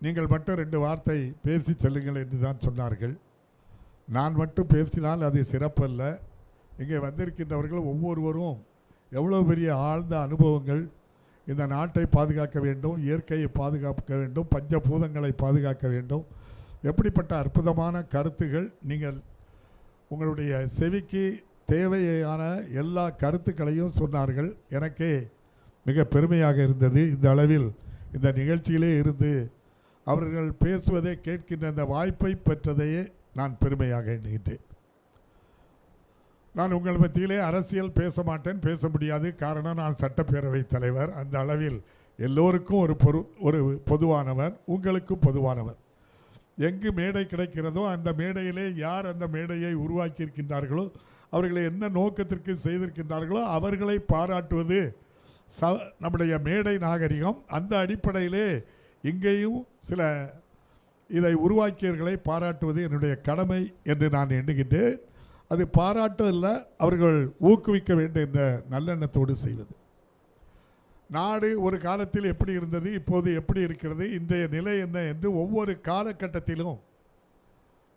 நீங்கள் மட்டும் 2 வார்த்தை பேசி செல்லுங்கள் என்று தான் சொன்னார்கள். நான் மட்டும் பேசினால் அது சிறப்பல்ல. இங்கே வந்திருக்கின்றவர்கள் ஒவ்வொருவரும் எவ்வளோ பெரிய ஆழ்ந்த அனுபவங்கள், இந்த நாட்டை பாதுகாக்க வேண்டும், இயற்கையை பாதுகாக்க வேண்டும், பஞ்சபூதங்களை பாதுகாக்க வேண்டும், எப்படிப்பட்ட அற்புதமான கருத்துகள் நீங்கள் உங்களுடைய செவிக்கு தேவையான எல்லா கருத்துக்களையும் சொன்னார்கள். எனக்கே மிக பெருமையாக இருந்தது. இந்த அளவில் இந்த நிகழ்ச்சியிலே இருந்து அவர்கள் பேசுவதை கேட்கின்ற அந்த வாய்ப்பை பெற்றதையே நான் பெருமையாக எண்ணுகின்றேன். நான் உங்கள் மத்தியிலே அரசியல் பேச மாட்டேன், பேச முடியாது. காரணம், நான் சட்டப்பேரவை தலைவர். அந்த அளவில் எல்லோருக்கும் ஒரு பொதுவானவர், உங்களுக்கும் பொதுவானவர். எங்கு மேடை கிடைக்கிறதோ அந்த மேடையிலே யார் அந்த மேடையை உருவாக்கியிருக்கின்றார்களோ, அவர்களை என்ன நோக்கத்திற்கு செய்திருக்கின்றார்களோ அவர்களை பாராட்டுவது நம்முடைய மேடை நாகரிகம். அந்த அடிப்படையிலே இங்கேயும் சில இதை உருவாக்கியவர்களை பாராட்டுவது என்னுடைய கடமை என்று நான் எண்ணுகின்றேன். அது பாராட்டு அல்ல, அவர்கள் ஊக்குவிக்க வேண்டும் என்ற நல்லெண்ணத்தோடு செய்வது. நாடு ஒரு காலத்தில் எப்படி இருந்தது, இப்போது எப்படி இருக்கிறது, இன்றைய நிலை என்ன என்று ஒவ்வொரு காலகட்டத்திலும்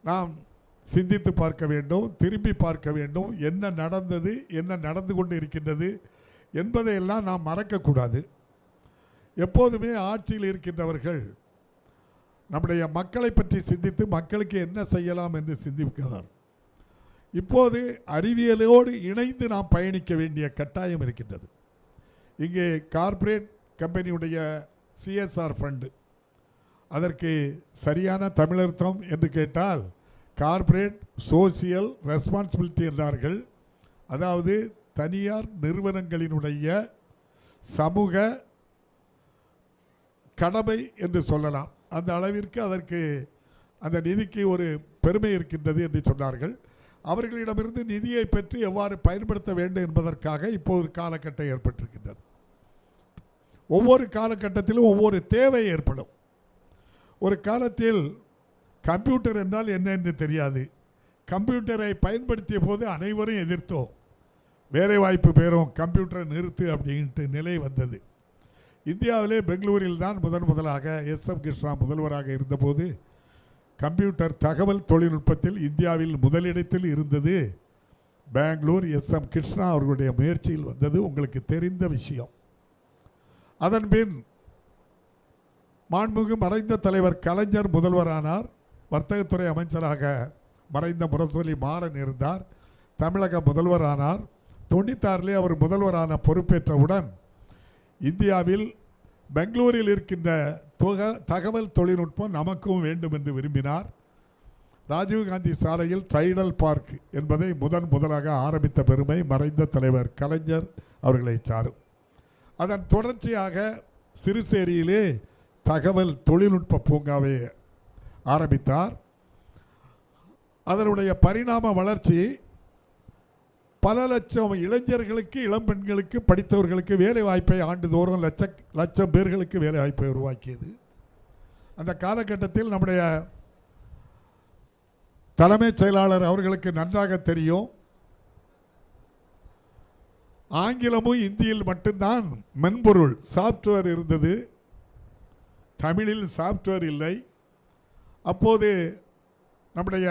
நாம் சிந்தித்து பார்க்க வேண்டும், திரும்பி பார்க்க வேண்டும். என்ன நடந்தது, என்ன நடந்து கொண்டு இருக்கின்றது என்பதையெல்லாம் நாம் மறக்கக்கூடாது. எப்போதுமே ஆட்சியில் இருக்கின்றவர்கள் நம்முடைய மக்களை பற்றி சிந்தித்து மக்களுக்கு என்ன செய்யலாம் என்று சிந்திக்கிறார். இப்போது அறிவியலோடு இணைந்து நாம் பயணிக்க வேண்டிய கட்டாயம் இருக்கின்றது. இங்கே கார்ப்பரேட் கம்பெனியுடைய CSR ஃபண்டு, அதற்கு சரியான தமிழர்த்தம் என்று கேட்டால் கார்ப்பரேட் சோசியல் ரெஸ்பான்சிபிலிட்டி என்றார்கள். அதாவது தனியார் நிறுவனங்களினுடைய சமூக கடமை என்று சொல்லலாம். அந்த அளவிற்கு அதற்கு அந்த நிதிக்கு ஒரு பெருமை இருக்கின்றது என்று சொன்னார்கள். அவர்களிடமிருந்து நிதியை பெற்று எவ்வாறு பயன்படுத்த வேண்டும் என்பதற்காக இப்போது காலகட்டம் ஏற்பட்டிருக்கின்றது. ஒவ்வொரு காலகட்டத்திலும் ஒவ்வொரு தேவை ஏற்படும். ஒரு காலத்தில் கம்ப்யூட்டர் என்றால் என்ன என்று தெரியாது. கம்ப்யூட்டரை பயன்படுத்திய போது அனைவரும் எதிர்த்தோம். வேலைவாய்ப்பு பெறும், கம்ப்யூட்டரை நிறுத்து அப்படின்ட்டு நிலை வந்தது. இந்தியாவிலே பெங்களூரில் தான் முதலாக S.M. கிருஷ்ணா முதல்வராக இருந்தபோது கம்ப்யூட்டர் தகவல் தொழில்நுட்பத்தில் இந்தியாவில் முதலிடத்தில் இருந்தது. பெங்களூர் S.M. கிருஷ்ணா அவர்களுடைய முயற்சியில் வந்தது, உங்களுக்கு தெரிந்த விஷயம். அதன் பின் மாண்புமிகு மறைந்த தலைவர் கலைஞர் முதல்வரானார். வர்த்தகத்துறை அமைச்சராக மறைந்த முரசொலி மாறன் இருந்தார். தமிழக முதல்வரானார். 96 அவர் முதல்வரான பொறுப்பேற்றவுடன் இந்தியாவில் பெங்களூரில் இருக்கின்ற தகவல் தொழில்நுட்பம் நமக்கும் வேண்டும் என்று விரும்பினார். ராஜீவ்காந்தி சாலையில் ட்ரைடல் பார்க் என்பதை முதலாக ஆரம்பித்த பெருமை மறைந்த தலைவர் கலைஞர் அவர்களை சாரும். அதன் தொடர்ச்சியாக சிறுசேரியிலே தகவல் தொழில்நுட்ப பூங்காவை ஆரம்பித்தார். அதனுடைய பரிணாம வளர்ச்சி பல லட்சம் இளைஞர்களுக்கு, இளம்பெண்களுக்கு, படித்தவர்களுக்கு வேலை வாய்ப்பை ஆண்டுதோறும் லட்சம் பேர்களுக்கு வேலை வாய்ப்பை உருவாக்கியது. அந்த காலகட்டத்தில் நம்முடைய தலைமைச் செயலாளர் அவர்களுக்கு நன்றாக தெரியும், ஆங்கிலமும் இந்தியில் மட்டும்தான் மென்பொருள் சாஃப்ட்வேர் இருந்தது, தமிழில் சாஃப்ட்வேர் இல்லை. அப்போது நம்முடைய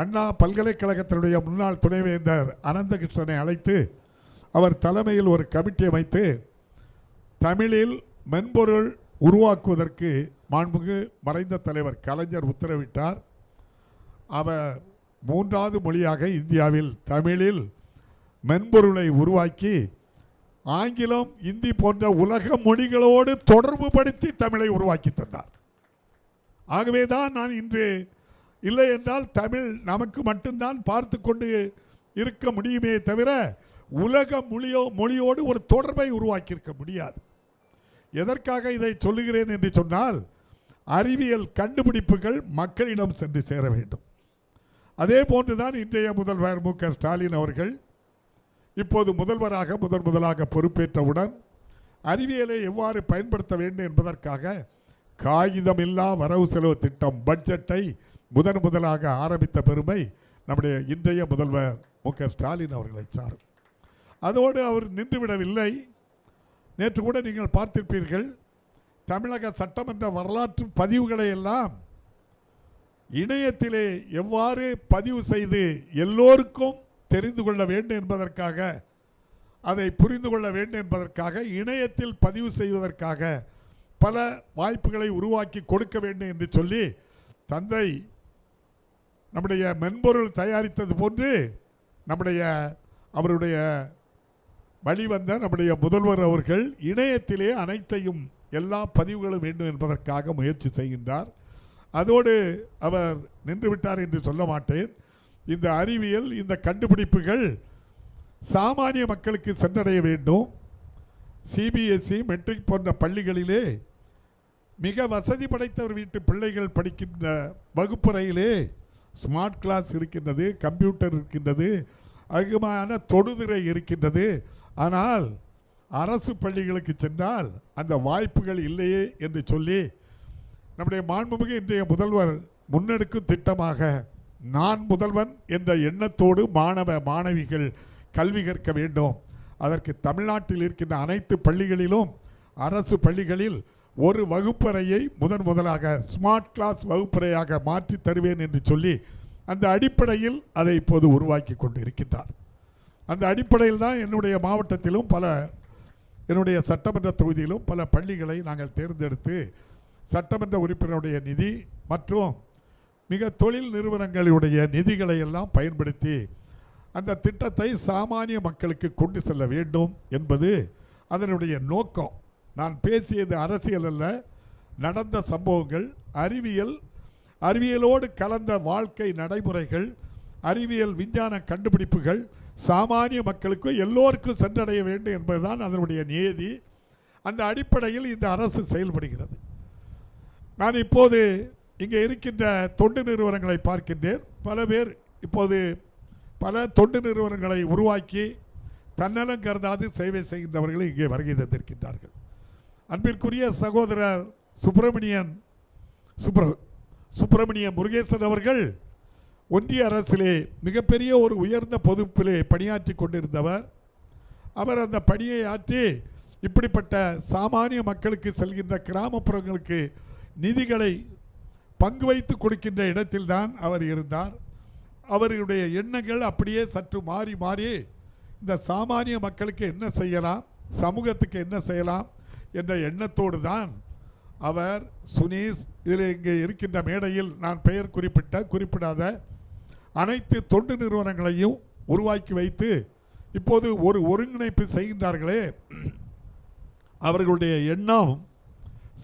அண்ணா பல்கலைக்கழகத்தினுடைய முன்னாள் துணைவேந்தர் அனந்தகிருஷ்ணனை அழைத்து அவர் தலைமையில் ஒரு கமிட்டி அமைத்து தமிழில் மென்பொருள் உருவாக்குவதற்கு மாண்புமிகு மறைந்த தலைவர் கலைஞர் உத்தரவிட்டார். அவர் 3வது மொழியாக இந்தியாவில் தமிழில் மென்பொருளை உருவாக்கி ஆங்கிலம், இந்தி போன்ற உலக மொழிகளோடு தொடர்பு படுத்தி தமிழை உருவாக்கி தந்தார். ஆகவே தான் நான் இன்று இல்லை என்றால் தமிழ் நமக்கு மட்டும்தான் பார்த்து கொண்டு இருக்க முடியுமே தவிர உலக மொழியோடு ஒரு தொடர்பை உருவாக்கியிருக்க முடியாது. எதற்காக இதை சொல்லுகிறேன் என்று சொன்னால், அறிவியல் கண்டுபிடிப்புகள் மக்களிடம் சென்று சேர வேண்டும். அதே போன்றுதான் இன்றைய முதல்வர் மு க ஸ்டாலின் அவர்கள் இப்போது முதல்வராக முதலாக பொறுப்பேற்றவுடன் அறிவியலை எவ்வாறு பயன்படுத்த வேண்டும் என்பதற்காக காகிதமில்லா வரவு செலவு திட்டம் பட்ஜெட்டை முதலாக ஆரம்பித்த பெருமை நம்முடைய இன்றைய முதல்வர் மு க ஸ்டாலின் அவர்களை சாரும். அதோடு அவர் நின்றுவிடவில்லை. நேற்று கூட நீங்கள் பார்த்திருப்பீர்கள், தமிழக சட்டமன்ற வரலாற்று பதிவுகளை எல்லாம் இணையத்திலே எவ்வாறு பதிவு செய்து எல்லோருக்கும் தெரிந்து கொள்ள வேண்டும் என்பதற்காக, அதை புரிந்து கொள்ள வேண்டும் என்பதற்காக இணையத்தில் பதிவு செய்வதற்காக பல வாய்ப்புகளை உருவாக்கி கொடுக்க வேண்டும் என்று சொல்லி தந்தை நம்முடைய மென்பொருள் தயாரித்தது போன்று அவருடைய வழிவந்த நம்முடைய முதல்வர் அவர்கள் இணையத்திலே அனைத்தையும் எல்லா பதிவுகளும் வேண்டும் என்பதற்காக முயற்சி செய்கின்றார். அதோடு அவர் நின்றுவிட்டார் என்று சொல்ல மாட்டேன். இந்த அறிவியல், இந்த கண்டுபிடிப்புகள் சாமானிய மக்களுக்கு சென்றடைய வேண்டும். CBSE மெட்ரிக் போன்ற பள்ளிகளிலே மிக வசதி படைத்தவர் வீட்டு பிள்ளைகள் படிக்கின்ற வகுப்பறையிலே ஸ்மார்ட் கிளாஸ் இருக்கின்றது, கம்ப்யூட்டர் இருக்கின்றது, அதிகமான தொடுதிரை இருக்கின்றது. ஆனால் அரசு பள்ளிகளுக்கு சென்றால் அந்த வாய்ப்புகள் இல்லையே என்று சொல்லி நம்முடைய மாண்புமிகு இன்றைய முதல்வர் முன்னெடுக்கும் திட்டமாக நான் முதல்வன் என்ற எண்ணத்தோடு மாணவிகள் கல்வி கற்க வேண்டும். அதற்கு தமிழ்நாட்டில் இருக்கின்ற அனைத்து பள்ளிகளிலும், அரசு பள்ளிகளில் ஒரு வகுப்பறையை முதலாக ஸ்மார்ட் கிளாஸ் வகுப்பறையாக மாற்றி தருவேன் என்று சொல்லி அந்த அடிப்படையில் அதை இப்போது உருவாக்கி கொண்டு இருக்கின்றார். அந்த அடிப்படையில் தான் என்னுடைய மாவட்டத்திலும் என்னுடைய சட்டமன்ற தொகுதியிலும் பல பள்ளிகளை நாங்கள் தேர்ந்தெடுத்து சட்டமன்ற உறுப்பினருடைய நிதி மற்றும் மிக தொழில் நிறுவனங்களுடைய நிதிகளை எல்லாம் பயன்படுத்தி அந்த திட்டத்தை சாமானிய மக்களுக்கு கொண்டு செல்ல வேண்டும் என்பது அதனுடைய நோக்கம். நான் பேசியது அரசியல் அல்ல, நடந்த சம்பவங்கள், அறிவியலோடு கலந்த வாழ்க்கை நடைமுறைகள், அறிவியல் விஞ்ஞான கண்டுபிடிப்புகள், சாமானிய மக்களுக்கும் எல்லோருக்கும் சென்றடைய வேண்டும் என்பதுதான் அதனுடைய நியதி. அந்த அடிப்படையில் இந்த அரசு செயல்படுகிறது. நான் இப்போது இங்கே இருக்கின்ற தொண்டு நிறுவனங்களை பார்க்கின்றேன். பல பேர் இப்போது பல தொண்டு நிறுவனங்களை உருவாக்கி தன்னலம் கருதாது சேவை செய்கின்றவர்கள் இங்கே வருகை தந்திருக்கின்றார்கள். அன்பிற்குரிய சகோதரர் சுப்பிரமணிய முருகேசன் அவர்கள் ஒன்றிய அரசிலே மிகப்பெரிய ஒரு உயர்ந்த பொறுப்பிலே பணியாற்றி கொண்டிருந்தவர். அவர் அந்த பணியை ஆற்றி இப்படிப்பட்ட சாமானிய மக்களுக்கு செல்கின்ற கிராமப்புறங்களுக்கு நிதிகளை பங்கு வைத்து கொடுக்கின்ற இடத்தில்தான் அவர் இருந்தார். அவருடைய எண்ணங்கள் அப்படியே சற்று மாறி மாறி இந்த சாமானிய மக்களுக்கு என்ன செய்யலாம், சமூகத்துக்கு என்ன செய்யலாம் என்ற எண்ணத்தோடு தான் அவர் சுனீஷ் இதில் இங்கே இருக்கின்ற மேடையில் நான் பெயர் குறிப்பிடாத அனைத்து தொண்டு நிறுவனங்களையும் உருவாக்கி வைத்து இப்போது ஒரு ஒருங்கிணைப்பு செய்கின்றார்களே, அவர்களுடைய எண்ணம்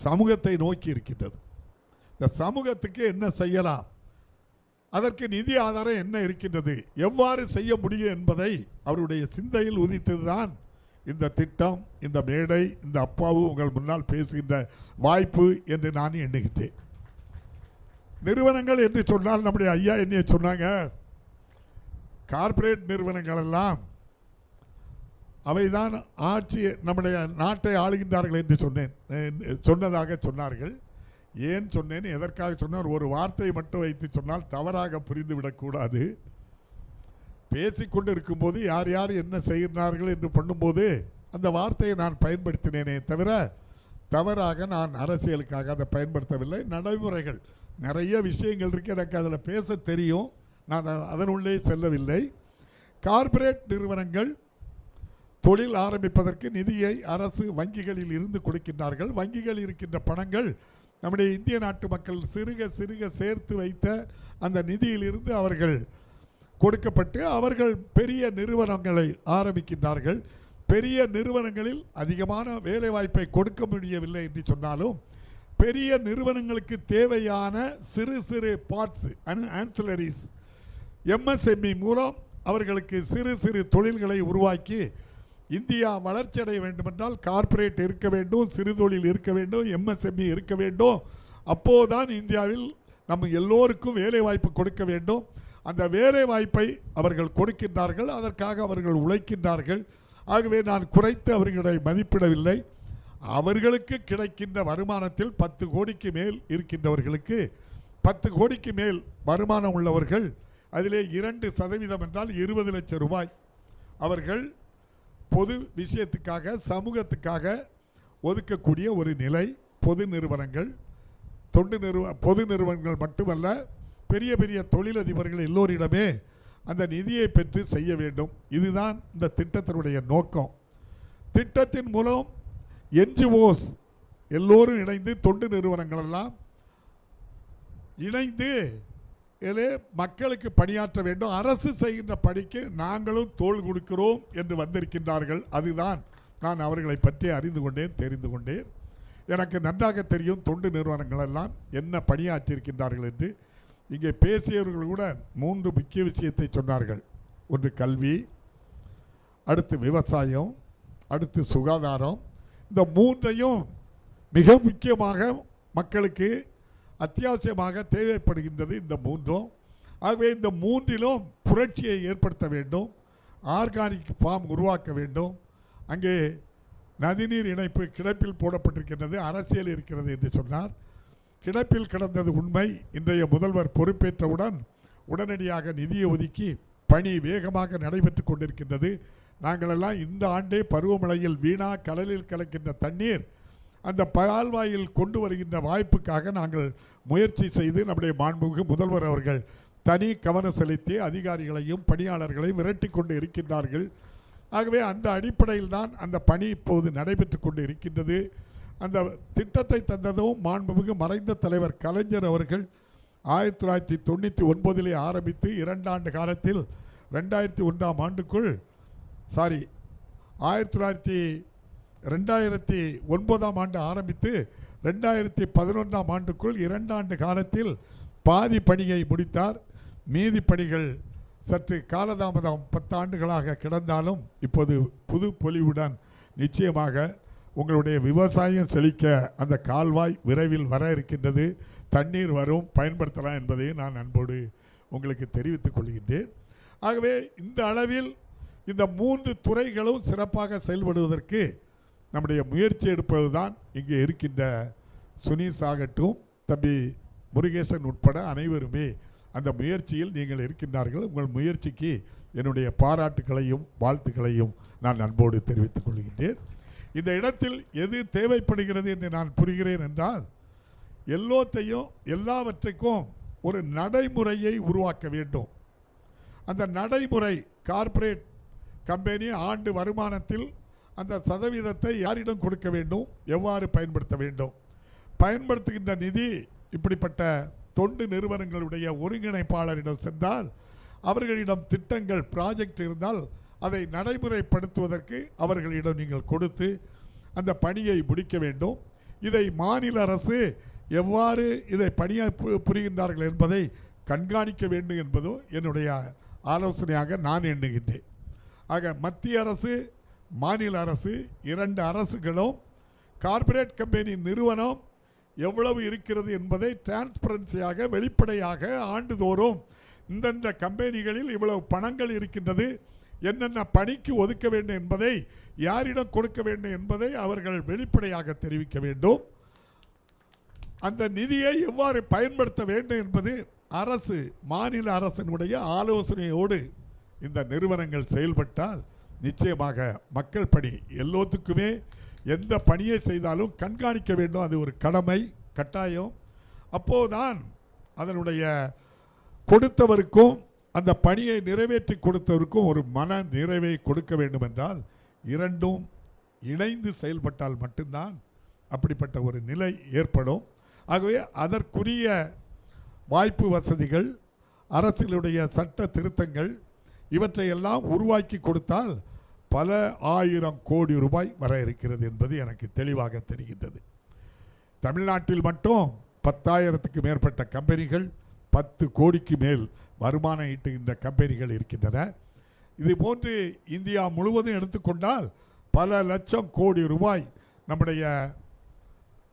சமூகத்தை நோக்கி இருக்கின்றது. இந்த சமூகத்துக்கு என்ன செய்யலாம், அதற்கு நிதி ஆதாரம் என்ன இருக்கின்றது, எவ்வாறு செய்ய முடியும் என்பதை அவருடைய சிந்தையில் உதித்ததுதான் இந்த திட்டம், இந்த மேடை, இந்த அப்பாவு உங்கள் முன்னால் பேசுகின்ற வாய்ப்பு என்று நான் எண்ணுகின்றேன். நிறுவனங்கள் என்று சொன்னால் நம்முடைய ஐயா என்ன சொன்னாங்க, கார்ப்பரேட் நிறுவனங்கள் எல்லாம் அவைதான் ஆட்சி நம்முடைய நாட்டை ஆளுகின்றார்கள் என்று சொன்னதாக சொன்னார்கள். ஏன் சொன்னேன், எதற்காக சொன்னார், ஒரு வார்த்தை மட்டும் வைத்து சொன்னால் தவறாக புரிந்துவிடக்கூடாது. பேசிக்கொண்டு இருக்கும்போது யார் யார் என்ன செய்கிறார்கள் என்று பண்ணும்போது அந்த வார்த்தையை நான் பயன்படுத்தினேனே தவிர தவறாக நான் அரசியலுக்காக அதை பயன்படுத்தவில்லை. நடைமுறைகள் நிறைய விஷயங்கள் இருக்கு, எனக்கு அதில் பேச தெரியும், நான் அதனுள்ளே செல்லவில்லை. கார்ப்பரேட் நிறுவனங்கள் தொழில் ஆரம்பிப்பதற்கு நிதியை அரசு வங்கிகளில் இருந்து கொடுக்கின்றார்கள். வங்கிகள் இருக்கின்ற பணங்கள் நம்முடைய இந்திய நாட்டு மக்கள் சிறுக சிறுக சேர்த்து வைத்த அந்த நிதியிலிருந்து அவர்கள் கொடுக்கப்பட்டு அவர்கள் பெரிய நிறுவனங்களை ஆரம்பிக்கின்றார்கள். பெரிய நிறுவனங்களில் அதிகமான வேலைவாய்ப்பை கொடுக்க முடியவில்லை என்று சொன்னாலும் பெரிய நிறுவனங்களுக்கு தேவையான சிறு சிறு பார்ட்ஸ் ஆன்சிலரிஸ் எம்எஸ்எம்இ மூலம் அவர்களுக்கு சிறு சிறு தொழில்களை உருவாக்கி இந்தியா வளர்ச்சி அடைய வேண்டுமென்றால் கார்ப்பரேட் இருக்க வேண்டும், சிறு தொழில் இருக்க வேண்டும், எம்எஸ்எம்இ இருக்க வேண்டும். அப்போதுதான் இந்தியாவில் நம்ம எல்லோருக்கும் வேலை வாய்ப்பு கொடுக்க வேண்டும். அந்த வேலை வாய்ப்பை அவர்கள் கொடுக்கின்றார்கள், அதற்காக அவர்கள் உழைக்கின்றார்கள். ஆகவே நான் குறைத்து அவர்களை மதிப்பிடவில்லை. அவர்களுக்கு கிடைக்கின்ற வருமானத்தில் 10 கோடிக்கு மேல் இருக்கின்றவர்களுக்கு 10 கோடிக்கு மேல் வருமானம் உள்ளவர்கள் அதிலே 2% என்றால் 20 லட்சம் ரூபாய் அவர்கள் பொது விஷயத்துக்காக சமூகத்துக்காக ஒதுக்கக்கூடிய ஒரு நிலை. பொது நிறுவனங்கள் பொது நிறுவனங்கள் மட்டுமல்ல, பெரிய பெரிய தொழிலதிபர்கள் எல்லோரிடமே அந்த நிதியை பெற்று செய்ய வேண்டும். இதுதான் இந்த திட்டத்தினுடைய நோக்கம். திட்டத்தின் மூலம் NGOs எல்லோரும் இணைந்து தொண்டு நிறுவனங்கள் எல்லாம் இணைந்து இதிலே மக்களுக்கு பணியாற்ற வேண்டும். அரசு செய்கின்ற பணிக்கு நாங்களும் தோள் கொடுக்கிறோம் என்று வந்திருக்கின்றார்கள். அதுதான் நான் அவர்களை பற்றி அறிந்து கொண்டேன், தெரிந்து கொண்டேன். எனக்கு நன்றாக தெரியும் தொண்டு நிறுவனங்கள் எல்லாம் என்ன பணியாற்றியிருக்கின்றார்கள் என்று. இங்கே பேசியவர்கள் கூட 3 முக்கிய விஷயத்தை சொன்னார்கள். ஒன்று கல்வி, அடுத்து விவசாயம், அடுத்து சுகாதாரம். இந்த 3ஐயும் மிக முக்கியமாக மக்களுக்கு அத்தியாவசியமாக தேவைப்படுகின்றது இந்த 3ம். ஆகவே இந்த 3லும் புரட்சியை ஏற்படுத்த வேண்டும். ஆர்கானிக் ஃபார்ம் உருவாக்க வேண்டும். அங்கே நதிநீர் இணைப்பு கிடப்பில் போடப்பட்டிருக்கின்றது, அரசியல் இருக்கிறது என்று சொன்னார். கிடப்பில் கிடந்தது உண்மை. இன்றைய முதல்வர் பொறுப்பேற்றவுடன் உடனடியாக நிதியை ஒதுக்கி பணி வேகமாக நடைபெற்று கொண்டிருக்கின்றது. நாங்களெல்லாம் இந்த ஆண்டே பருவமழையில் வீணா கடலில் கலக்கின்ற தண்ணீர் அந்த பால்வாயில் கொண்டு வருகின்ற வாய்ப்புக்காக நாங்கள் முயற்சி செய்து நம்முடைய மாண்புமிகு முதல்வர் அவர்கள் தனி கவனம் செலுத்தி அதிகாரிகளையும் பணியாளர்களையும் விரட்டி கொண்டு இருக்கின்றார்கள். ஆகவே அந்த அடிப்படையில் தான் அந்த பணி இப்போது நடைபெற்று கொண்டு இருக்கின்றது. அந்த திட்டத்தை தந்ததும் மாண்புமிகு மறைந்த தலைவர் கலைஞர் அவர்கள் 1999 ஆரம்பித்து 2 ஆண்டு காலத்தில் 2001ஆம் ஆண்டுக்குள் 2009ஆம் ஆண்டு ஆரம்பித்து 2011ஆம் ஆண்டுக்குள் 2 ஆண்டு காலத்தில் பாதி பணியை முடித்தார். மீதி பணிகள் சற்று காலதாமதம் 10 ஆண்டுகளாக கிடந்தாலும் இப்போது புது பொலிவுடன் நிச்சயமாக உங்களுடைய விவசாயம் செழிக்க அந்த கால்வாய் விரைவில் வர இருக்கின்றது. தண்ணீர் வரும், பயன்படுத்தலாம் என்பதை நான் அன்போடு உங்களுக்கு தெரிவித்துக் கொள்கின்றேன். ஆகவே இந்த அளவில் இந்த 3 துறைகளும் சிறப்பாக செயல்படுவதற்கு நம்முடைய முயற்சி எடுப்பதுதான் இங்கே இருக்கின்ற சுனீஸ் ஆகட்டும், தம்பி முருகேசன் உட்பட அனைவருமே அந்த முயற்சியில் நீங்கள் இருக்கின்றார்கள். உங்கள் முயற்சிக்கு என்னுடைய பாராட்டுகளையும் வாழ்த்துக்களையும் நான் அன்போடு தெரிவித்துக் கொள்கின்றேன். இந்த இடத்தில் எது தேவைப்படுகிறது என்று நான் புரிகிறேன் என்றால், எல்லாவற்றைக்கும் ஒரு நடைமுறையை உருவாக்க வேண்டும். அந்த நடைமுறை கார்ப்பரேட் கம்பெனி ஆண்டு வருமானத்தில் அந்த சதவீதத்தை யாரிடம் கொடுக்க வேண்டும், எவ்வாறு பயன்படுத்த வேண்டும், பயன்படுத்துகின்ற நிதி இப்படிப்பட்ட தொண்டு நிறுவனங்களுடைய ஒருங்கிணைப்பாளரிடம் சென்றால் அவர்களிடம் திட்டங்கள் ப்ராஜெக்ட் இருந்தால் அதை நடைமுறைப்படுத்துவதற்கு அவர்களிடம் நீங்கள் கொடுத்து அந்த பணியை முடிக்க வேண்டும். இதை மாநில அரசு எவ்வாறு இதை பணியாக புரிகின்றார்கள் என்பதை கண்காணிக்க வேண்டும் என்பதோ என்னுடைய ஆலோசனையாக நான் எண்ணுகின்றேன். ஆக மத்திய அரசு, மாநில அரசு 2 அரசுகளும் கார்ப்பரேட் கம்பெனி நிறுவனம் எவ்வளவு இருக்கிறது என்பதை டிரான்ஸ்பரன்சியாக வெளிப்படையாக ஆண்டுதோறும் இந்தந்த கம்பெனிகளில் இவ்வளவு பணங்கள் இருக்கின்றது, என்னென்ன பணிக்கு ஒதுக்க வேண்டும் என்பதை, யாரிடம் கொடுக்க வேண்டும் என்பதை அவர்கள் வெளிப்படையாக தெரிவிக்க வேண்டும். அந்த நிதியை எவ்வாறு பயன்படுத்த வேண்டும் என்பது அரசு, மாநில அரசினுடைய ஆலோசனையோடு இந்த நிறுவனங்கள் செயல்பட்டால் நிச்சயமாக மக்கள் பணி எல்லோத்துக்குமே எந்த பணியை செய்தாலும் கண்காணிக்க வேண்டும். அது ஒரு கடமை, கட்டாயம். அப்போதுதான் அதனுடைய கொடுத்தவருக்கும் அந்த பணியை நிறைவேற்றி கொடுத்தவருக்கும் ஒரு மன நிறைவை கொடுக்க வேண்டும் என்றால் 2ம் இணைந்து செயல்பட்டால் மட்டும்தான் அப்படிப்பட்ட ஒரு நிலை ஏற்படும். ஆகவே அதற்குரிய வாய்ப்பு வசதிகள், அரசினுடைய சட்ட திருத்தங்கள் இவற்றையெல்லாம் உருவாக்கி கொடுத்தால் பல 1000 கோடி ரூபாய் வர இருக்கிறது என்பது எனக்கு தெளிவாக தெரிகின்றது. தமிழ்நாட்டில் மட்டும் 10,000க்கு மேற்பட்ட கம்பெனிகள், 10 கோடிக்கு மேல் வருமானம் ஈட்டுகின்ற கம்பெனிகள் இருக்கின்றன. இது போன்று இந்தியா முழுவதும் எடுத்துக்கொண்டால் பல லட்சம் கோடி ரூபாய் நம்முடைய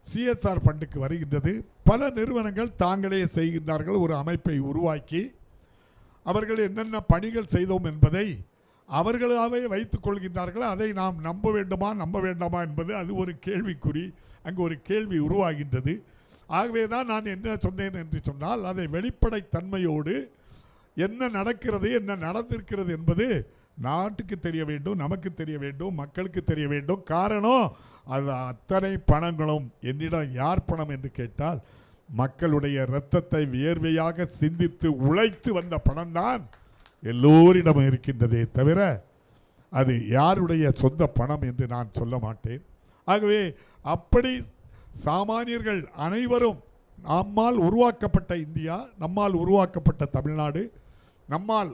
CSR ஃபண்டுக்கு வருகின்றது. பல நிறுவனங்கள் தாங்களே செய்கின்றார்கள். ஒரு அமைப்பை உருவாக்கி அவர்கள் என்னென்ன பணிகள் செய்தோம் என்பதை அவர்களாகவே வைத்துக் கொள்கின்றார்கள். அதை நாம் நம்ப வேண்டுமா நம்ப வேண்டாமா என்பது அது ஒரு கேள்விக்குறி, அங்கு ஒரு கேள்வி உருவாகின்றது. ஆகவே தான் நான் என்ன சொன்னேன் என்று சொன்னால், அதை வெளிப்படைத்தன்மையோடு என்ன நடக்கிறது, என்ன நடந்திருக்கிறது என்பது நாட்டுக்கு தெரிய வேண்டும், நமக்கு தெரிய வேண்டும், மக்களுக்கு தெரிய வேண்டும். காரணம், அது அத்தனை பணங்களும் என்னிடம் யார் பணம் என்று கேட்டால் மக்களுடைய இரத்தத்தை வியர்வையாக சிந்தித்து உழைத்து வந்த பணம்தான் எல்லோரிடமும் இருக்கின்றதே தவிர அது யாருடைய சொந்த பணம் என்று நான் சொல்ல மாட்டேன். ஆகவே அப்படி சாமானியர்கள் அனைவரும், நம்மால் உருவாக்கப்பட்ட இந்தியா, நம்மால் உருவாக்கப்பட்ட தமிழ்நாடு, நம்மால்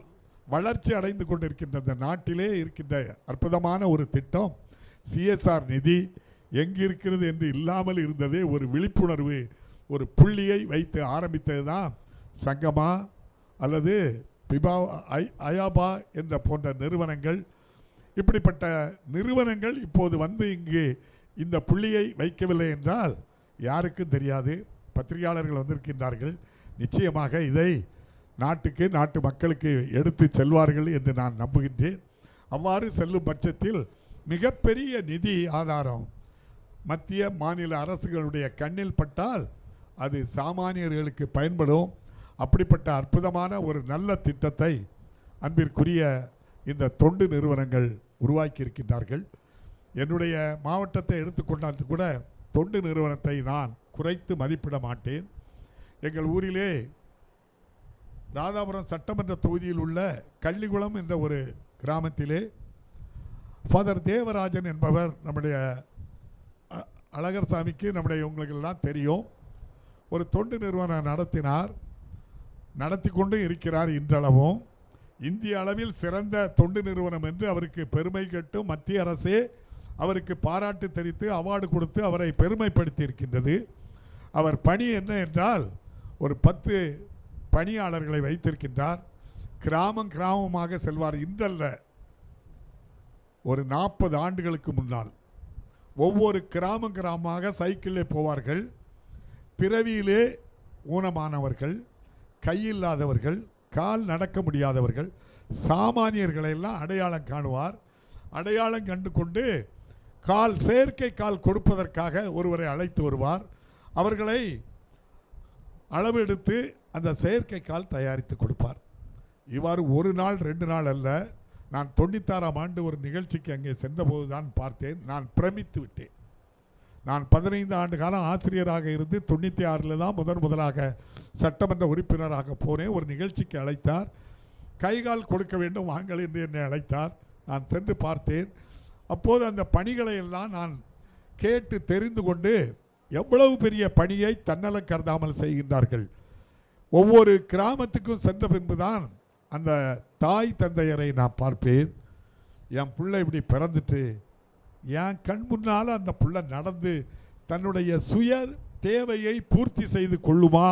வளர்ச்சி அடைந்து கொண்டிருக்கின்ற இந்த நாட்டிலே இருக்கின்ற அற்புதமான ஒரு திட்டம் CSR நிதி எங்கு இருக்கிறது என்று இல்லாமல் இருந்ததே ஒரு விழிப்புணர்வு, ஒரு புள்ளியை வைத்து ஆரம்பித்தது தான் சங்கமா அல்லது அயாபா என்ற போன்ற நிறுவனங்கள். இப்படிப்பட்ட நிறுவனங்கள் இப்போது வந்து இங்கு இந்த புள்ளியை வைக்கவில்லை என்றால் யாருக்கும் தெரியாது. பத்திரிகையாளர்கள் வந்திருக்கின்றார்கள், நிச்சயமாக இதை நாட்டுக்கு, நாட்டு மக்களுக்கு எடுத்து செல்வார்கள் என்று நான் நம்புகின்றேன். அவ்வாறு செல்லும் பட்சத்தில் மிகப்பெரிய நிதி ஆதாரம் மத்திய மாநில அரசுகளுடைய கண்ணில் பட்டால் அது சாமானியர்களுக்கு பயன்படும். அப்படிப்பட்ட அற்புதமான ஒரு நல்ல திட்டத்தை அன்பிற்குரிய இந்த தொண்டு நிறுவனங்கள் உருவாக்கி இருக்கின்றார்கள். என்னுடைய மாவட்டத்தை எடுத்துக்கொண்டால் கூட தொண்டு நிறுவனத்தை நான் குறைத்து மதிப்பிட மாட்டேன். எங்கள் ஊரிலே ராதாபுரம் சட்டமன்ற தொகுதியில் உள்ள கள்ளிகுளம் என்ற ஒரு கிராமத்திலே ஃபாதர் தேவராஜன் என்பவர், நம்முடைய அழகர் சாமிக்கு நம்முடைய உங்களுக்கெல்லாம் தெரியும், ஒரு தொண்டு நிறுவனம் நடத்தினார், நடத்தி கொண்டு இருக்கிறார். இன்றளவும் இந்திய அளவில் சிறந்த தொண்டு நிறுவனம் என்று அவருக்கு பெருமை கேட்டு மத்திய அரசே அவருக்கு பாராட்டு தெரிவித்து அவார்டு கொடுத்து அவரை பெருமைப்படுத்தி இருக்கின்றது. அவர் பணி என்ன என்றால், ஒரு 10 பணியாளர்களை வைத்திருக்கின்றார். கிராமம் கிராமமாக செல்வார். இன்றல்ல, ஒரு 40 ஆண்டுகளுக்கு முன்னால் ஒவ்வொரு கிராமம் கிராமமாக சைக்கிளில் போவார்கள். பிறவியிலே ஊனமானவர்கள், கையில்லாதவர்கள், கால் நடக்க முடியாதவர்கள், சாமானியர்களெல்லாம் அடையாளம் காணுவார். அடையாளம் கண்டு கொண்டு செயற்கை கால் கொடுப்பதற்காக ஒருவரை அழைத்து வருவார். அவர்களை அளவு எடுத்து அந்த செயற்கை கால் தயாரித்து கொடுப்பார். இவ்வாறு ஒரு நாள் 2 நாள் அல்ல. நான் 96ஆம் ஆண்டு ஒரு நிகழ்ச்சிக்கு அங்கே சென்றபோது தான் பார்த்தேன். நான் பிரமித்து விட்டேன். நான் 15 ஆண்டு காலம் ஆசிரியராக இருந்து 96 தான் முதலாக சட்டமன்ற உறுப்பினராக போனேன். ஒரு நிகழ்ச்சிக்கு அழைத்தார். கைகால் கொடுக்க வேண்டும் வாங்கள் என்று என்னை அழைத்தார். நான் சென்று பார்த்தேன். அப்போது அந்த பணிகளை எல்லாம் நான் கேட்டு தெரிந்து கொண்டு எவ்வளவு பெரிய பணியை தன்னலம் கருதாமல் செய்கின்றார்கள். ஒவ்வொரு கிராமத்துக்கும் சென்ற பின்புதான் அந்த தாய் தந்தையரை நான் பார்ப்பேன். என் பிள்ளை இப்படி பிறந்துட்டு என் கண் முன்னால் அந்த பிள்ளை நடந்து தன்னுடைய சுய தேவையை பூர்த்தி செய்து கொள்ளுமா?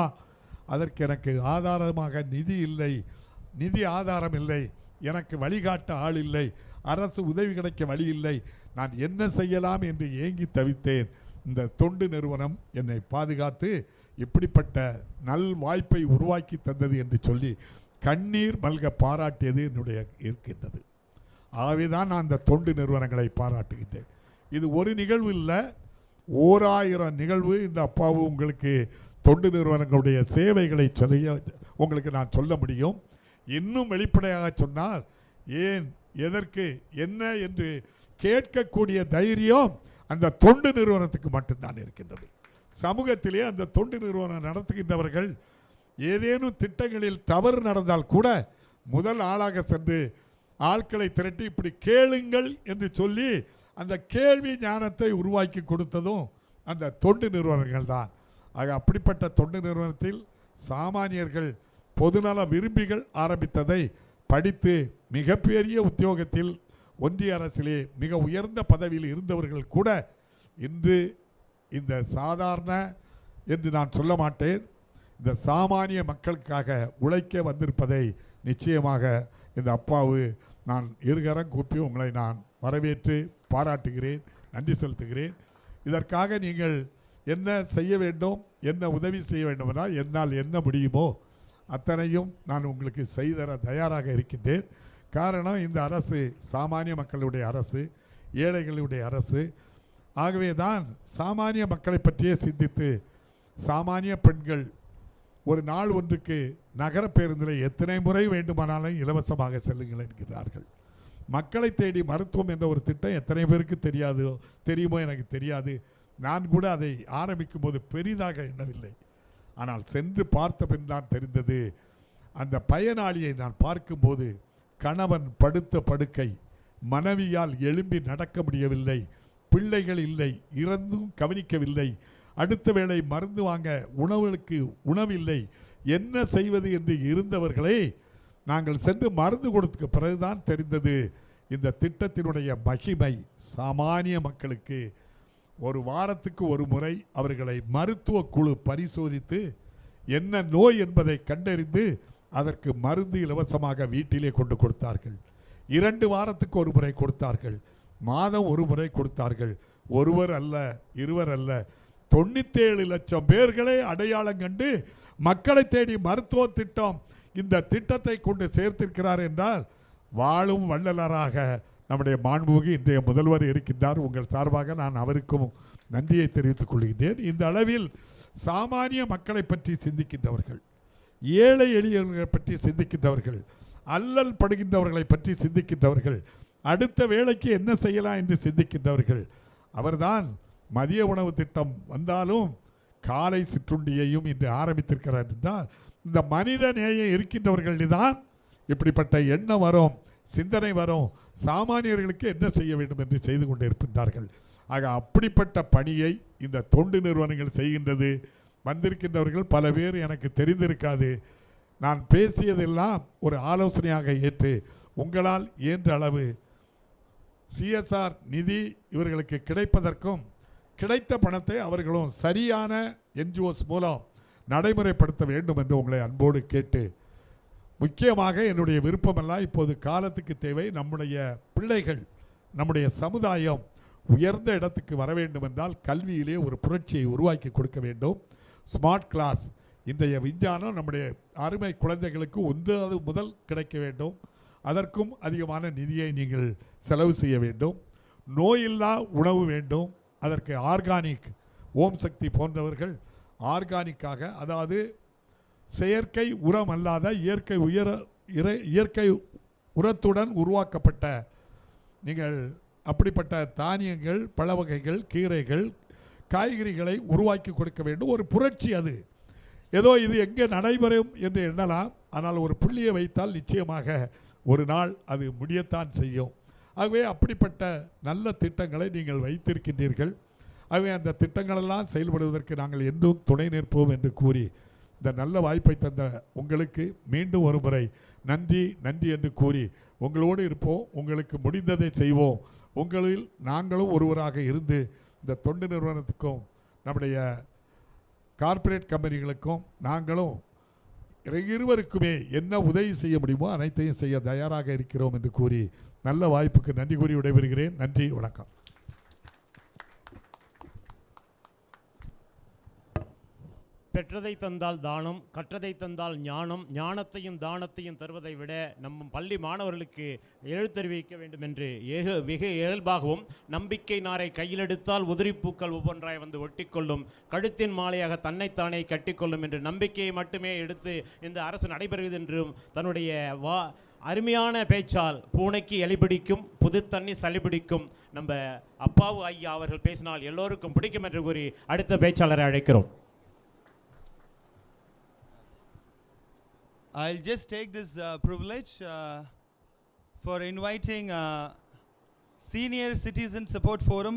அதற்கு எனக்கு ஆதாரமாக நிதி ஆதாரம் இல்லை, எனக்கு வழிகாட்ட ஆள் இல்லை, அரசு உதவி கிடைக்க வழி இல்லை, நான் என்ன செய்யலாம் என்று ஏங்கி தவித்தேன். இந்த தொண்டு நிறுவனம் என்னை பாதுகாத்து இப்படிப்பட்ட நல் வாய்ப்பை உருவாக்கி தந்தது என்று சொல்லி கண்ணீர் மல்க பாராட்டியது என்னுடைய இருக்கின்றது. ஆகவே தான் நான் அந்த தொண்டு நிறுவனங்களை பாராட்டுகின்றேன். இது ஒரு நிகழ்வு இல்லை, 1000 நிகழ்வு இந்த அப்பாவு உங்களுக்கு தொண்டு நிறுவனங்களுடைய சேவைகளை உங்களுக்கு நான் சொல்ல முடியும். இன்னும் வெளிப்படையாக சொன்னால் ஏன் எதற்கு என்ன என்று கேட்கக்கூடிய தைரியம் அந்த தொண்டு நிறுவனத்துக்கு மட்டும்தான் இருக்கின்றது. சமூகத்திலே அந்த தொண்டு நிறுவனம் நடத்துகின்றவர்கள் ஏதேனும் திட்டங்களில் தவறு நடந்தால் கூட முதல் ஆளாக சென்று ஆட்களை திரட்டி இப்படி கேளுங்கள் என்று சொல்லி அந்த கேள்வி ஞானத்தை உருவாக்கி கொடுத்ததும் அந்த தொண்டு நிறுவனங்கள் தான். ஆக அப்படிப்பட்ட தொண்டு நிறுவனத்தில் சாமானியர்கள் பொதுநல விரும்பிகள் ஆரம்பித்ததை படித்து மிகப்பெரிய உத்தியோகத்தில் ஒன்றிய அரசிலே மிக உயர்ந்த பதவியில் இருந்தவர்கள் கூட இன்று இந்த சாதாரண என்று நான் சொல்ல மாட்டேன், இந்த சாமானிய மக்களுக்காக உழைக்க வந்திருப்பதை நிச்சயமாக இந்த அப்பாவு நான் இருகரம் கூப்பி உங்களை நான் வரவேற்று பாராட்டுகிறேன், நன்றி செலுத்துகிறேன். இதற்காக நீங்கள் என்ன செய்ய வேண்டும், என்ன உதவி செய்ய வேண்டும் என்றால் என்னால் என்ன முடியுமோ அத்தனையும் நான் உங்களுக்கு செய்தர தயாராக இருக்கின்றேன். காரணம், இந்த அரசு சாமானிய மக்களுடைய அரசு, ஏழைகளுடைய அரசு. ஆகவே தான் சாமானிய மக்களை பற்றியே சிந்தித்து சாமானிய பெண்கள் ஒரு நாள் ஒன்றுக்கு நகர பேருந்தில் எத்தனை முறை வேண்டுமானாலும் இலவசமாக செல்லுங்கள் என்கிறார்கள். மக்களை தேடி மருத்துவம் என்ற ஒரு திட்டம் எத்தனை பேருக்கு தெரியுமோ எனக்கு தெரியாது. நான் கூட அதை ஆரம்பிக்கும் போது பெரிதாக எண்ணவில்லை. ஆனால் சென்று பார்த்த பின் தான் தெரிந்தது. அந்த பயனாளியை நான் பார்க்கும்போது கணவன் படுத்த படுக்கை, மனைவியால் எழும்பி நடக்க முடியவில்லை, பிள்ளைகள் இல்லை, இறந்தும் கவனிக்கவில்லை, அடுத்த வேளை மருந்து வாங்க உணவில்லை, என்ன செய்வது என்று இருந்தவர்களை நாங்கள் சென்று மருந்து கொடுத்த பிறகுதான் தெரிந்தது இந்த திட்டத்தினுடைய மகிமை. சாமானிய மக்களுக்கு ஒரு வாரத்துக்கு ஒரு முறை அவர்களை மருத்துவ குழு பரிசோதித்து என்ன நோய் என்பதை கண்டறிந்து அதற்கு மருந்து இலவசமாக வீட்டிலே கொண்டு கொடுத்தார்கள். 2 வாரத்துக்கு ஒரு முறை கொடுத்தார்கள், மாதம் ஒரு முறை கொடுத்தார்கள். ஒருவர் அல்ல, இருவர் அல்ல, 97 லட்சம் பேர்களை அடையாளம் கண்டு மக்களை தேடி மருத்துவ திட்டம் இந்த திட்டத்தை கொண்டு சேர்த்திருக்கிறார் என்றால் வாழும் வள்ளலராக நம்முடைய மாண்புமிகு இன்றைய முதல்வர் இருக்கின்றார். உங்கள் சார்பாக நான் அவருக்கும் நன்றியை தெரிவித்துக் கொள்கின்றேன். இந்த அளவில் சாமானிய மக்களை பற்றி சிந்திக்கின்றவர்கள், ஏழை எளியவர்களை பற்றி சிந்திக்கின்றவர்கள், அல்லல் படுகின்றவர்களை பற்றி சிந்திக்கின்றவர்கள், அடுத்த வேளைக்கு என்ன செய்யலாம் என்று சிந்திக்கின்றவர்கள். அவர்தான் மதிய உணவு திட்டம் வந்தாலும் காலை சிற்றுண்டியையும் இன்று ஆரம்பித்திருக்கிறார் என்றால் இந்த மனித நேயம் இருக்கின்றவர்களில்தான் இப்படிப்பட்ட எண்ணம் வரும், சிந்தனை வரும். சாமானியர்களுக்கு என்ன செய்ய வேண்டும் என்று செய்து கொண்டிருக்கின்றார்கள். ஆக அப்படிப்பட்ட பணியை இந்த தொண்டு நிறுவனங்கள் செய்கின்றது. வந்திருக்கின்றவர்கள் பல பேர் எனக்கு தெரிந்திருக்காது. நான் பேசியதெல்லாம் ஒரு ஆலோசனையாக ஏற்று உங்களால் இயன்ற அளவு CSR நிதி இவர்களுக்கு கிடைப்பதற்கும் கிடைத்த பணத்தை அவர்களும் சரியான NGOs மூலம் நடைமுறைப்படுத்த வேண்டும் என்று உங்களை அன்போடு கேட்டு முக்கியமாக என்னுடைய விருப்பமெல்லாம் இப்போது காலத்துக்கு தேவை. நம்முடைய பிள்ளைகள், நம்முடைய சமுதாயம் உயர்ந்த இடத்துக்கு வர வேண்டும் என்றால் கல்வியிலே ஒரு புரட்சியை உருவாக்கி கொடுக்க வேண்டும். ஸ்மார்ட் கிளாஸ், இன்றைய விஞ்ஞானம் நம்முடைய அருமை குழந்தைகளுக்கு 1 முதல் கிடைக்க வேண்டும். அதற்கும் அதிகமான நிதியை நீங்கள் செலவு செய்ய வேண்டும். நோயில்லா உணவு வேண்டும். அதற்கு ஆர்கானிக், ஓம் சக்தி போன்றவர்கள் ஆர்கானிக்காக, அதாவது செயற்கை உரம் அல்லாத இயற்கை உரத்துடன் உருவாக்கப்பட்ட நீங்கள் அப்படிப்பட்ட தானியங்கள், பழ வகைகள், கீரைகள், காய்கறிகளை உருவாக்கி கொடுக்க வேண்டும். ஒரு புரட்சி அது. ஏதோ இது எங்கே நடைபெறும் என்று எண்ணலாம், ஆனால் ஒரு புள்ளியை வைத்தால் நிச்சயமாக ஒரு நாள் அது முடியத்தான் செய்யும். ஆகவே அப்படிப்பட்ட நல்ல திட்டங்களை நீங்கள் வைத்திருக்கின்றீர்கள். ஆகவே அந்த திட்டங்களெல்லாம் செயல்படுவதற்கு நாங்கள் என்றும் துணை நிற்போம் என்று கூறி இந்த நல்ல வாய்ப்பை தந்த உங்களுக்கு மீண்டும் ஒரு முறை நன்றி நன்றி என்று கூறி உங்களோடு இருப்போம். உங்களுக்கு முடிந்ததை செய்வோம். உங்களில் நாங்களும் ஒருவராக இருந்து இந்த தொண்டு நிறுவனத்துக்கும் நம்முடைய கார்ப்பரேட் கம்பெனிகளுக்கும் நாங்களும் இருவருக்குமே என்ன உதவி செய்ய முடியுமோ அனைத்தையும் செய்ய தயாராக இருக்கிறோம் என்று கூறி நல்ல வாய்ப்புக்கு நன்றி கூறி விடைபெறுகிறேன். நன்றி, வணக்கம். பெற்றதை தந்தால் தானம், கற்றதை தந்தால் ஞானம், ஞானத்தையும் தானத்தையும் தருவதை விட நம் பள்ளி மாணவர்களுக்கு எழுத்தறிவிக்க வேண்டும் என்று வெகு இயல்பாகவும், நம்பிக்கை நாரை கையில் எடுத்தால் உதிரிப்பூக்கள் ஒவ்வொன்றாய் வந்து ஒட்டிக்கொள்ளும், கழுத்தின் மாலையாக தன்னைத்தானே கட்டிக்கொள்ளும் என்று நம்பிக்கையை மட்டுமே எடுத்து இந்த அரசு நடைபெறுகிறது என்றும் தன்னுடைய அருமையான பேச்சால் பூனைக்கு எலிபிடிக்கும், புது தண்ணி சளிபிடிக்கும் நம்ம அப்பாவு ஐயா அவர்கள் பேசினால் எல்லோருக்கும் பிடிக்கும் என்று கூறி அடுத்த பேச்சாளரை அழைக்கிறோம். I'll just take this privilege for inviting Senior Citizen Support Forum.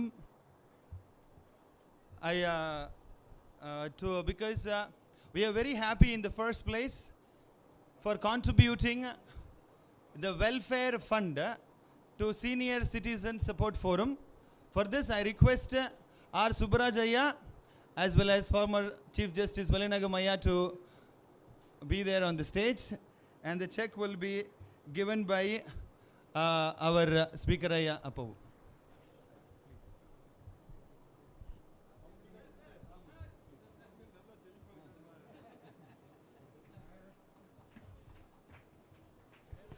Because we are very happy in the first place for contributing the welfare fund to Senior Citizen Support Forum. For this, I request R. Subbarajaya as well as former Chief Justice Valinagam to be there on the stage, and the check will be given by our Speaker M.Appavu.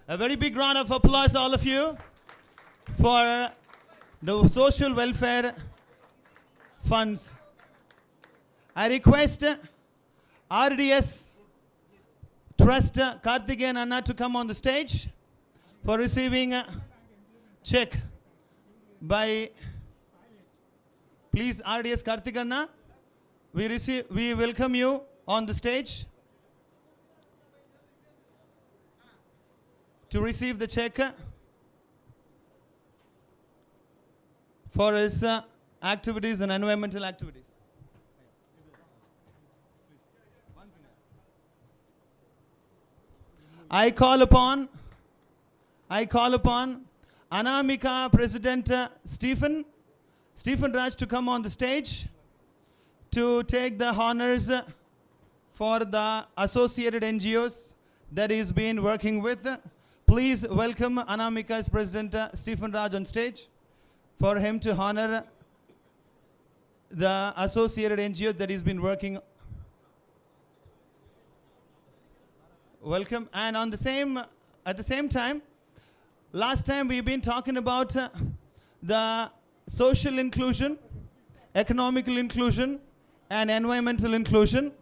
A very big round of applause, all of you, for the social welfare funds. I request RDS Trust Karthikeyan and Anand to come on the stage for receiving a check by, please, RDS Karthikeyan, we welcome you on the stage to receive the check for his activities and environmental activities. I call upon Anamika President Stephen Raj to come on the stage to take the honors for the associated NGOs that he's been working with. Please welcome Anamika's President Stephen Raj on stage for him to honor the associated NGOs that he's been working. Welcome. And at the same time, last time we've been talking about the social inclusion, economical inclusion, and environmental inclusion.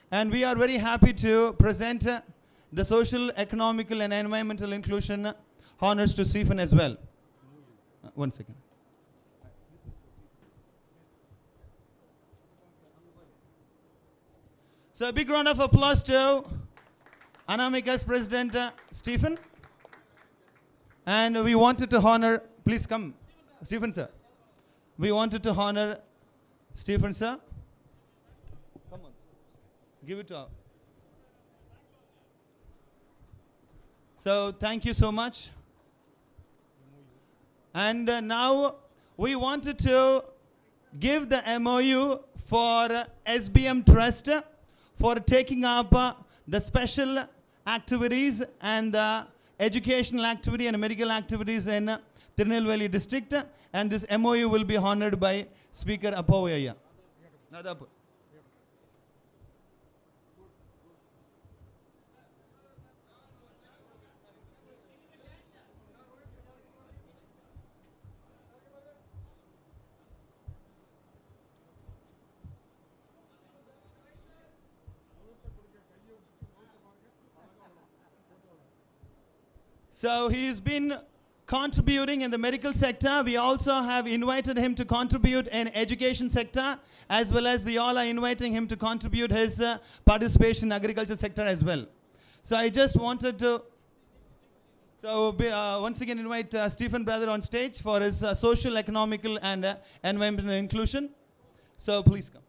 And we are very happy to present the social, economical, and environmental inclusion honors to Stephen as well. One second. So a big round of applause to Anamika's President Stephen. And we wanted to honor, please come, Stephen sir. We wanted to honor Stephen sir. Come on, give it to our. So thank you so much. And now we wanted to give the MOU for SBM Trust for taking up the special activities and the educational activity and medical activities in Tirunelveli district, and this MOU will be honored by Speaker M.Appavu. So he's been contributing in the medical sector. We also have invited him to contribute in education sector, as well as we all are inviting him to contribute his participation in agriculture sector as well. So I just wanted to once again invite Stephen brother on stage for his social, economical and environmental inclusion. So please come.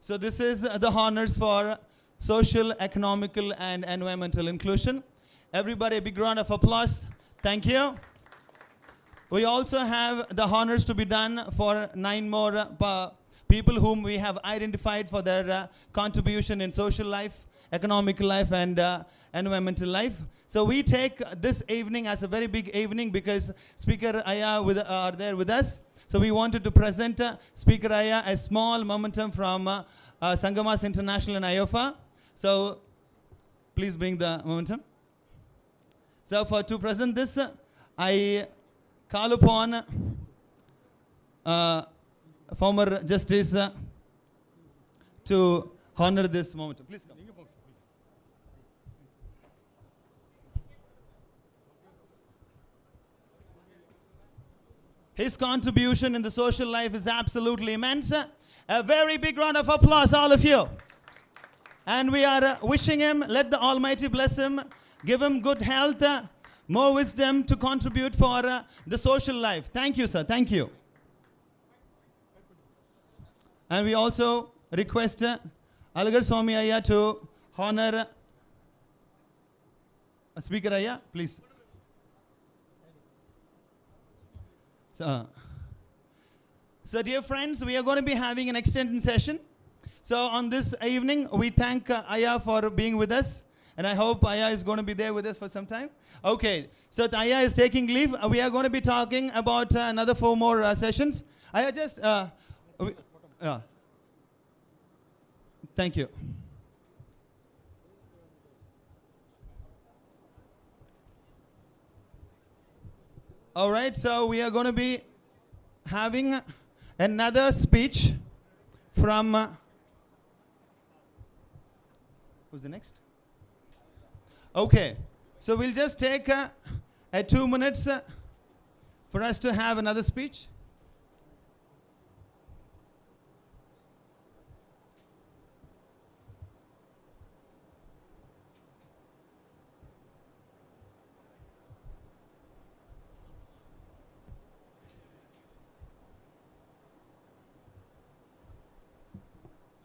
So this is the honors for social, economical and environmental inclusion. Everybody a big round of applause. Thank you. We also have the honors to be done for 9 more people whom we have identified for their contribution in social life, economical life and environmental life. So we take this evening as a very big evening because Speaker Aya are there with us. So we wanted to present Speaker Aya a small momentum from Sangamaas International and IOFA. So please bring the momentum. So to present this, I call upon former Justice to honor this momentum. Please come. His contribution in the social life is absolutely immense. A very big round of applause, all of you. And we are wishing him, let the Almighty bless him, give him good health, more wisdom to contribute for the social life. Thank you, sir. Thank you. And we also request Alagar Swami Aya to honor Speaker Aya, please. So dear friends, we are going to be having an extended session. So on this evening, we thank Aya for being with us. And I hope Aya is going to be there with us for some time. Okay, so Aya is taking leave. We are going to be talking about another 4 more sessions. Aya just... Thank you. All right, so we are going to be having another speech from... who's the next? Okay, so we'll just take 2 minutes for us to have another speech.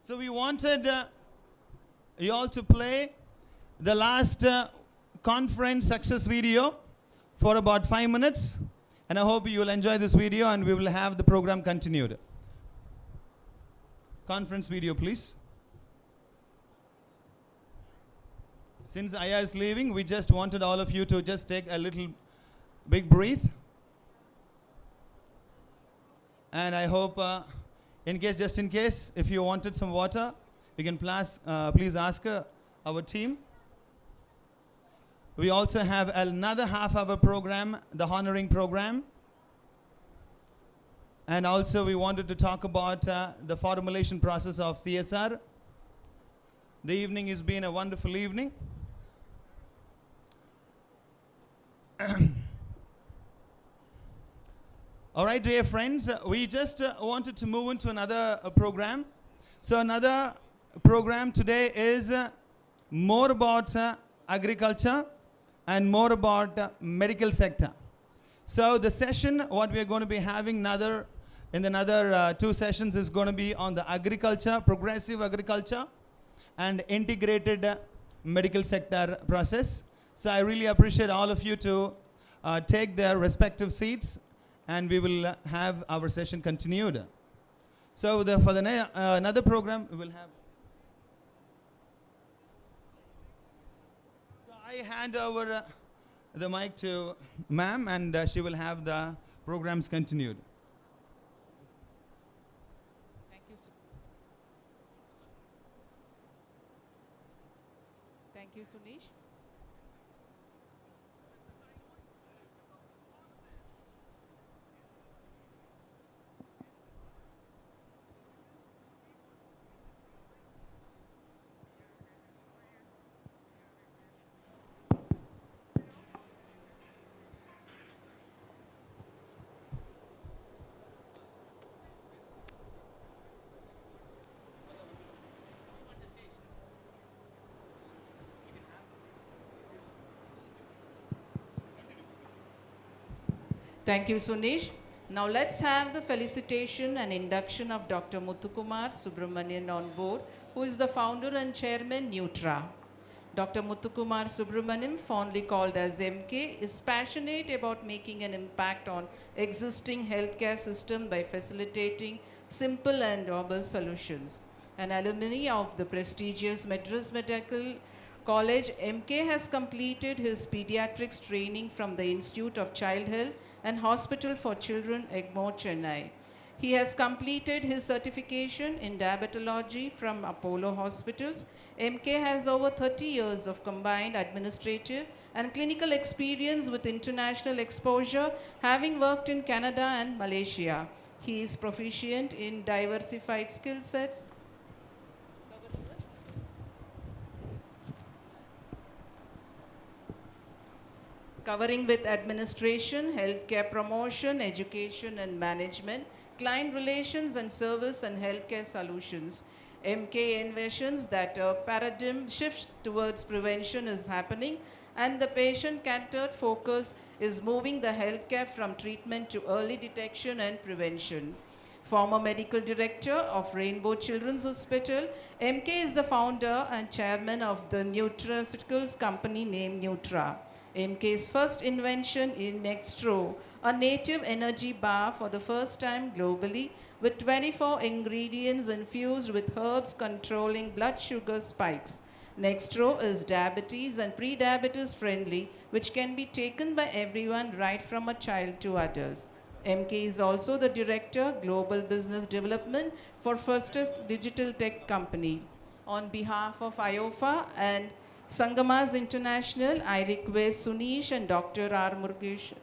So we wanted you all to play the last conference success video for about 5 minutes. And I hope you will enjoy this video and we will have the program continued. Conference video, please. Since Aya is leaving, we just wanted all of you to just take a little big breath. And I hope... just in case, if you wanted some water, you can please ask our team. We also have another half-hour program, the honoring program. And also we wanted to talk about the formulation process of CSR. The evening has been a wonderful evening. All right, dear friends, we just wanted to move into another program. So another program today is more about agriculture and more about medical sector. So the session, what we are going to be having in another 2 sessions is going to be on the agriculture, progressive agriculture and integrated medical sector process. So I really appreciate all of you to take their respective seats, and we will have our session continued. So for the another program, we will have. So I hand over the mic to ma'am, and she will have the programs continued. Thank you, Sudish. Thank you, Sunish. Now let's have the felicitation and induction of Dr. Muthukumar Subramanian on board, who is the founder and chairman, Nutra. Dr. Muthukumar Subramanian, fondly called as MK, is passionate about making an impact on existing healthcare system by facilitating simple and novel solutions. An alumni of the prestigious Madras Medical College, MK has completed his pediatrics training from the Institute of Child Health and Hospital for Children, Egmore, Chennai. He has completed his certification in diabetology from Apollo Hospitals. MK has over 30 years of combined administrative and clinical experience with international exposure, having worked in Canada and Malaysia. He is proficient in diversified skill sets, covering with administration, healthcare promotion, education and management, client relations and service and healthcare solutions. MK envisions that a paradigm shift towards prevention is happening, and the patient-centered focus is moving the healthcare from treatment to early detection and prevention. Former medical director of Rainbow Children's Hospital, MK is the founder and chairman of the nutraceuticals company named Nutra. MK's first invention is Nextro, a native energy bar for the first time globally, with 24 ingredients infused with herbs controlling blood sugar spikes. Nextro is diabetes and pre-diabetes friendly, which can be taken by everyone right from a child to adults. MK is also the director, Global Business Development for Firstest Digital Tech Company. On behalf of IOFA and Sangamaas International, I request Sunish and Dr. R. Murugesh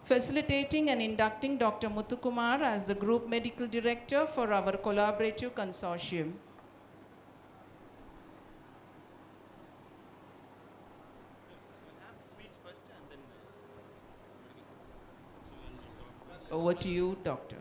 facilitating and inducting Dr. Muthukumar as the Group Medical Director for our collaborative consortium. Over to you, Doctor.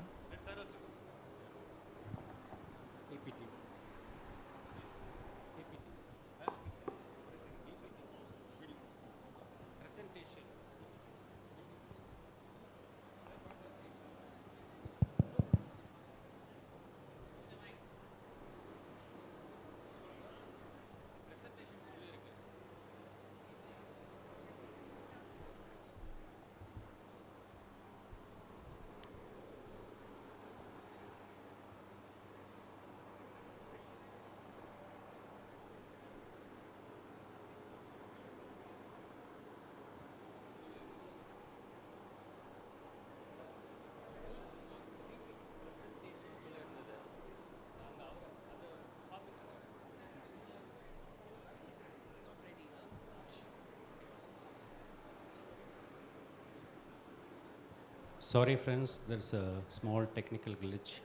Sorry friends, there's a small technical glitch.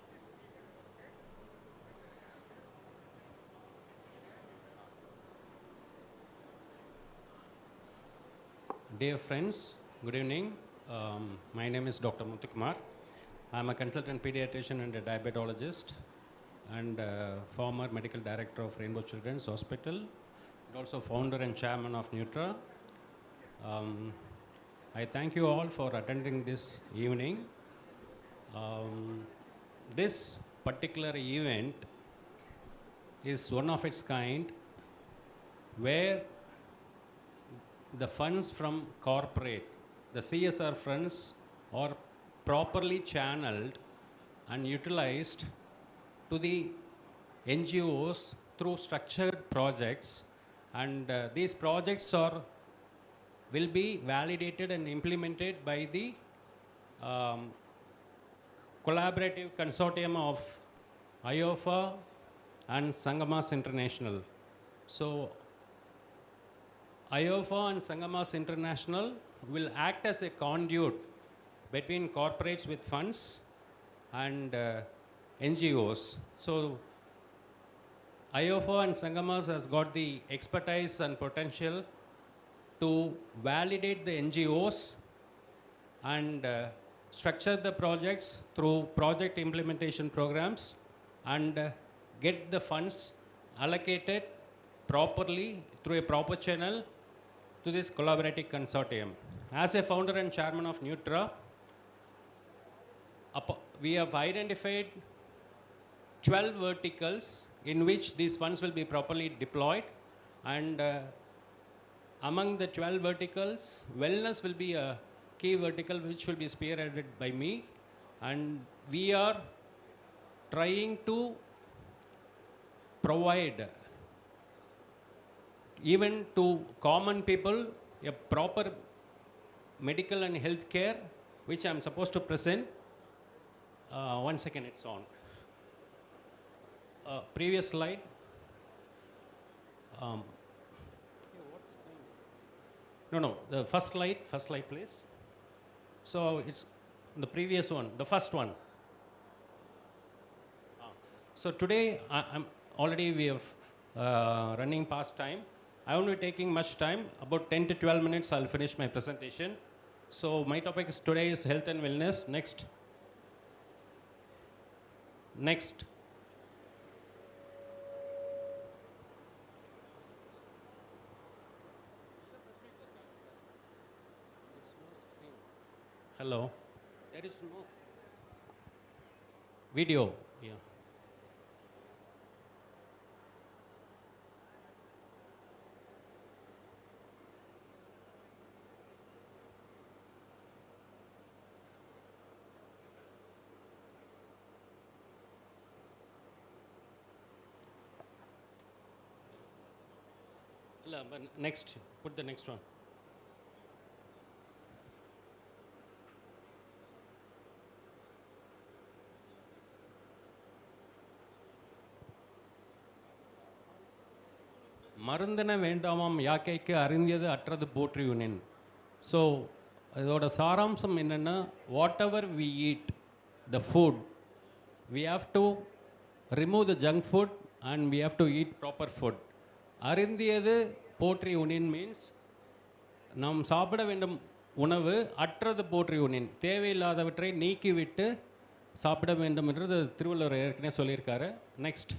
Dear friends, good evening. My name is Dr. Muthukumar. I'm a consultant pediatrician and a diabetologist and former medical director of Rainbow Children's Hospital, and also founder and chairman of Nutra. I thank you all for attending this evening. This particular event is one of its kind where the funds from corporate the CSR funds are properly channeled and utilized to the NGOs through structured projects, and these projects will be validated and implemented by the collaborative consortium of IOFA and Sangamaas International. So IOFA and Sangamaas International will act as a conduit between corporates with funds and NGOs. So IOFA and Sangamaas has got the expertise and potential to validate the NGOs and structure the projects through project implementation programs and get the funds allocated properly through a proper channel to this collaborative consortium. As a founder and chairman of Nutra, we have identified 12 verticals in which these funds will be properly deployed, and among the 12 verticals, wellness will be a key vertical which will be spearheaded by me, and we are trying to provide even to common people a proper medical and health care, which I am supposed to present. 1 second, it's on. Previous slide. No, the first slide, please. So it's the previous one, the first one. So today, we have running past time. I won't be taking much time, about 10 to 12 minutes I'll finish my presentation. So my topic today is health and wellness. Next. Hello. There is no video. Yeah. But next, put the next one. மருந்தன வேண்டாமாம் யாக்கைக்கு அறிந்தியது அற்றது போற்றி உனின். So இதோட சாராம்சம் என்னென்னா, whatever we eat the food, we have to remove the junk food and we have to eat proper food. அறிந்தியது போற்றி உனின் means நாம் சாப்பிட வேண்டும் உணவு அற்றது போற்றி உனின், தேவையில்லாதவற்றை நீக்கிவிட்டு சாப்பிட வேண்டும் என்றது திருவள்ளுவர் ஏற்கனவே சொல்லியிருக்காரு. நெக்ஸ்ட்,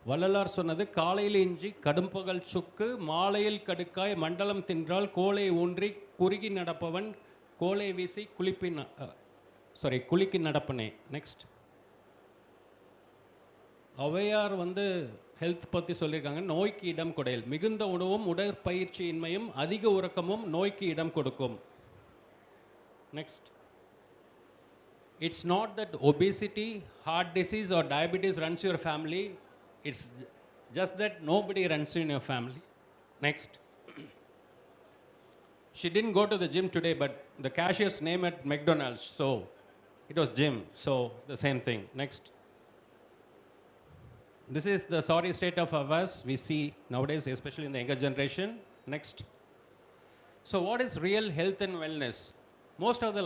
வள்ளலார் சொன்னது காலையில் இஞ்சி கடும்பகல் சுக்கு மாலையில் கடுக்காய் மண்டலம் தின்றால் கோலை ஊன்றி குறுகி நடப்பவன் கோலை வீசி குளிக்கி நடப்பனே. நெக்ஸ்ட், ஔவையார் ஹெல்த் பற்றி சொல்லியிருக்காங்க. நோய்க்கு இடம் கொடையல், மிகுந்த உணவும் உடற்பயிற்சியின்மையும் அதிக உறக்கமும் நோய்க்கு இடம் கொடுக்கும். Next, it's not that obesity, heart disease or diabetes runs your family, it's just that nobody runs in your family. Next, she didn't go to the gym today, but the cashier's name at McDonald's, so it was Jim, so the same thing. Next, this is the sorry state of affairs we see nowadays, especially in the younger generation. Next, so what is real health and wellness? Most of the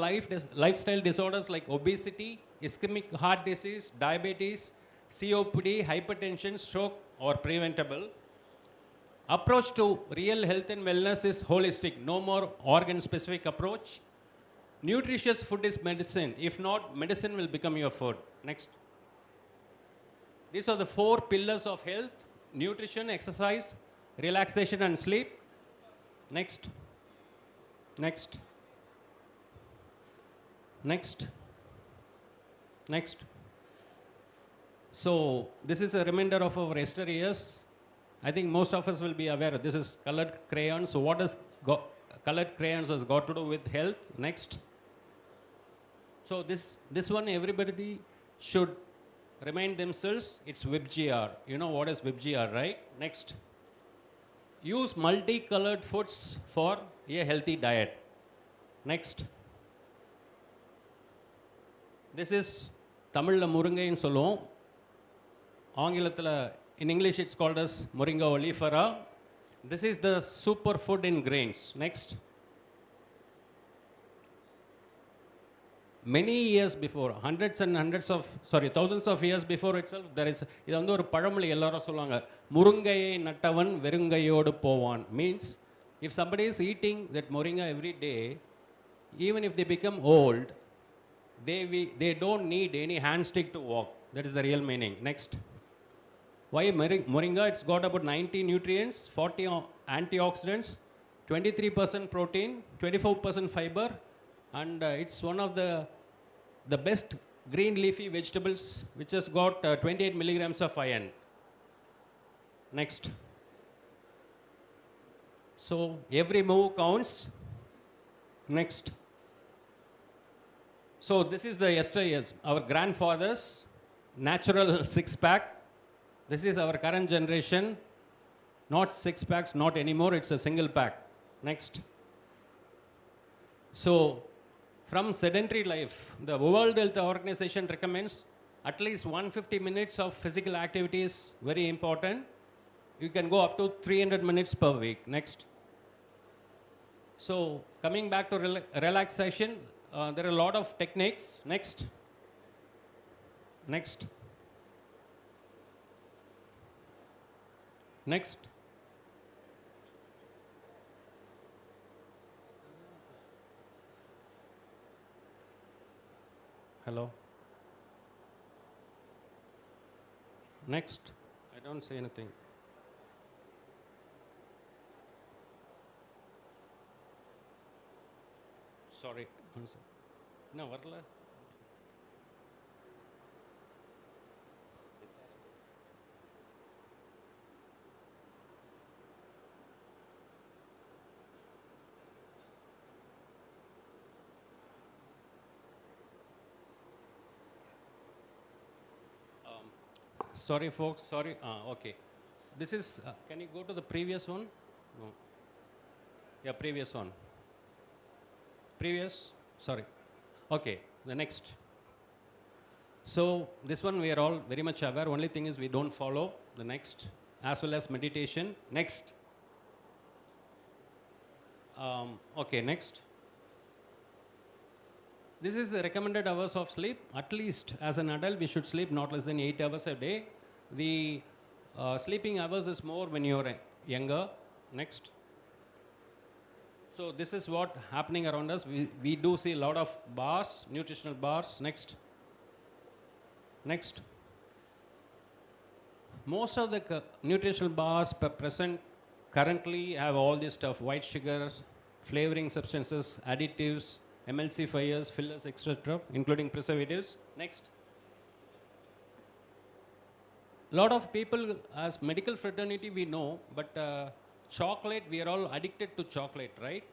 lifestyle disorders like obesity, ischemic heart disease, diabetes, COPD, hypertension, stroke are preventable. Approach to real health and wellness is holistic, no more organ-specific approach. Nutritious food is medicine. If not, medicine will become your food. Next. These are the 4 pillars of health: nutrition, exercise, relaxation and sleep. Next. Next. Next. Next. So this is a reminder of our yesteryears. I think most of us will be aware. This is colored crayon. So what does colored crayons has got to do with health. Next. So this one everybody should remind themselves, it's WebGR. You know what is WebGR, right? Next. Use multicolored foods for a healthy diet. Next. This is Tamil Murungai in Solom. In English it's called as Moringa oleifera. This is the superfood in grains. Next. Many years before, thousands of years before itself, there is, இது வந்து ஒரு பழமொழி எல்லாரும் சொல்லுவாங்க, முருங்கையை நட்டவன் வெறுங்கையோடு போவான். Means, if somebody is eating that moringa every day, even if they become old, they don't need any hand stick to walk. That is the real meaning. Next. Why moringa? It's got about 90 nutrients, 40 antioxidants, 23% protein, 24% fiber, and it's one of the best green leafy vegetables which has got 28 milligrams of iron. Next. So every move counts. Next. So this is the yesteryears, our grandfathers, natural six-pack. This is our current generation, not six packs, not anymore, it's a single pack. Next. So, from sedentary life, the World Health Organization recommends at least 150 minutes of physical activity is very important. You can go up to 300 minutes per week. Next. So, coming back to relaxation, there are a lot of techniques. Next. Next. Next. Hello. Next. I don't say anything. Sorry. No, varla. Sorry, folks. Sorry. Okay. This is. Can you go to the previous one? No. Yeah, previous one. Previous. Sorry. Okay. The next. So this one we are all very much aware. Only thing is we don't follow. The next, as well as meditation. Next. Okay. Next. This is the recommended hours of sleep. At least as an adult, we should sleep not less than 8 hours a day. The sleeping hours is more when you're younger. Next. So this is what happening around us. We do see a lot of bars, nutritional bars. Next. Next. Most of the nutritional bars present currently have all this stuff: white sugars, flavoring substances, additives, emulsifiers, fillers, etc., including preservatives. Next. A lot of people, as medical fraternity, we know, but chocolate, we are all addicted to chocolate, right?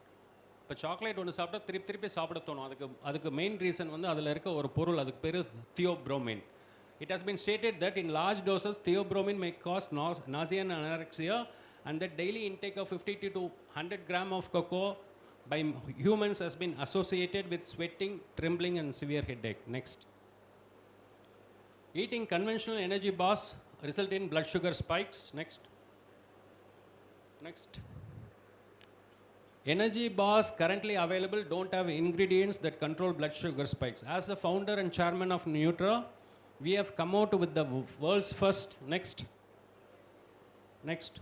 But chocolate ஒன்று சாப்பிட்டா திருப்பி சாப்பிட தோணும். அதுக்கு main reason வந்து அதில் இருக்க ஒரு பொருள், அதுக்கு பேர் theobromine. It has been stated that in large doses, theobromine may cause nausea and anorexia, and that daily intake of 50 to 100 grams of cocoa by humans has been associated with sweating, trembling, and severe headache. Next. Eating conventional energy bars result in blood sugar spikes. Next. Next. Energy bars currently available don't have ingredients that control blood sugar spikes. As the founder and chairman of Nutra, we have come out with the world's first. Next. Next.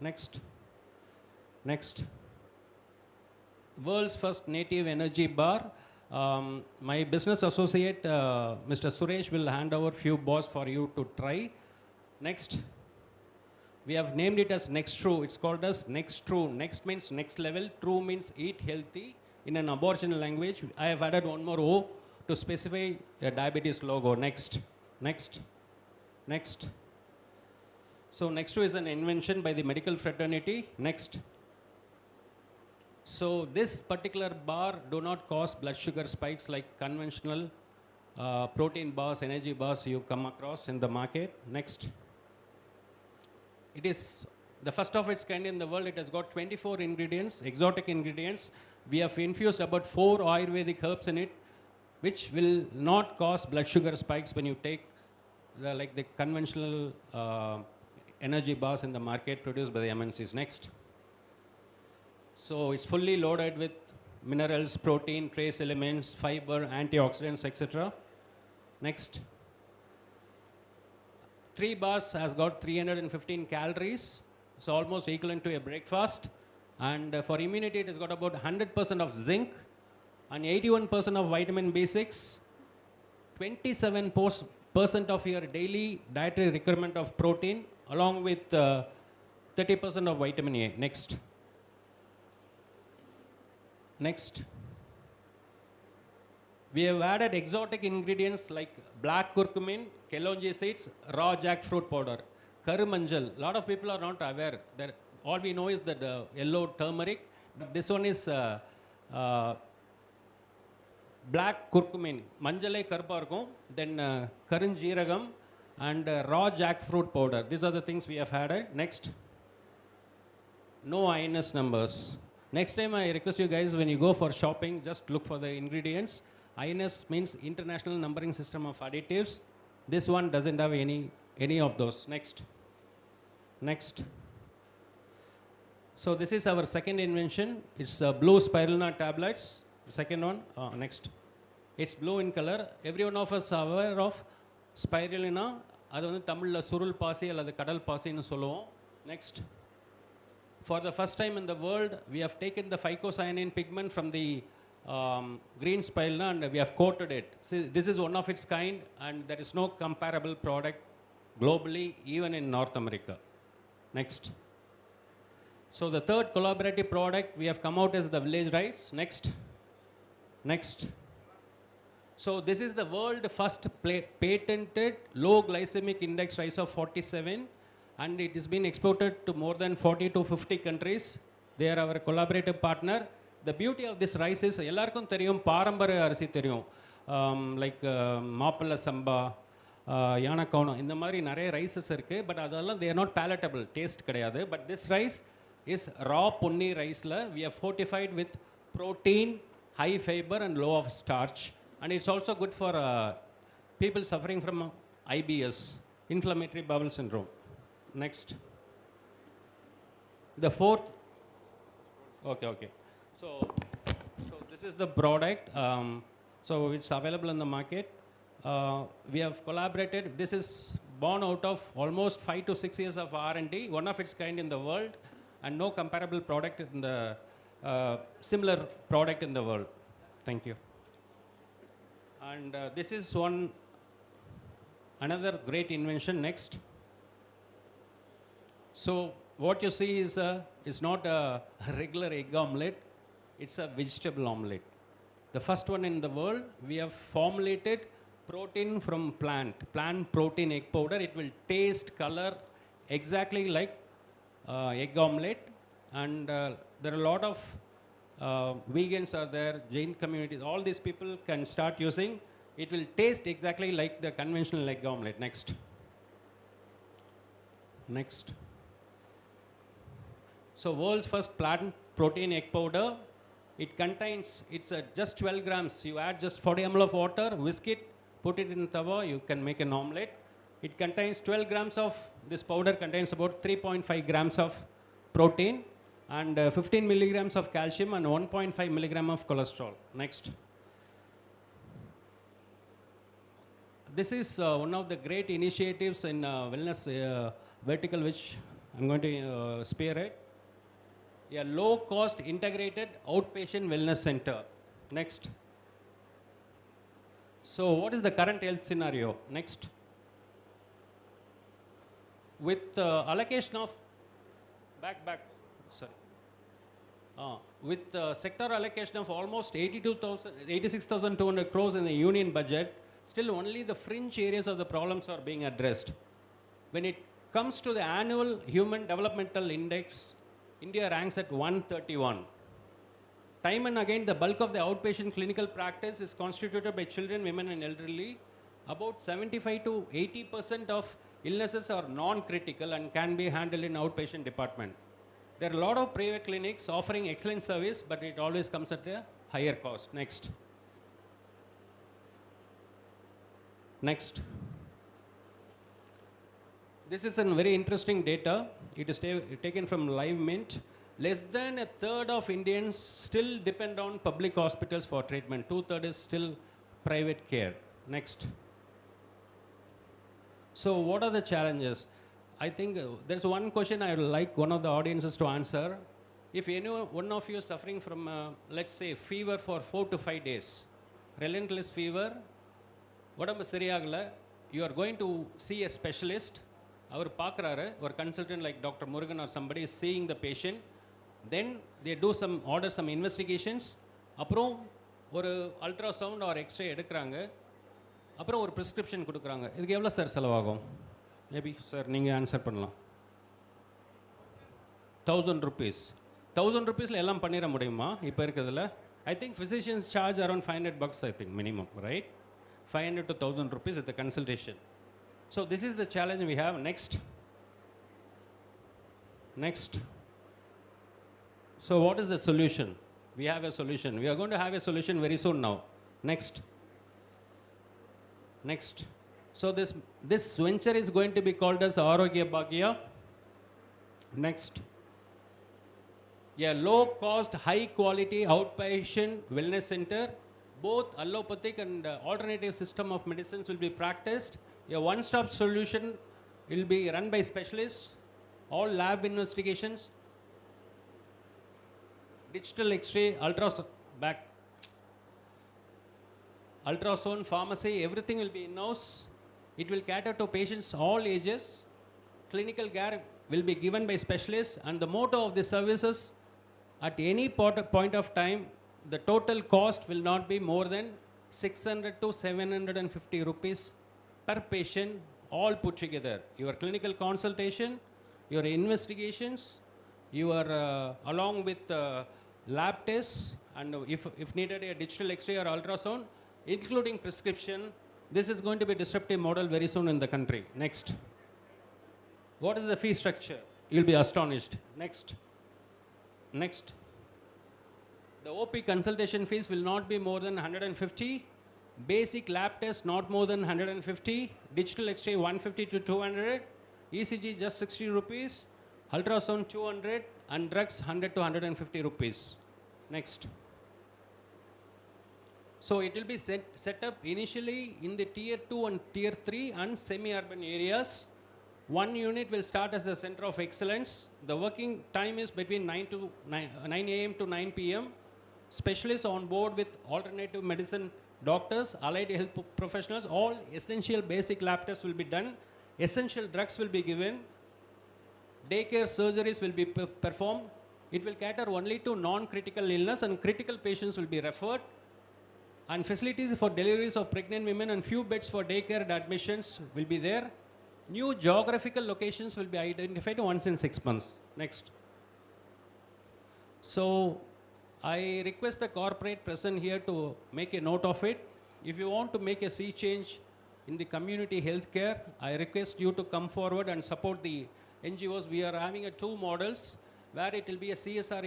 Next. Next. World's first native energy bar. My business associate, Mr. Suresh, will hand over few bars for you to try. Next. We have named it as Next True. It's called as Next True. Next means next level. True means eat healthy. In an Aboriginal language, I have added one more O to specify a diabetes logo. Next. Next. Next. So Next True is an invention by the medical fraternity. Next. So this particular bar do not cause blood sugar spikes like conventional protein bars, energy bars you come across in the market. Next. It is the first of its kind in the world. It has got 24 ingredients, exotic ingredients. We have infused about 4 Ayurvedic herbs in it, which will not cause blood sugar spikes when you take like the conventional energy bars in the market produced by the MNCs. Next. So it's fully loaded with minerals, protein, trace elements, fiber, antioxidants, etc. Next. 3 bars has got 315 calories, so almost equivalent to a breakfast. And for immunity, it has got about 100% of zinc and 81% of vitamin B6, 27% of your daily dietary requirement of protein, along with 30% of vitamin A. Next. Next. We have added exotic ingredients like black curcumin, kelonji seeds, raw jackfruit powder, karumanjal. A lot of people are not aware that all we know is that the yellow turmeric. This one is black curcumin, manjale karpa, then karunjeeragam and raw jackfruit powder. These are the things we have added. Next. No INS numbers. Next time I request you guys, when you go for shopping, just look for the ingredients. INS means International Numbering System of Additives. This one doesn't have any of those. Next. Next. So this is our second invention. It's blue spirulina tablets. Second one. Next. It's blue in color. Every one of us are aware of spirulina. அது வந்து தமிழ்ல சுருள் பாசி அல்லது கடல் பாசின்னு சொல்லுவோம். Next. For the first time in the world, we have taken the phycocyanin pigment from the green spirulina and we have coated it. See, this is one of its kind and there is no comparable product globally, even in North America. Next. So the third collaborative product we have come out is the village rice. Next. Next. So this is the world first patented low glycemic index rice of 47. And it has been exported to more than 40 to 50 countries. They are our collaborative partner. The beauty of this rice is, எல்லாருக்கும் தெரியும் பாரம்பரிய அரிசி தெரியும், like மாப்பிள்ளை சம்பா, யானக்கவுனம், இந்த மாதிரி நிறைய rises இருக்கு. பட் அதெல்லாம் they are not palatable, taste கிடையாது. But this rice is raw Ponni riceல we have fortified with protein, high fiber and low of starch. And it's also good for people suffering from IBS, inflammatory bowel syndrome. Next. The fourth. Okay. So this is the product. So it's available in the market. We have collaborated. This is born out of almost 5 to 6 years of R&D, one of its kind in the world, and no comparable product in the similar product in the world. Thank you. And this is another great invention. Next. So what you see is not a regular egg omelette, it's a vegetable omelette. The first one in the world, we have formulated protein from plant protein egg powder. It will taste, color exactly like egg omelette. And there are a lot of vegans are there, Jain communities, all these people can start using. It will taste exactly like the conventional egg omelette. Next. Next. So world's first plant protein egg powder. It contains, it's just 12 grams. You add just 40 ml of water, whisk it, put it in tawa, you can make an omelette. It contains 12 grams of, this powder contains about 3.5 grams of protein and 15 milligrams of calcium and 1.5 milligram of cholesterol. Next. This is one of the great initiatives in wellness vertical which I'm going to spearhead. A low-cost integrated outpatient wellness center. Next. So what is the current health scenario? Next. With allocation of with sector allocation of almost 86,200 crores in the union budget, still only the fringe areas of the problems are being addressed. When it comes to the annual Human Developmental Index, India ranks at 131. Time and again, the bulk of the outpatient clinical practice is constituted by children, women, and elderly. About 75 to 80% of illnesses are non-critical and can be handled in outpatient department. There are a lot of private clinics offering excellent service, but it always comes at a higher cost. Next. Next. This is a very interesting data. It is taken from Live Mint. Less than a third of Indians still depend on public hospitals for treatment. 2/3 is still private care. Next. So what are the challenges? I think there's one question I would like one of the audiences to answer. If one of you is suffering from, let's say, fever for 4 to 5 days, relentless fever, உடம்பு சரியாகல, you are going to see a specialist. அவர் பார்க்குறாரு, ஒரு consultant like Dr. Murugan or somebody is seeing the patient. Then they do order some investigations. அப்புறம் ஒரு ultrasound R x ray எடுக்கிறாங்க. அப்புறம் ஒரு prescription கொடுக்குறாங்க. இதுக்கு எவ்வளோ சார் செலவாகும்? மேபி சார் நீங்கள் ஆன்சர் பண்ணலாம். 1000 rupees. 1000 rupeesல எல்லாம் பண்ணிட முடியுமா இப்போ இருக்கிறதுல? I think physicians charge around $500 I think minimum, right? 500 to 1000 rupees at the consultation. So this is the challenge we have. Next. Next. So what is the solution? We have a solution. We are going to have a solution very soon now. Next. Next. So this venture is going to be called as Arogya Bhagya. Next. A low-cost, high-quality outpatient wellness center. Both allopathic and alternative system of medicines will be practiced. A one-stop solution will be run by specialists. All lab investigations, digital X-ray, ultrasound, pharmacy, everything will be in-house. It will cater to patients all ages. Clinical care will be given by specialists, and the motto of the services, at any point of time, the total cost will not be more than 600 to 750 rupees per patient, all put together. Your clinical consultation, your investigations, your along with lab tests, and if needed a digital X-ray or ultrasound, including prescription. This is going to be a disruptive model very soon in the country. Next. What is the fee structure? You'll be astonished. Next. Next. The OP consultation fees will not be more than 150. Basic lab test not more than 150. Digital X-ray 150 to 200. ECG just 60 rupees. Ultrasound 200. And drugs 100 to 150 rupees. Next. So it will be set up initially in the tier 2 and tier 3 and semi-urban areas. One unit will start as a center of excellence. The working time is between 9 a.m. to 9 p.m. Specialists on board with alternative medicine doctors, allied health professionals, all essential basic lab tests will be done. Essential drugs will be given. Daycare surgeries will be performed. It will cater only to non-critical illness, and critical patients will be referred. And facilities for deliveries of pregnant women and few beds for daycare admissions will be there. New geographical locations will be identified once in 6 months. Next. So I request the corporate present here to make a note of it. If you want to make a sea change in the community healthcare, I request you to come forward and support the NGOs. We are having 2 models where it will be a CSR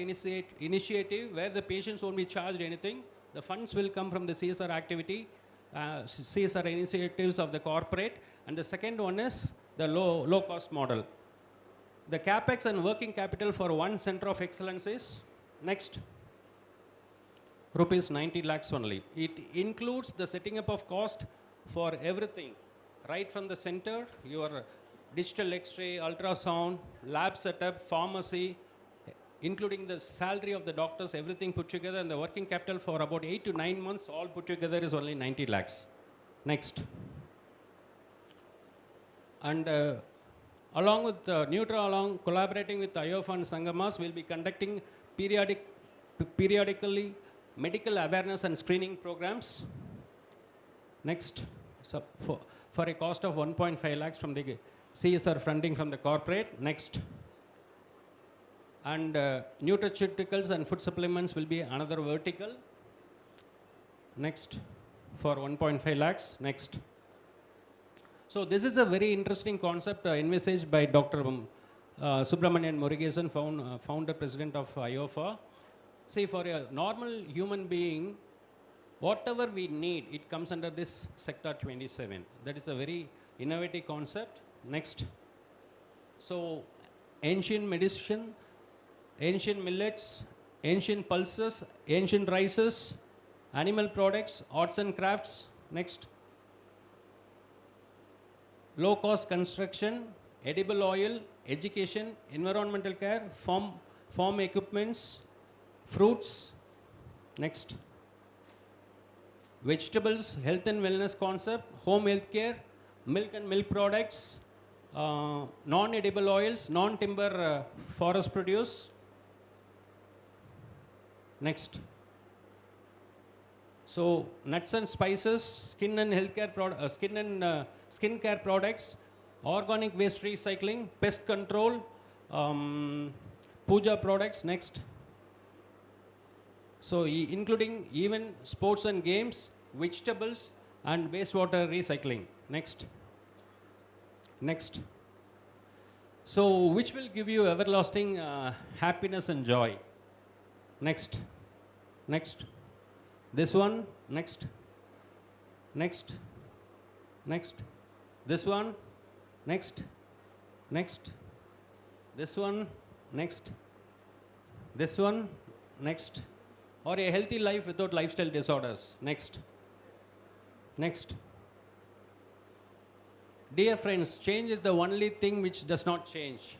initiative where the patients won't be charged anything. The funds will come from the CSR activity, CSR initiatives of the corporate. And the second one is the low cost model. The capex and working capital for one center of excellence is, next, rupees 90 lakhs only. It includes the setting up of cost for everything, right from the center, your digital X-ray, ultrasound, lab setup, pharmacy, including the salary of the doctors, everything put together, and the working capital for about 8 to 9 months, all put together is only 90 lakhs. Next. And along with Nutra-Along, collaborating with IOF and Sangamaas, we'll be conducting periodically medical awareness and screening programs. Next. So for a cost of 1.5 lakhs from the CSR funding from the corporate. Next. And nutraceuticals and food supplements will be another vertical. Next, for 1.5 lakhs. Next. So this is a very interesting concept envisaged by Dr. Subramanian Murugesan, founder president of IOFA. See, for a normal human being, whatever we need, it comes under this sector 27. That is a very innovative concept. Next. So ancient medicine, ancient millets, ancient pulses, ancient rices, animal products, arts and crafts. Next. Low cost construction, edible oil, education, environmental care, farm equipments, fruits. Next. Vegetables, health and wellness concept, home health care, milk and milk products, non-edible oils, non-timber forest produce. Next. So nuts and spices, skin and healthcare skin care products, organic waste recycling, pest control, puja products. Next. So including even sports and games, vegetables and wastewater recycling. Next. Next. So which will give you everlasting happiness and joy? Next. Next. This one. Next. Next. Next. This one. Next. Next. This one. Next. This one. Next. Or a healthy life without lifestyle disorders. Next. Next. Dear friends, change is the only thing which does not change.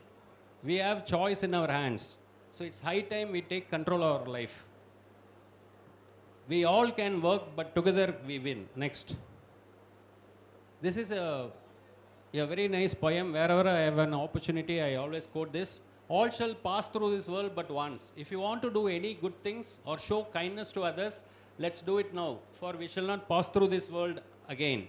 We have choice in our hands. So it's high time we take control of our life. We all can work, but together we win. Next. This is a very nice poem. Wherever I have an opportunity, I always quote this. All shall pass through this world but once. If you want to do any good things or show kindness to others, let's do it now, for we shall not pass through this world again.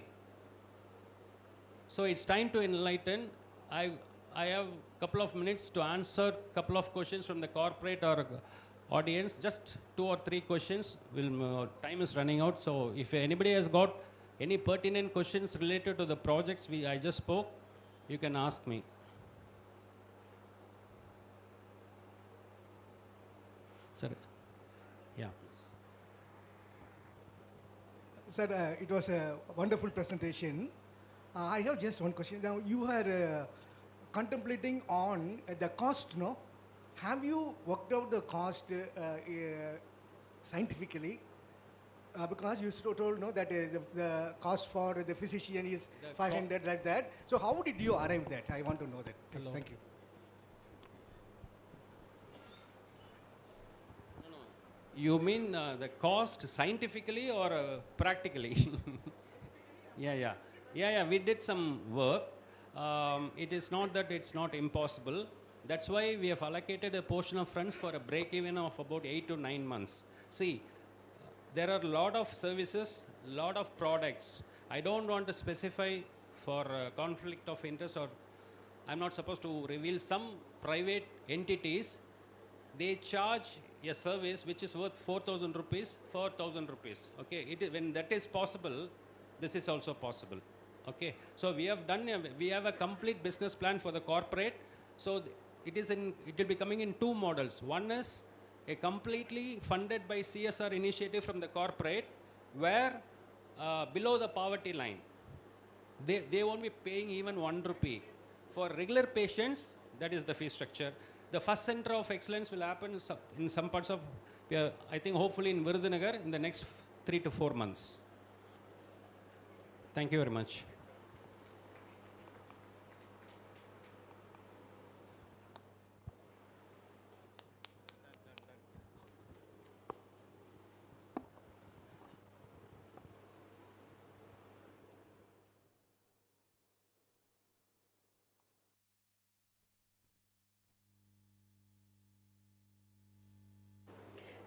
So it's time to enlighten. I have a couple of minutes to answer a couple of questions from the corporate or audience. Just 2 or 3 questions. Time is running out. So if anybody has got any pertinent questions related to the projects I just spoke, you can ask me. Sir, yeah. Sir, it was a wonderful presentation. I have just one question. Now, you are contemplating on the cost, no? Have you worked out the cost scientifically? Because you told no that the cost for the physician is 500 like that. So how did you arrive that? I want to know that. Please. Hello. Thank you. You mean the cost scientifically or practically? Yeah, we did some work. It is not that it's not impossible. That's why we have allocated a portion of funds for a break-even of about 8 to 9 months. See, there are a lot of services, lot of products. I don't want to specify for conflict of interest, or I'm not supposed to reveal some private entities. They charge a service which is worth 4,000 rupees, 4,000 rupees. Okay, when that is possible, this is also possible. Okay, so we have a complete business plan for the corporate. So it will be coming in 2 models. One is a completely funded by CSR initiative from the corporate, where below the poverty line, they won't be paying even 1 rupee. For regular patients, that is the fee structure. The first center of excellence will happen in some parts of, I think hopefully in Virudhunagar in the next 3 to 4 months. Thank you very much.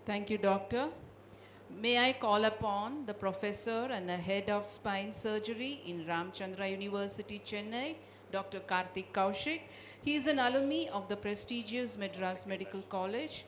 Thank you, Doctor. May I call upon the Professor and the Head of Spine Surgery in Ramchandra University, Chennai, Dr. Karthik Kaushik. He is an alumni of the prestigious Madras Medical College.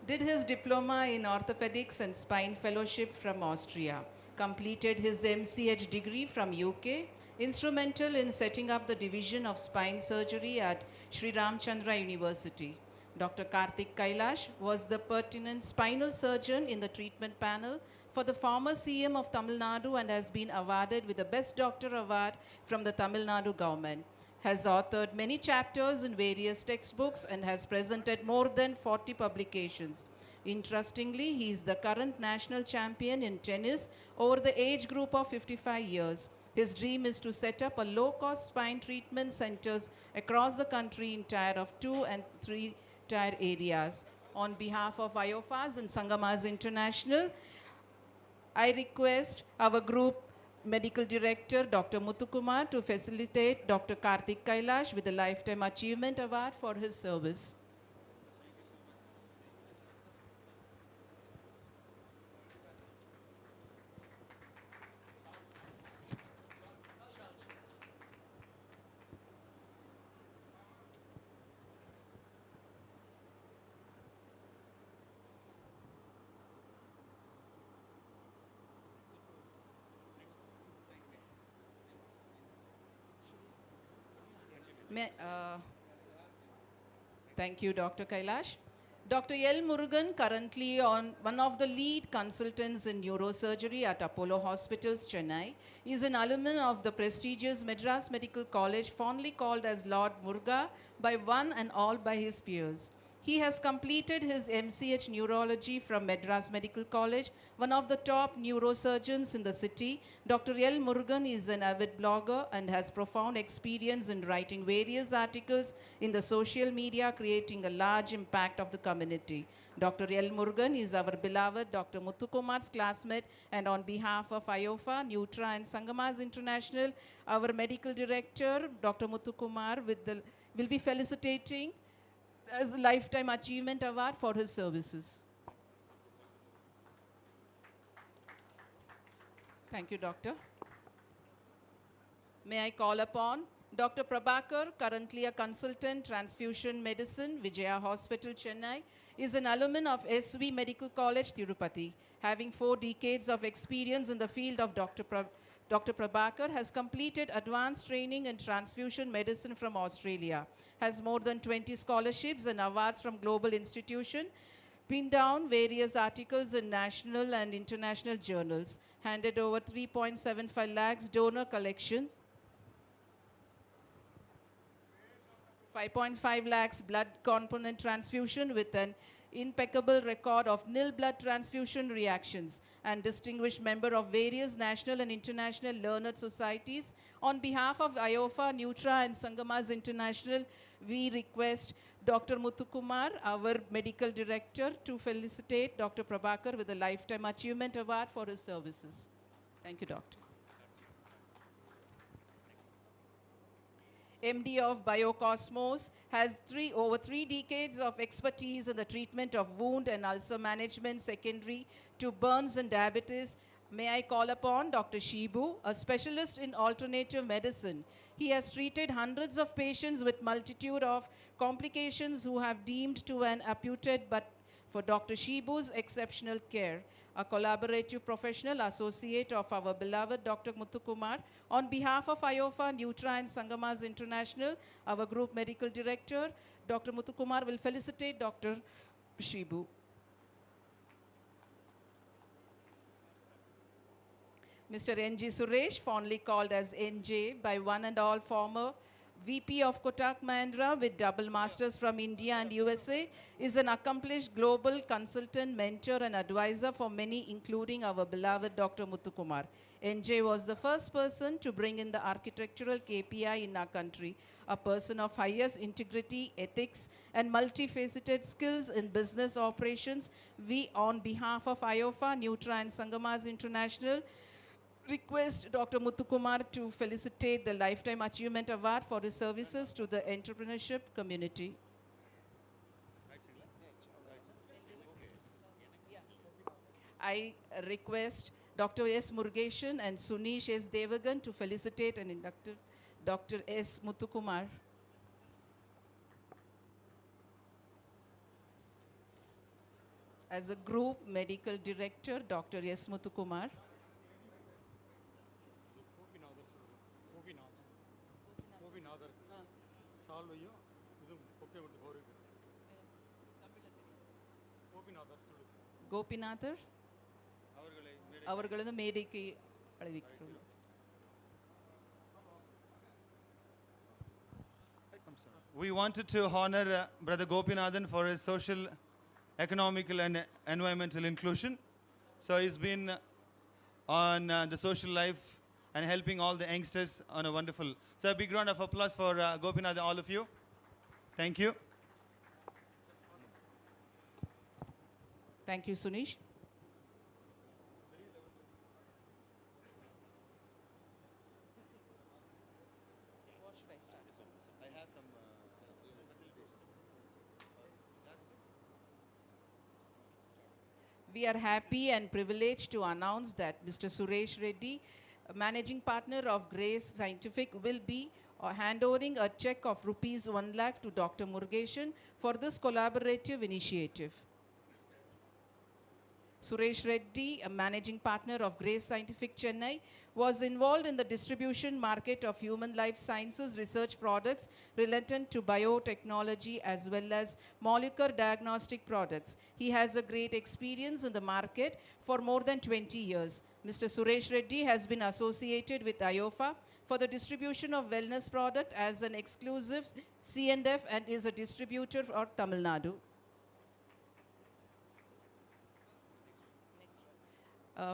Did his diploma in orthopedics and spine fellowship from Austria. Completed his MCH degree from UK. Instrumental in setting up the division of spine surgery at Sri Ramchandra University. Dr. Karthik Kailash was the pertinent spinal surgeon in the treatment panel for the former CM of Tamil Nadu and has been awarded with the Best Doctor Award from the Tamil Nadu government. Has authored many chapters in various textbooks and has presented more than 40 publications. Interestingly, he is the current national champion in tennis over the age group of 55 years. His dream is to set up a low-cost spine treatment centers across the country in tier of 2 and 3 tier areas. On behalf of IOFAS and Sangamaas International, I request our group Medical Director Dr. Muthukumar to facilitate Dr. Karthik Kailash with the Lifetime Achievement Award for his service. Thank you, Dr. Kailash. Dr. L. Murugan, currently one of the lead consultants in neurosurgery at Apollo Hospitals, Chennai, is an alumni of the prestigious Madras Medical College, fondly called as Lord Muruga by one and all by his peers. He has completed his MCH Neurology from Madras Medical College, one of the top neurosurgeons in the city. Dr. L. Murugan is an avid blogger and has profound experience in writing various articles in the social media, creating a large impact of the community. Dr. L. Murugan is our beloved Dr. Muthukumar's classmate, and on behalf of IOFA, Nutra and Sangamaas International, our medical director, Dr. Muthukumar, will be felicitating as a Lifetime Achievement Award for his services. Thank you, Doctor. May I call upon Dr. Prabhakar, currently a consultant transfusion medicine, Vijaya Hospital, Chennai, is an alumni of SV Medical College, Tirupati. Having 4 decades of experience in the field of Dr. Prabhakar has completed advanced training in transfusion medicine from Australia, has more than 20 scholarships and awards from global institutions, pinned down various articles in national and international journals, handed over 3.75 lakhs donor collections, 5.5 lakhs blood component transfusion with an impeccable record of nil blood transfusion reactions, and distinguished member of various national and international learned societies. On behalf of IOFA, Nutra and Sangamaas International, we request Dr. Muthukumar, our medical director, to felicitate Dr. Prabhakar with the Lifetime Achievement Award for his services. Thank you, Doctor. MD of Biocosmos, has over 3 decades of expertise in the treatment of wound and ulcer management secondary to burns and diabetes. May I call upon Dr. Shibu, a specialist in alternative medicine. He has treated hundreds of patients with multitude of complications who have deemed to an amputed, but for Dr. Shibu's exceptional care, a collaborative professional associate of our beloved Dr. Muthukumar. On behalf of IOFA, Nutra and Sangamaas International, our group medical director, Dr. Muthukumar will felicitate Dr. Shibu. Mr. N.G. Suresh, fondly called as NJ by one and all, former VP of Kotak Mahindra with double masters from India and USA, is an accomplished global consultant, mentor and advisor for many, including our beloved Dr. Muthukumar. NJ was the first person to bring in the architectural KPI in our country, a person of highest integrity, ethics and multifaceted skills in business operations. We, on behalf of IOFA, Nutra and Sangamaas International, request Dr. Muthukumar to felicitate the Lifetime Achievement Award for his services to the entrepreneurship community. I request Dr. S. Murugeshan and Sudish S. Devagan to felicitate and induct Dr. S. Muthukumar. As a Group Medical Director, Dr. S. Muthukumar. Gopinathar அவர்களது மேடைக்கு அழைக்கிறோம். We wanted to honor Brother Gopinathan for his social, economical and environmental inclusion. So he's been on the social life and helping all the youngsters on a wonderful. So a big round of applause for Gopinathan, all of you. Thank you. Thank you, Sunish. We are happy and privileged to announce that Mr. Suresh Reddy, Managing Partner of Grace Scientific, will be handovering a check of rupees 1 lakh to Dr. Murugeshan for this collaborative initiative. Suresh Reddy, a Managing Partner of Grace Scientific Chennai, was involved in the distribution market of human life sciences research products related to biotechnology as well as molecular diagnostic products. He has a great experience in the market for more than 20 years. Mr. Suresh Reddy has been associated with IOFA for the distribution of wellness product as an exclusive C&F and is a distributor for Tamilnadu.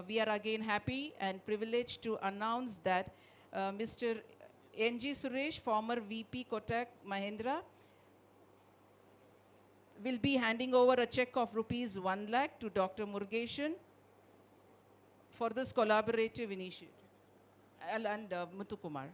We are again happy and privileged to announce that Mr. N.G. Suresh, former VP Kotak Mahindra, will be handing over a check of rupees 1 lakh to Dr. Murugeshan for this collaborative initiative, and Muthukumar.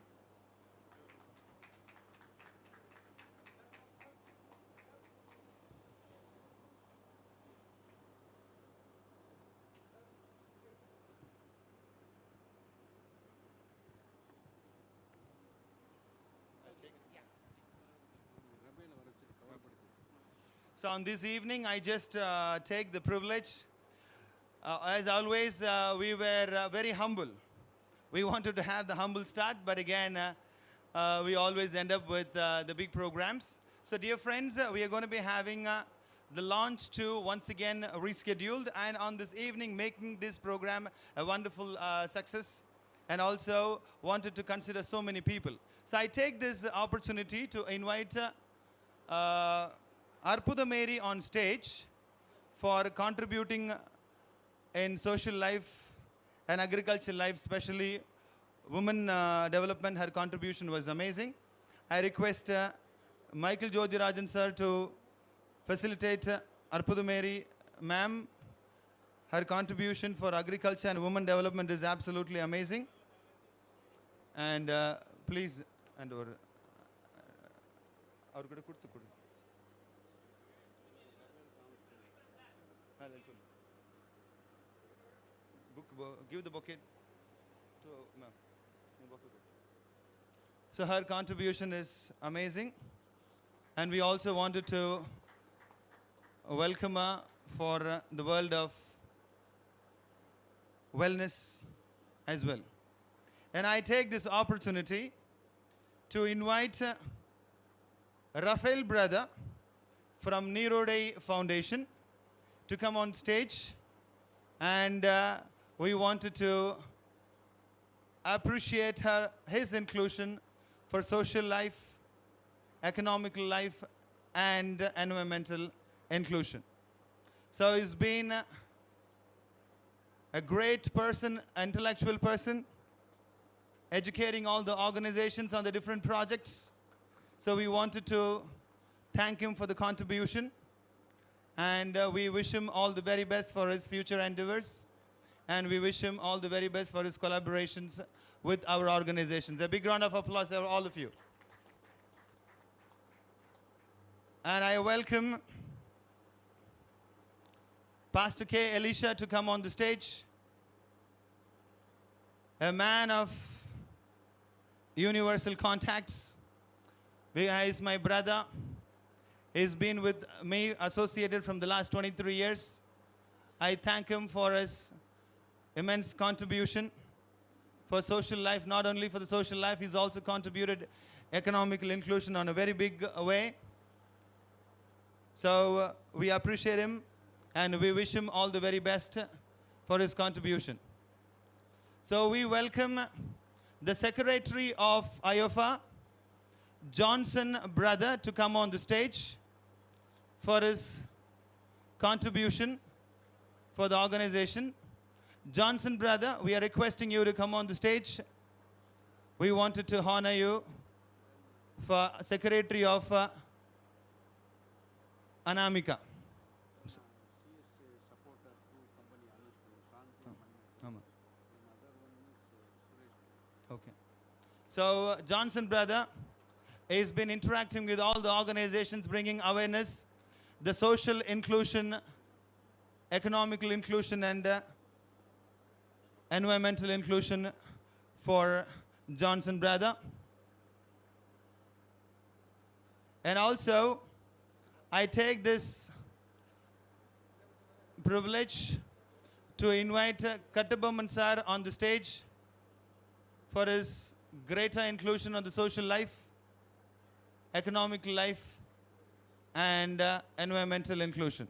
So on this evening, I just take the privilege. As always, we were very humble. We wanted to have the humble start, but again, we always end up with the big programs. So dear friends, we are going to be having the launch to once again rescheduled, and on this evening making this program a wonderful success, and also wanted to consider so many people. So I take this opportunity to invite Arpuda Mary on stage for contributing in social life and agricultural life, especially women development. Her contribution was amazing. I request Michael Jyotirajan sir to facilitate Arpuda Mary ma'am. Her contribution for agriculture and women development is absolutely amazing. And please, and over. Give the bouquet to ma'am. So her contribution is amazing, and we also wanted to welcome her for the world of wellness as well. And I take this opportunity to invite Rafael brother from Nirode Foundation to come on stage, and we wanted to appreciate his inclusion for social life, economical life, and environmental inclusion. So he's been a great person, intellectual person, educating all the organizations on the different projects. So we wanted to thank him for the contribution, and we wish him all the very best for his future endeavors. And we wish him all the very best for his collaborations with our organizations. A big round of applause for all of you. And I welcome Pastor K. Elisha to come on the stage. A man of universal contacts. He is my brother. He's been with me associated from the last 23 years. I thank him for his immense contribution for social life. Not only for the social life, he's also contributed economical inclusion on a very big way. So we appreciate him and we wish him all the very best for his contribution. So we welcome the Secretary of IOFA, Johnson brother, to come on the stage for his contribution for the organization. Johnson brother, we are requesting you to come on the stage. We wanted to honor you for Secretary of Anamika. Okay. So Johnson brother has been interacting with all the organizations, bringing awareness, the social inclusion, economical inclusion, and environmental inclusion for Johnson brother. And also, I take this privilege to invite Kattaboman sir on the stage for his greater inclusion on the social life, economic life, and environmental inclusion.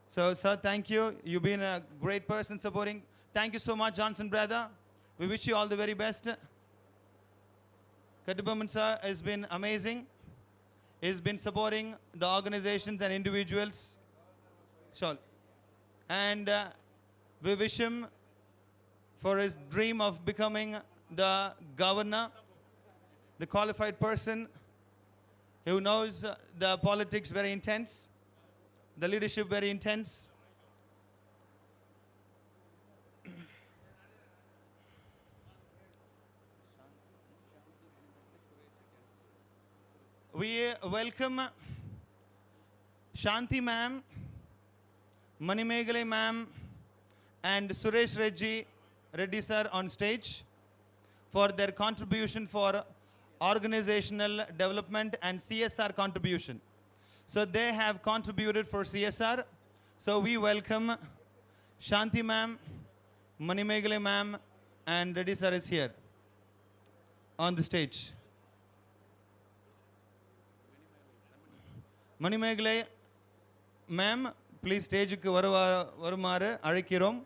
So, sir, thank you. You've been a great person supporting. Thank you so much, Johnson brother. We wish you all the very best. Kattaboman sir has been amazing. He's been supporting the organizations and individuals. Sure. And we wish him for his dream of becoming the governor, the qualified person who knows the politics very intense, the leadership very intense. We welcome Shanti ma'am, Manimegale ma'am, and Suresh Reddy sir on stage for their contribution for organizational development and CSR contribution. So they have contributed for CSR. So we welcome Shanti ma'am, Manimegale ma'am, and Reddy sir is here on the stage. Manimegale ma'am, please stage ku varumaru azhaikirom.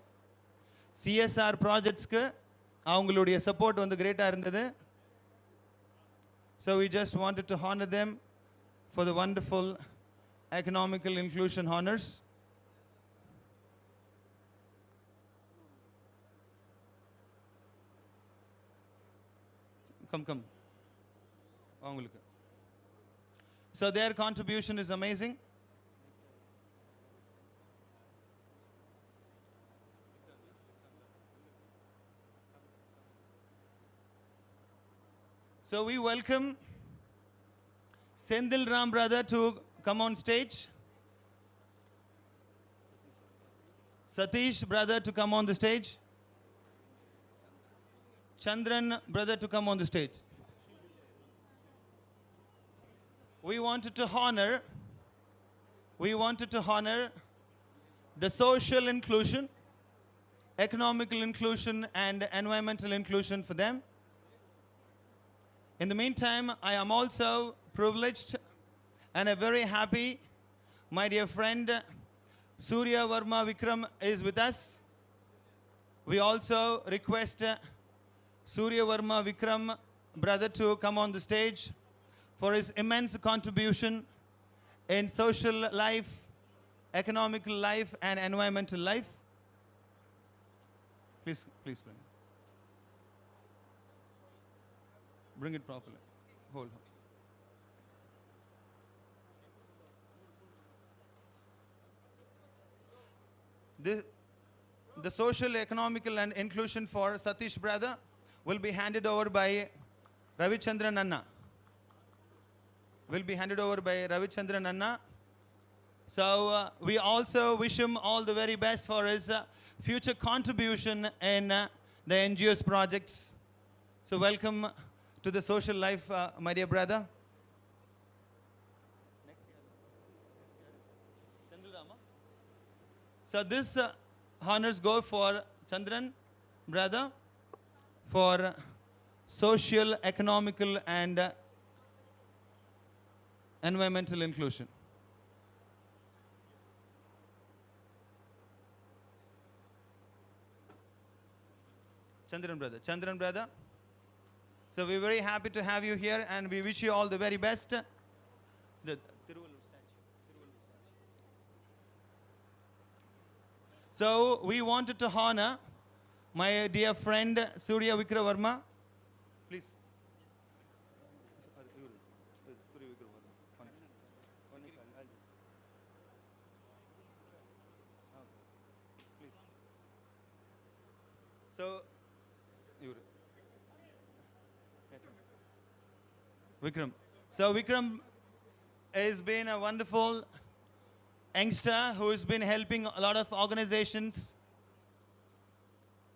CSR projects ku avungaluடைய support வந்து great-ஆ இருந்தது. So we just wanted to honor them for the wonderful economical inclusion honors. Come. avungalukku. So their contribution is amazing. So we welcome Sendil Ram brother to come on stage. Satish brother to come on the stage. Chandran brother to come on the stage. We wanted to honor the social inclusion, economical inclusion, and environmental inclusion for them. In the meantime, I am also privileged and very happy. My dear friend Surya Varma Vikram is with us. We also request Surya Varma Vikram brother to come on the stage for his immense contribution in social life, economical life, and environmental life. Please bring it properly. Hold on. The social, economical, and inclusion for Satish brother will be handed over by Ravichandran Anna. So we also wish him all the very best for his future contribution in the NGOs projects. So welcome to the social life, my dear brother? So this honors go for Chandran, brother, for social, economical, and environmental inclusion. Chandran brother. So we're very happy to have you here, and we wish you all the very best. So we wanted to honor my dear friend Surya Vikravarma. Please. So, Vikram. So Vikram has been a wonderful youngster who has been helping a lot of organizations,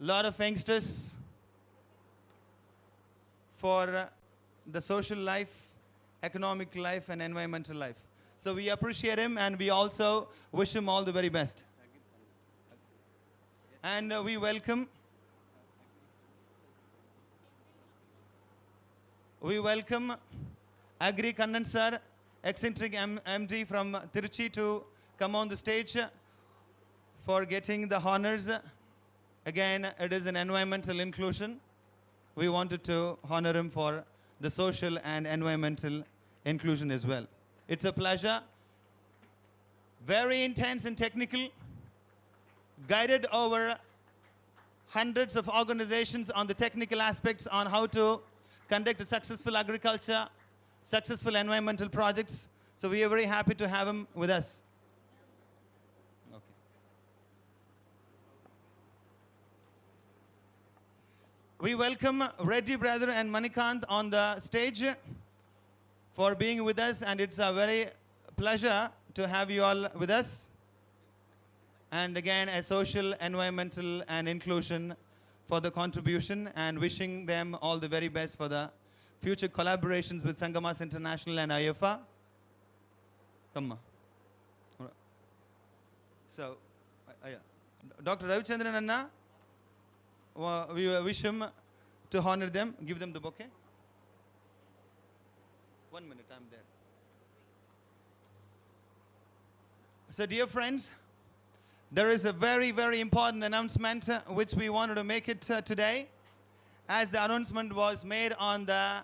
a lot of youngsters for the social life, economic life, and environmental life. So we appreciate him, and we also wish him all the very best. And we welcome Agri Kannan sir, eccentric MD from Tiruchi, to come on the stage for getting the honors. Again, it is an environmental inclusion. We wanted to honor him for the social and environmental inclusion as well. It's a pleasure. Very intense and technical. Guided over hundreds of organizations on the technical aspects on how to conduct a successful agriculture, successful environmental projects. So we are very happy to have him with us. Okay. We welcome Reddy brother and Manikant on the stage for being with us, and it's a very pleasure to have you all with us. And again, a social, environmental, and inclusion for the contribution, and wishing them all the very best for the future collaborations with Sangamaas International and IFA. Come on. So, Dr. Ravichandran Anna, we wish him to honor them. Give them the bouquet. 1 minute, I'm there. So, dear friends, there is a very, very important announcement which we wanted to make it today, as the announcement was made on the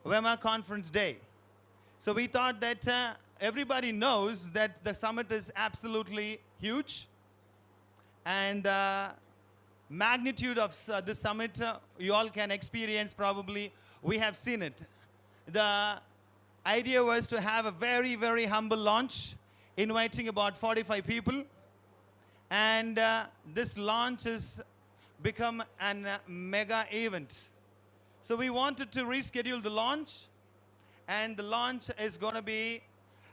WEMAAA conference day. So we thought that everybody knows that the summit is absolutely huge, and the magnitude of this summit you all can experience. Probably we have seen it. The idea was to have a very, very humble launch, inviting about 45 people. And this launch has become a mega event. So we wanted to reschedule the launch, and the launch is going to be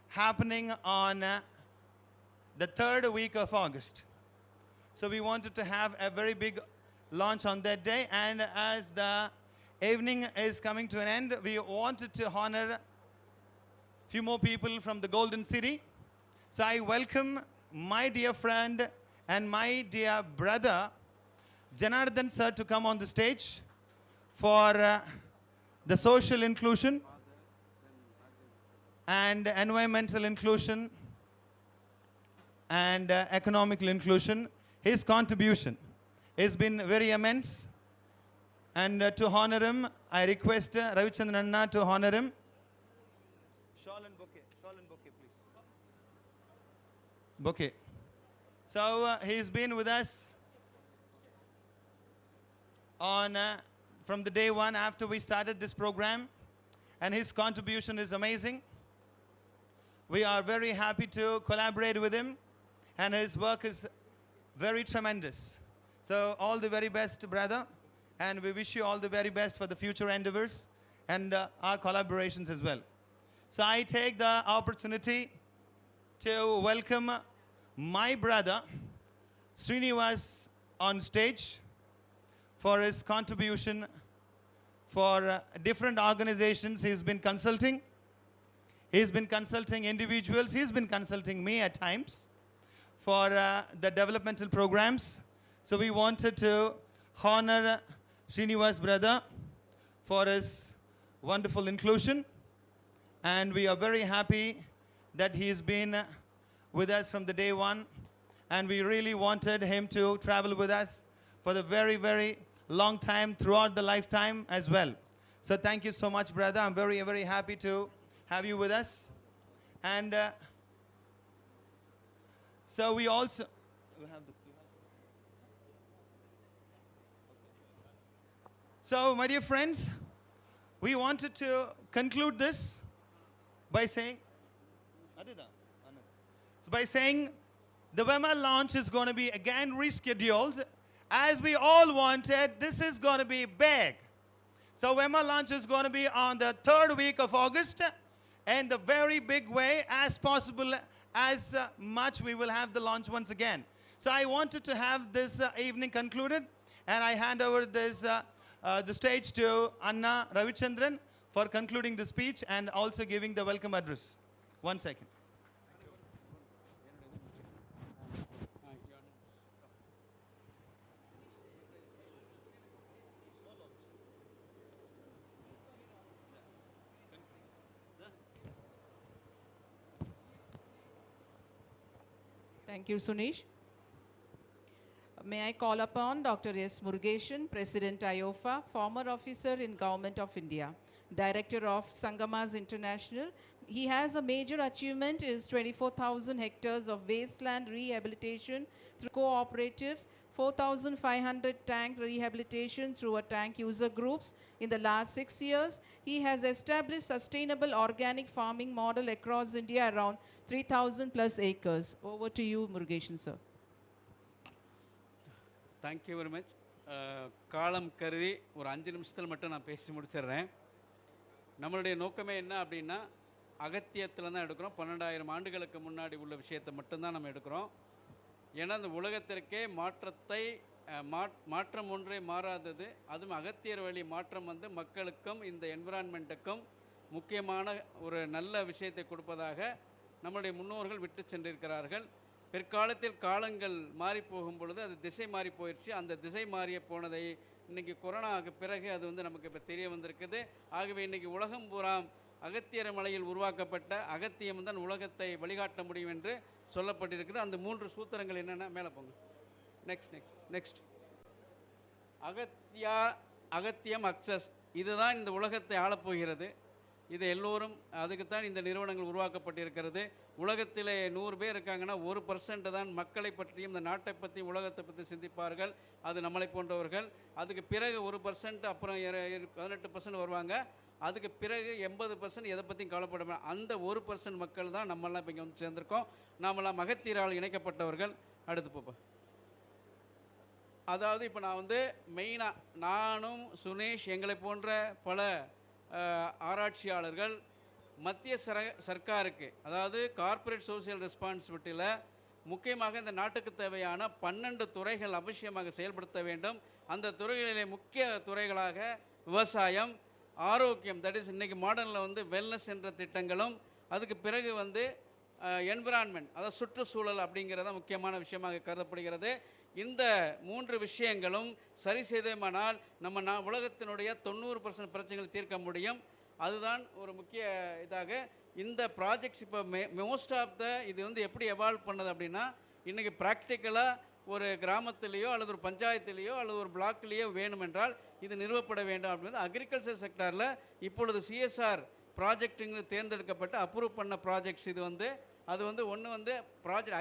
happening on the 3rd week of August. So we wanted to have a very big launch on that day, and as the evening is coming to an end, we wanted to honor a few more people from the Golden City. So I welcome my dear friend and my dear brother Janardhan sir to come on the stage for the social inclusion and environmental inclusion and economical inclusion. His contribution has been very immense, and to honor him, I request Ravichandran Anna to honor him. Shawl and bouquet, please. Bouquet. So he's been with us on from the day one after we started this program, and his contribution is amazing. We are very happy to collaborate with him, and his work is very tremendous. So all the very best, brother, and we wish you all the very best for the future endeavors and our collaborations as well. So I take the opportunity to welcome my brother Srinivas on stage for his contribution for different organizations. He's been consulting. He's been consulting individuals. He's been consulting me at times for the developmental programs. So we wanted to honor Srinivas brother for his wonderful inclusion. And we are very happy that he's been with us from the day one. And we really wanted him to travel with us for the very, very long time throughout the lifetime as well. So thank you so much, brother. I'm very, very happy to have you with us. And so we also... So, my dear friends, we wanted to conclude this by saying... the WEMAAA launch is going to be again rescheduled. As we all wanted, this is going to be big. So WEMAAA launch is going to be on the 3rd week of August, and the very big way as possible, as much we will have the launch once again. So I wanted to have this evening concluded, and I hand over this the stage to Anna Ravichandran for concluding the speech and also giving the welcome address. 1 second. Thank you, Sunish. May I call upon Dr. S. Murugeshan, President IOFA, former officer in Government of India, Director of Sangamaas International. He has a major achievement is 24,000 hectares of wasteland rehabilitation through cooperatives, 4,500 tank rehabilitation through a tank user groups. In the last 6 years, he has established sustainable organic farming model across India around 3,000 plus acres. Over to you, Murugeshan, sir. Thank you very much. காலம் கருதி ஒரு 5 நிமிஷத்தில் மட்டும் நான் பேசி முடிச்சிடுறேன். நம்மளுடைய நோக்கமே என்ன அப்படின்னா, அகத்தியத்தில் தான் எடுக்கிறோம். 12,000 ஆண்டுகளுக்கு முன்னாடி உள்ள விஷயத்தை மட்டும்தான் நம்ம எடுக்கிறோம். ஏன்னா அந்த உலகத்திற்கே மாற்றம் ஒன்றே மாறாதது. அதுவும் அகத்தியர் வழி மாற்றம் வந்து மக்களுக்கும் இந்த என்விரான்மெண்ட்டுக்கும் முக்கியமான ஒரு நல்ல விஷயத்தை கொடுப்பதாக நம்முடைய முன்னோர்கள் விட்டு சென்றிருக்கிறார்கள். பிற்காலத்தில் காலங்கள் மாறி போகும் பொழுது அது திசை மாறி போயிடுச்சு. அந்த திசை மாறிய போனதை இன்றைக்கி கொரோனாவுக்கு பிறகு அது வந்து நமக்கு இப்போ தெரிய வந்திருக்குது. ஆகவே இன்றைக்கி உலகம் பூரா அகத்தியர் மலையில் உருவாக்கப்பட்ட அகத்தியம் தான் உலகத்தை வழிகாட்ட முடியும் என்று சொல்லப்பட்டிருக்குது. அந்த 3 சூத்திரங்கள் என்னென்ன மேலே போங்க. நெக்ஸ்ட் அகத்தியம் அக்சஸ், இதுதான் இந்த உலகத்தை ஆளப்போகிறது. இது எல்லோரும் அதுக்குத்தான் இந்த நிறுவனங்கள் உருவாக்கப்பட்டிருக்கிறது. உலகத்தில் 100 பேர் இருக்காங்கன்னா 1% தான் மக்களை பற்றியும் இந்த நாட்டை பற்றி உலகத்தை பற்றி சிந்திப்பார்கள். அது நம்மளை போன்றவர்கள். அதுக்கு பிறகு 1%, அப்புறம் 18% வருவாங்க. அதுக்கு பிறகு 80% எதை பற்றியும் கவலைப்பட அந்த 1% மக்கள் தான் நம்மளாம் இப்போ இங்கே வந்து சேர்ந்துருக்கோம். நாமெல்லாம் அகத்தியரால் இணைக்கப்பட்டவர்கள். அடுத்து போப்பா. அதாவது இப்போ நான் வந்து மெயினாக நானும் சுனேஷ் எங்களை போன்ற பல ஆராய்ச்சியாளர்கள் மத்திய சர்க்காருக்கு, அதாவது கார்ப்பரேட் சோசியல் ரெஸ்பான்சிபிலிட்டியில் முக்கியமாக இந்த நாட்டுக்கு தேவையான 12 துறைகள் அவசியமாக செயல்படுத்த வேண்டும். அந்த துறைகளிலே முக்கிய துறைகளாக விவசாயம், ஆரோக்கியம், தட் இஸ் இன்றைக்கி மாடர்னில் வந்து வெல்னஸ் என்ற திட்டங்களும், அதுக்கு பிறகு வந்து என்விரான்மெண்ட், அதாவது சுற்றுச்சூழல் அப்படிங்கிறத முக்கியமான விஷயமாக கருதப்படுகிறது. இந்த 3 விஷயங்களும் சரி செய்தோமானால் நம்ம உலகத்தினுடைய 90% பிரச்சனைகள் தீர்க்க முடியும். அதுதான் ஒரு முக்கிய இதாக இந்த ப்ராஜெக்ட்ஸ். இப்போ மோஸ்ட் ஆஃப் இது வந்து எப்படி எவால்வ் பண்ணது அப்படின்னா, இன்றைக்கி ப்ராக்டிக்கலாக ஒரு கிராமத்திலேயோ அல்லது ஒரு பஞ்சாயத்துலேயோ அல்லது ஒரு பிளாக்லேயோ வேணுமென்றால் இது நிறுவப்பட வேண்டும் அப்படின்றது அக்ரிகல்ச்சர் செக்டாரில் இப்பொழுது CSR ப்ராஜெக்ட்டுங்க தேர்ந்தெடுக்கப்பட்டு அப்ரூவ் பண்ண ப்ராஜெக்ட்ஸ். இது வந்து அது வந்து ஒன்று வந்து ப்ராஜெக்ட்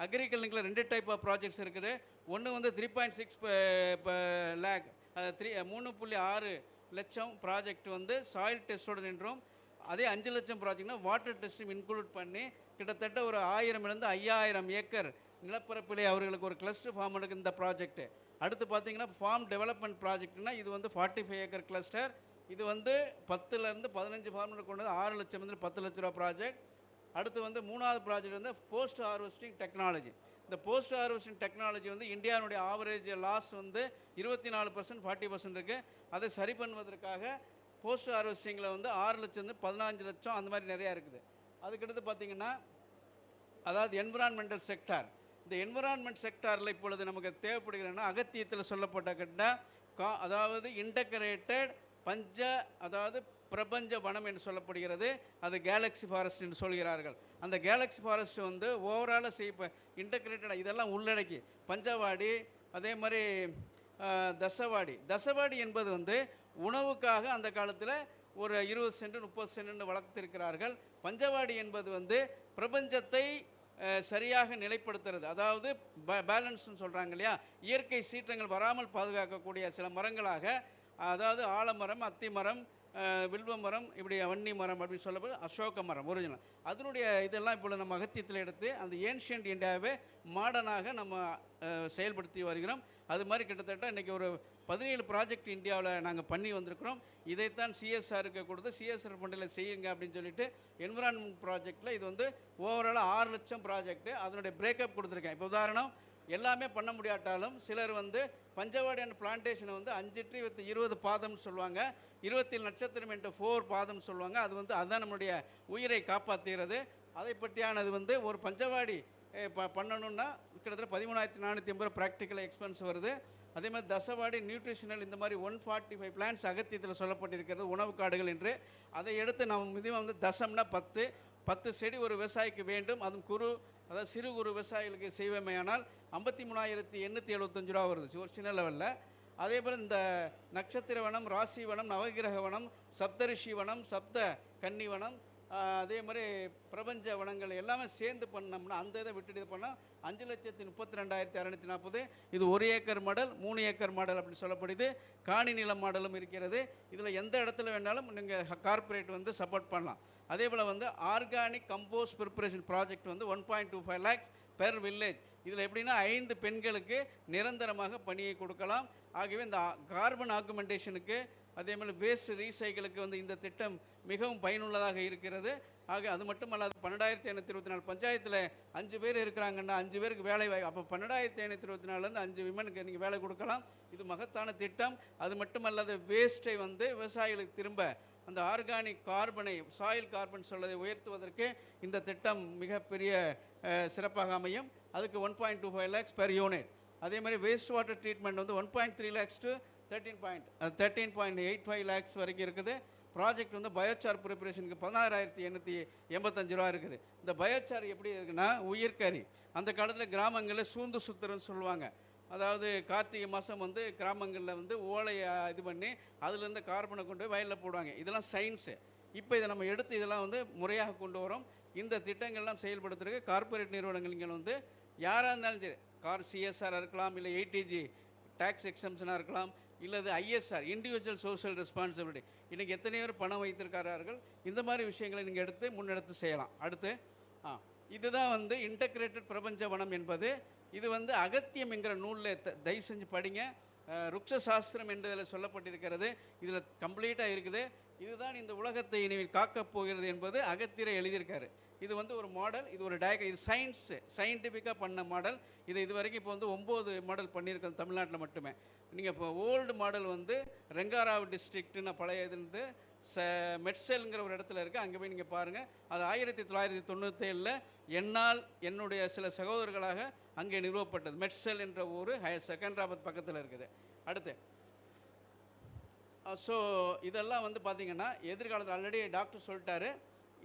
அக்ரிகல்னிக்கில் 2 டைப் ஆஃப் ப்ராஜெக்ட்ஸ் இருக்குது. ஒன்று வந்து 3.6 லேக் 3.6 லட்சம் ப்ராஜெக்ட் வந்து சாயில் டெஸ்ட்டோடு நின்றோம். அதே 5 லட்சம் ப்ராஜெக்ட்னா வாட்டர் டெஸ்ட்டும் இன்க்ளூட் பண்ணி கிட்டத்தட்ட ஒரு 1000 5000 ஏக்கர் நிலப்பரப்பிலே அவர்களுக்கு ஒரு கிளஸ்டர் ஃபார்ம் எடுக்கு இந்த ப்ராஜெக்ட்டு. அடுத்து பார்த்தீங்கன்னா ஃபார்ம் டெவலப்மெண்ட் ப்ராஜெக்ட்னா இது வந்து 45 ஏக்கர் கிளஸ்டர். இது வந்து 10லேருந்து 15 ஃபார்மர் கொண்டது 6 லட்சம் 10 லட்ச ரூபா ப்ராஜெக்ட். அடுத்து வந்து மூணாவது ப்ராஜெக்ட் வந்து போஸ்ட் ஹார்வெஸ்டிங் டெக்னாலஜி. இந்த போஸ்ட் ஹார்வெஸ்டிங் டெக்னாலஜி வந்து இந்தியாவுடைய ஆவரேஜ் லாஸ் வந்து 24% 40% இருக்குது. அதை சரி பண்ணுவதற்காக போஸ்ட் ஹார்வெஸ்டிங்கில் வந்து 6 லட்சம் 15 லட்சம் அந்த மாதிரி நிறையா இருக்குது. அதுக்கடுத்து பார்த்திங்கன்னா அதாவது என்விரான்மெண்டல் செக்டார். இந்த என்விரான்மெண்ட் செக்டாரில் இப்பொழுது நமக்கு தேவைப்படுகிறதுனா அகத்தியத்தில் சொல்லப்பட்ட அதாவது இன்டகிரேட்டட் அதாவது பிரபஞ்ச வனம் என்று சொல்லப்படுகிறது. அது கேலக்ஸி ஃபாரஸ்ட் என்று சொல்கிறார்கள். அந்த கேலக்ஸி ஃபாரஸ்ட் வந்து ஓவராலாக இன்டகிரேட்டடாக இதெல்லாம் உள்ளடக்கி பஞ்சவாடி, அதே மாதிரி தசவாடி என்பது வந்து உணவுக்காக அந்த காலத்தில் ஒரு 20 சென்ட் 30 சென்ட் வளர்த்திருக்கிறார்கள். பஞ்சவாடி என்பது வந்து பிரபஞ்சத்தை சரியாக நிலைப்படுத்துறது, அதாவது பேலன்ஸ்னு சொல்கிறாங்க இல்லையா, இயற்கை சீற்றங்கள் வராமல் பாதுகாக்கக்கூடிய சில மரங்களாக, அதாவது ஆலமரம், அத்தி மரம், வில்வ மரம், இப்படி வன்னி மரம் அப்படின்னு சொல்லப்போ அசோக மரம் ஒரிஜினல். அதனுடைய இதெல்லாம் இப்போ நம்ம அகத்தியத்தில் எடுத்து அந்த ஏன்ஷியன்ட் இந்தியாவை மாடர்னாக நம்ம செயல்படுத்தி வருகிறோம். அது மாதிரி கிட்டத்தட்ட இன்றைக்கி ஒரு 17 ப்ராஜெக்ட் இந்தியாவில் நாங்கள் பண்ணி வந்திருக்கிறோம். இதைத்தான் சிஎஸ்ஆருக்கு கொடுத்து சிஎஸ்ஆர் ஃபண்டில் செய்யுங்க அப்படின்னு சொல்லிட்டு என்விரான்மெண்ட் ப்ராஜெக்டில் இது வந்து ஓவராலாக 6 லட்சம் ப்ராஜெக்ட்டு. அதனுடைய பிரேக்கப் கொடுத்துருக்கேன். இப்போ உதாரணம் எல்லாமே பண்ண முடியாட்டாலும் சிலர் வந்து பஞ்சவாடி அண்ட் பிளான்டேஷனை வந்து 5 ட்ரீ வித் 20 பாதம்னு சொல்லுவாங்க, 27 நட்சத்திரம் into 4 பாதம் சொல்லுவாங்க. அது வந்து அதுதான் நம்மளுடைய உயிரை காப்பாற்றுகிறது. அதை பற்றியானது வந்து ஒரு பஞ்சவாடி பண்ணணுன்னா கிட்டத்தட்ட 13,450 ப்ராக்டிக்கல் எக்ஸ்பென்ஸ் வருது. அதே மாதிரி தசவாடி நியூட்ரிஷனல் இந்த மாதிரி 145 பிளான்ஸ் அகத்தியத்தில் சொல்லப்பட்டிருக்கிறது, உணவு காடுகள் என்று. அதை எடுத்து நம்ம மிதிவம் வந்து தசம்னா 10 செடி ஒரு விவசாயிக்கு வேண்டும். அதுவும் அதாவது சிறு குறு விவசாயிகளுக்கு செய்வமையானால் 53,875 ரூபா வருது ஒரு சின்ன லெவலில். அதே போல் இந்த நட்சத்திர வனம், ராசி வனம், நவகிரக வனம், சப்தரிஷி வனம், சப்த கன்னி வனம், அதே மாதிரி பிரபஞ்ச வனங்கள் எல்லாமே சேர்ந்து பண்ணோம்னா அந்த இதை விட்டுட்டு இது பண்ணால் 5,32,640. இது 1 ஏக்கர் மாடல், 3 ஏக்கர் மாடல் அப்படின்னு சொல்லப்படுது. காணி நிலம் மாடலும் இருக்கிறது. இதில் எந்த இடத்துல வேணாலும் நீங்கள் கார்ப்பரேட் வந்து சப்போர்ட் பண்ணலாம். அதே போல் வந்து ஆர்கானிக் கம்போஸ்ட் ப்ரிப்பரேஷன் ப்ராஜெக்ட் வந்து 1.25 lakhs பெர் வில்லேஜ். இதில் எப்படின்னா 5 பெண்களுக்கு நிரந்தரமாக பணியை கொடுக்கலாம். ஆகவே இந்த கார்பன் ஆக்குமெண்டேஷனுக்கு அதே மாதிரி வேஸ்ட் ரீசைக்கிளுக்கு வந்து இந்த திட்டம் மிகவும் பயனுள்ளதாக இருக்கிறது. ஆக அது மட்டுமல்லாது 12,524 பஞ்சாயத்தில் 5 பேர் இருக்கிறாங்கன்னா 5 பேருக்கு வேலை வாய்ப்பு. அப்போ 12,524 5 விமனுக்கு நீங்கள் வேலை கொடுக்கலாம். இது மகத்தான திட்டம். அது மட்டுமல்லாது வேஸ்ட்டை வந்து விவசாயிகளுக்கு திரும்ப அந்த ஆர்கானிக் கார்பனை, சாயில் கார்பன் சொல்வதை உயர்த்துவதற்கு இந்த திட்டம் மிகப்பெரிய சிறப்பாக அமையும். அதுக்கு 1.25 lakhs பெர் யூனிட். அதே மாதிரி வேஸ்ட் வாட்டர் ட்ரீட்மெண்ட் வந்து 1.3 lakhs to 13.85 lakhs வரைக்கும் இருக்குது. ப்ராஜெக்ட் வந்து பயோசார் ப்ரிப்பரேஷனுக்கு 16,885 ரூபா இருக்குது. இந்த பயோசார் எப்படி இருக்குன்னா உயிர்கறி. அந்த காலத்தில் கிராமங்களில் சூந்து சுத்துறன்னு சொல்லுவாங்க. அதாவது கார்த்திகை மாதம் வந்து கிராமங்களில் வந்து ஓலையை இது பண்ணி அதுலேருந்து கார்பனை கொண்டு போய் வயலில் போடுவாங்க. இதெல்லாம் சயின்ஸு. இப்போ இதை நம்ம எடுத்து இதெல்லாம் வந்து முறையாக கொண்டு வரோம். இந்த திட்டங்கள்லாம் செயல்படுத்துறதுக்கு கார்ப்பரேட் நிறுவனங்கள் இங்கே வந்து யாராக இருந்தாலும் சரி, சிஎஸ்ஆர் இருக்கலாம், இல்லை 80G டேக்ஸ் எக்ஸம்ஷனாக இருக்கலாம், இல்லது ஐஎஸ்ஆர் இண்டிவிஜுவல் சோஷியல் ரெஸ்பான்சிபிலிட்டி. இன்றைக்கி எத்தனை பேர் பணம் வைத்திருக்கிறார்கள். இந்த மாதிரி விஷயங்களை நீங்கள் எடுத்து முன்னெடுத்து செய்யலாம். அடுத்து இதுதான் வந்து இன்டகிரேட்டட் பிரபஞ்ச வனம் என்பது. இது வந்து அகத்தியம் என்கிற நூலில் தயவு செஞ்சு படிங்க. ருக்ஷ சாஸ்திரம் என்பதில் சொல்லப்பட்டிருக்கிறது. இதில் கம்ப்ளீட்டாக இருக்குது. இதுதான் இந்த உலகத்தை இனிமேல் காக்கப் போகிறது என்பது அகத்தியரை எழுதியிருக்காரு. இது வந்து ஒரு மாடல், இது ஒரு டயக்ராம், இது சயின்டிஃபிக்காக பண்ண மாடல். இது வரைக்கும் இப்போ வந்து 9 மாடல் பண்ணியிருக்கோம் தமிழ்நாட்டில் மட்டுமே. நீங்கள் இப்போ ஓல்டு மாடல் வந்து ரெங்காராவ் டிஸ்ட்ரிக்ட்னு பழைய இருந்து மெட்செல்ங்கிற ஒரு இடத்துல இருக்குது. அங்கே போய் நீங்கள் பாருங்கள். அது 1997 என்னால் என்னுடைய சில சகோதரர்களாக அங்கே நிறுவப்பட்டது. மெட்செல் என்ற ஊர் செகண்டராபாத் பக்கத்தில் இருக்குது. அடுத்து ஸோ இதெல்லாம் வந்து பார்த்திங்கன்னா எதிர்காலத்தில் ஆல்ரெடி டாக்டர் சொல்லிட்டாரு.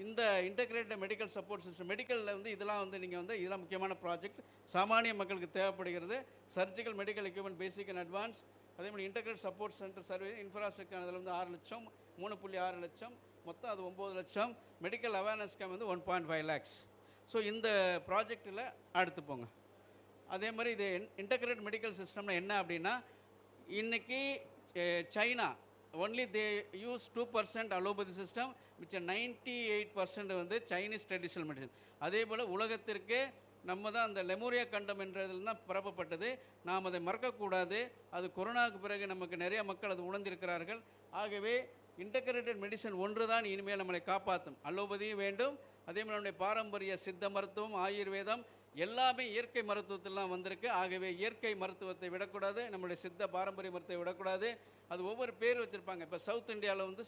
இந்த இன்டகிரேட்டட் மெடிக்கல் சப்போர்ட் சிஸ்டம், மெடிக்கலில் வந்து இதெல்லாம் வந்து நீங்கள் வந்து இதெல்லாம் முக்கியமான ப்ராஜெக்ட் சாமானிய மக்களுக்கு தேவைப்படுகிறது. Surgical medical equipment basic and advance. அதே மாதிரி integrate support centre service infrastructure அதில் வந்து 6 லட்சம், 3.6 லட்சம், மொத்தம் அது 9 லட்சம். மெடிக்கல் அவேர்னஸ் கேம்ப் வந்து 1.5 lakhs. ஸோ இந்த ப்ராஜெக்டில் அடுத்து போங்க. அதே மாதிரி இது இன்டகிரேட் மெடிக்கல் சிஸ்டம்னா என்ன அப்படின்னா, இன்றைக்கி China only they use 2% allopathy system, which 98% வந்து சைனீஸ் ட்ரெடிஷ்னல் மெடிசன். அதே போல் உலகத்திற்கு நம்ம தான் அந்த லெமூரியா கண்டம் என்றதில் தான் பரப்பப்பட்டது. நாம் அதை மறக்கக்கூடாது. அது கொரோனாவுக்கு பிறகு நமக்கு நிறைய மக்கள் அது உணர்ந்திருக்கிறார்கள். ஆகவே இன்டகிரேட்டட் மெடிசன் ஒன்று தான் இனிமேல் நம்மளை காப்பாற்றும். அலோபதியும் வேண்டும், அதே மாதிரி நம்முடைய பாரம்பரிய சித்த மருத்துவம், ஆயுர்வேதம் எல்லாமே இயற்கை மருத்துவத்திலாம் வந்திருக்கு. ஆகவே இயற்கை மருத்துவத்தை விடக்கூடாது, நம்மளுடைய சித்த பாரம்பரிய மருத்துவத்தை விடக்கூடாது. அது ஒவ்வொரு பேர் வச்சுருப்பாங்க. இப்போ சவுத் இந்தியாவில் வந்து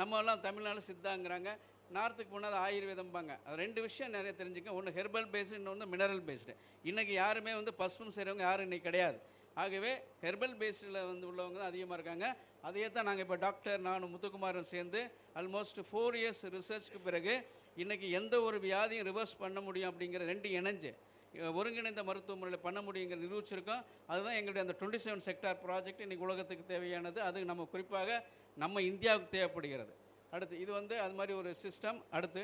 நம்மலாம் தமிழ்நாடு சித்தாங்கிறாங்க, நார்த்துக்கு போனால் ஆயுர்வேதம்பாங்க. அது 2 விஷயம் நிறைய தெரிஞ்சுக்க. ஒன்று ஹெர்பல் பேஸ்டு, இன்னொன்று மினரல் பேஸ்டு. இன்றைக்கி யாருமே வந்து பசுமம் செய்கிறவங்க யாரும் இன்றைக்கி கிடையாது. ஆகவே ஹெர்பல் பேஸ்டில் வந்து உள்ளவங்க தான் அதிகமாக இருக்காங்க. அதையே தான் நாங்கள் இப்போ டாக்டர் நானும் முத்துக்குமாரும் சேர்ந்து ஆல்மோஸ்ட் 4 இயர்ஸ் ரிசர்ச்க்கு பிறகு இன்றைக்கி எந்த ஒரு வியாதியும் ரிவர்ஸ் பண்ண முடியும் அப்படிங்கிற 2 இணைஞ்சு ஒருங்கிணைந்த மருத்துவ முறையில் பண்ண முடியுங்கிற நிரூபிச்சிருக்கோம். அதுதான் எங்களுடைய அந்த 27 செக்டார் ப்ராஜெக்ட் இன்றைக்கி உலகத்துக்கு தேவையானது. அது நம்ம குறிப்பாக நம்ம இந்தியாவுக்கு தேவைப்படுகிறது. அடுத்து இது வந்து அது மாதிரி ஒரு சிஸ்டம். அடுத்து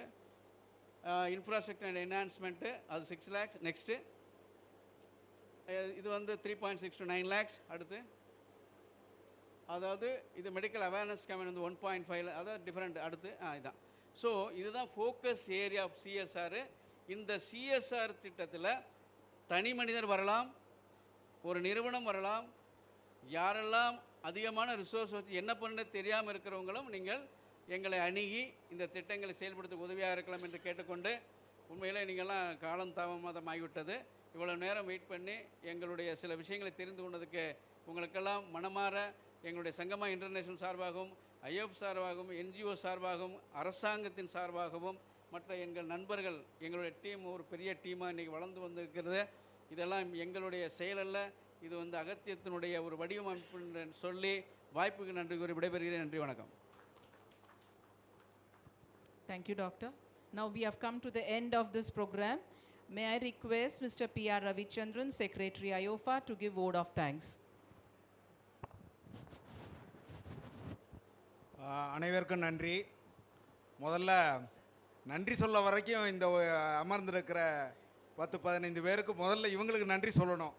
இன்ஃப்ராஸ்ட்ரக்சர் அண்ட் என்ஹான்ஸ்மெண்ட்டு, அது 6 lakhs. நெக்ஸ்ட்டு இது வந்து 3.6 to 9 lakhs. அடுத்து அதாவது இது மெடிக்கல் அவேர்னஸ் கேம்பெயின் வந்து 1.5, அதாவது டிஃப்ரெண்ட். அடுத்து இதுதான். ஸோ இதுதான் ஃபோக்கஸ் ஏரியா ஆஃப் சிஎஸ்ஆர். இந்த சிஎஸ்ஆர் திட்டத்தில் தனி மனிதர் வரலாம், ஒரு நிறுவனம் வரலாம், யாரெல்லாம் அதிகமான ரிசோர்ஸ் வச்சு என்ன பண்ண தெரியாமல் இருக்கிறவங்களும் நீங்கள் எங்களை அணுகி இந்த திட்டங்களை செயல்படுத்த உதவியாக இருக்கலாம் என்று கேட்டுக்கொண்டு, உண்மையில் நீங்கள்லாம் காலம் தாமதம் ஆகிவிட்டது. இவ்வளோ நேரம் வெயிட் பண்ணி எங்களுடைய சில விஷயங்களை தெரிந்து கொண்டதுக்கு உங்களுக்கெல்லாம் மனமாற எங்களுடைய சங்கமா இன்டர்நேஷனல் சார்பாகவும், ஐஎஃப் சார்பாகவும், என்ஜிஓ சார்பாகவும், அரசாங்கத்தின் சார்பாகவும், மற்ற எங்கள் நண்பர்கள், எங்களுடைய டீம் ஒரு பெரிய டீமாக இன்றைக்கி வளர்ந்து வந்திருக்கிறது. இதெல்லாம் எங்களுடைய செயலல்ல, இது வந்து அகத்தியத்தினுடைய ஒரு வடிவமைப்பு சொல்லி வாய்ப்புக்கு நன்றி கூறி விடைபெறுகிறேன். நன்றி, வணக்கம். Thank you, Doctor. Now we have come to the end of this program. May I request Mr. P.R. Ravichandran, Secretary IOFA, to give word of thanks. அனைவருக்கும் நன்றி. முதல்ல நன்றி சொல்ல வரைக்கும் இந்த அமர்ந்திருக்கிற 10-15 பேருக்கு முதல்ல இவங்களுக்கு நன்றி சொல்லணும்.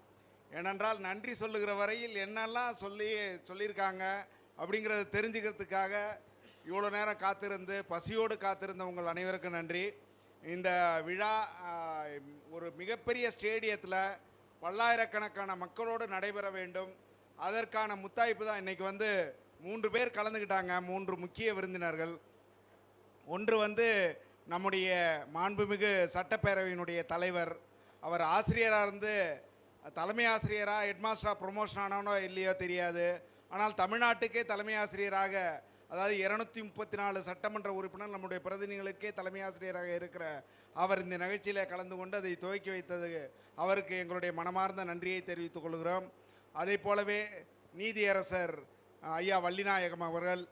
ஏனென்றால் நன்றி சொல்லுகிற வரையில் என்னெல்லாம் சொல்லியிருக்காங்க அப்படிங்கிறத தெரிஞ்சுக்கிறதுக்காக இவ்வளோ நேரம் காத்திருந்து பசியோடு காத்திருந்த உங்கள் அனைவருக்கும் நன்றி. இந்த விழா ஒரு மிகப்பெரிய ஸ்டேடியத்தில் பல்லாயிரக்கணக்கான மக்களோடு நடைபெற வேண்டும். அதற்கான முத்தாய்ப்பு தான் இன்றைக்கி வந்து 3 பேர் கலந்துக்கிட்டாங்க. 3 முக்கிய விருந்தினர்கள். ஒன்று வந்து நம்முடைய மாண்புமிகு சட்டப்பேரவையினுடைய தலைவர். அவர் ஆசிரியராக இருந்து தலைமை ஆசிரியராக ஹெட்மாஸ்டராக ப்ரொமோஷன் ஆனானோ இல்லையோ தெரியாது. ஆனால் தமிழ்நாட்டுக்கே தலைமை ஆசிரியராக, அதாவது 234 சட்டமன்ற உறுப்பினர் நம்முடைய பிரதிநிதிகளுக்கே தலைமை ஆசிரியராக இருக்கிற அவர் இந்த நிகழ்ச்சியில் கலந்து கொண்டு அதை துவக்கி வைத்தது அவருக்கு எங்களுடைய மனமார்ந்த நன்றியை தெரிவித்துக் கொள்கிறோம். அதே போலவே நீதியரசர் ஐயா வள்ளிநாயகம் அவர்கள்,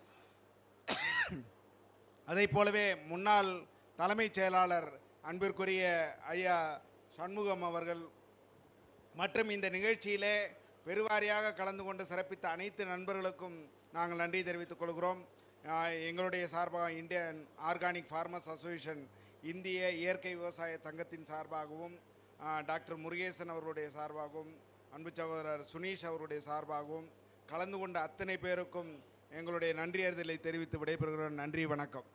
அதே போலவே முன்னாள் தலைமைச் செயலாளர் அன்பிற்குரிய ஐயா சண்முகம் அவர்கள் மற்றும் இந்த நிகழ்ச்சியிலே பெருவாரியாக கலந்து கொண்டு சிறப்பித்த அனைத்து நண்பர்களுக்கும் நாங்கள் நன்றி தெரிவித்துக் கொள்கிறோம். எங்களுடைய சார்பாக இந்தியன் ஆர்கானிக் ஃபார்மர்ஸ் அசோசியேஷன், இந்திய இயற்கை விவசாய சங்கத்தின் சார்பாகவும், டாக்டர் முருகேசன் அவருடைய சார்பாகவும், அன்பு சகோதரர் சுனீஷ் அவருடைய சார்பாகவும் கலந்து கொண்ட அத்தனை பேருக்கும் எங்களுடைய நன்றி அறிதலை தெரிவித்து விடைபெறுகிறோம். நன்றி, வணக்கம்.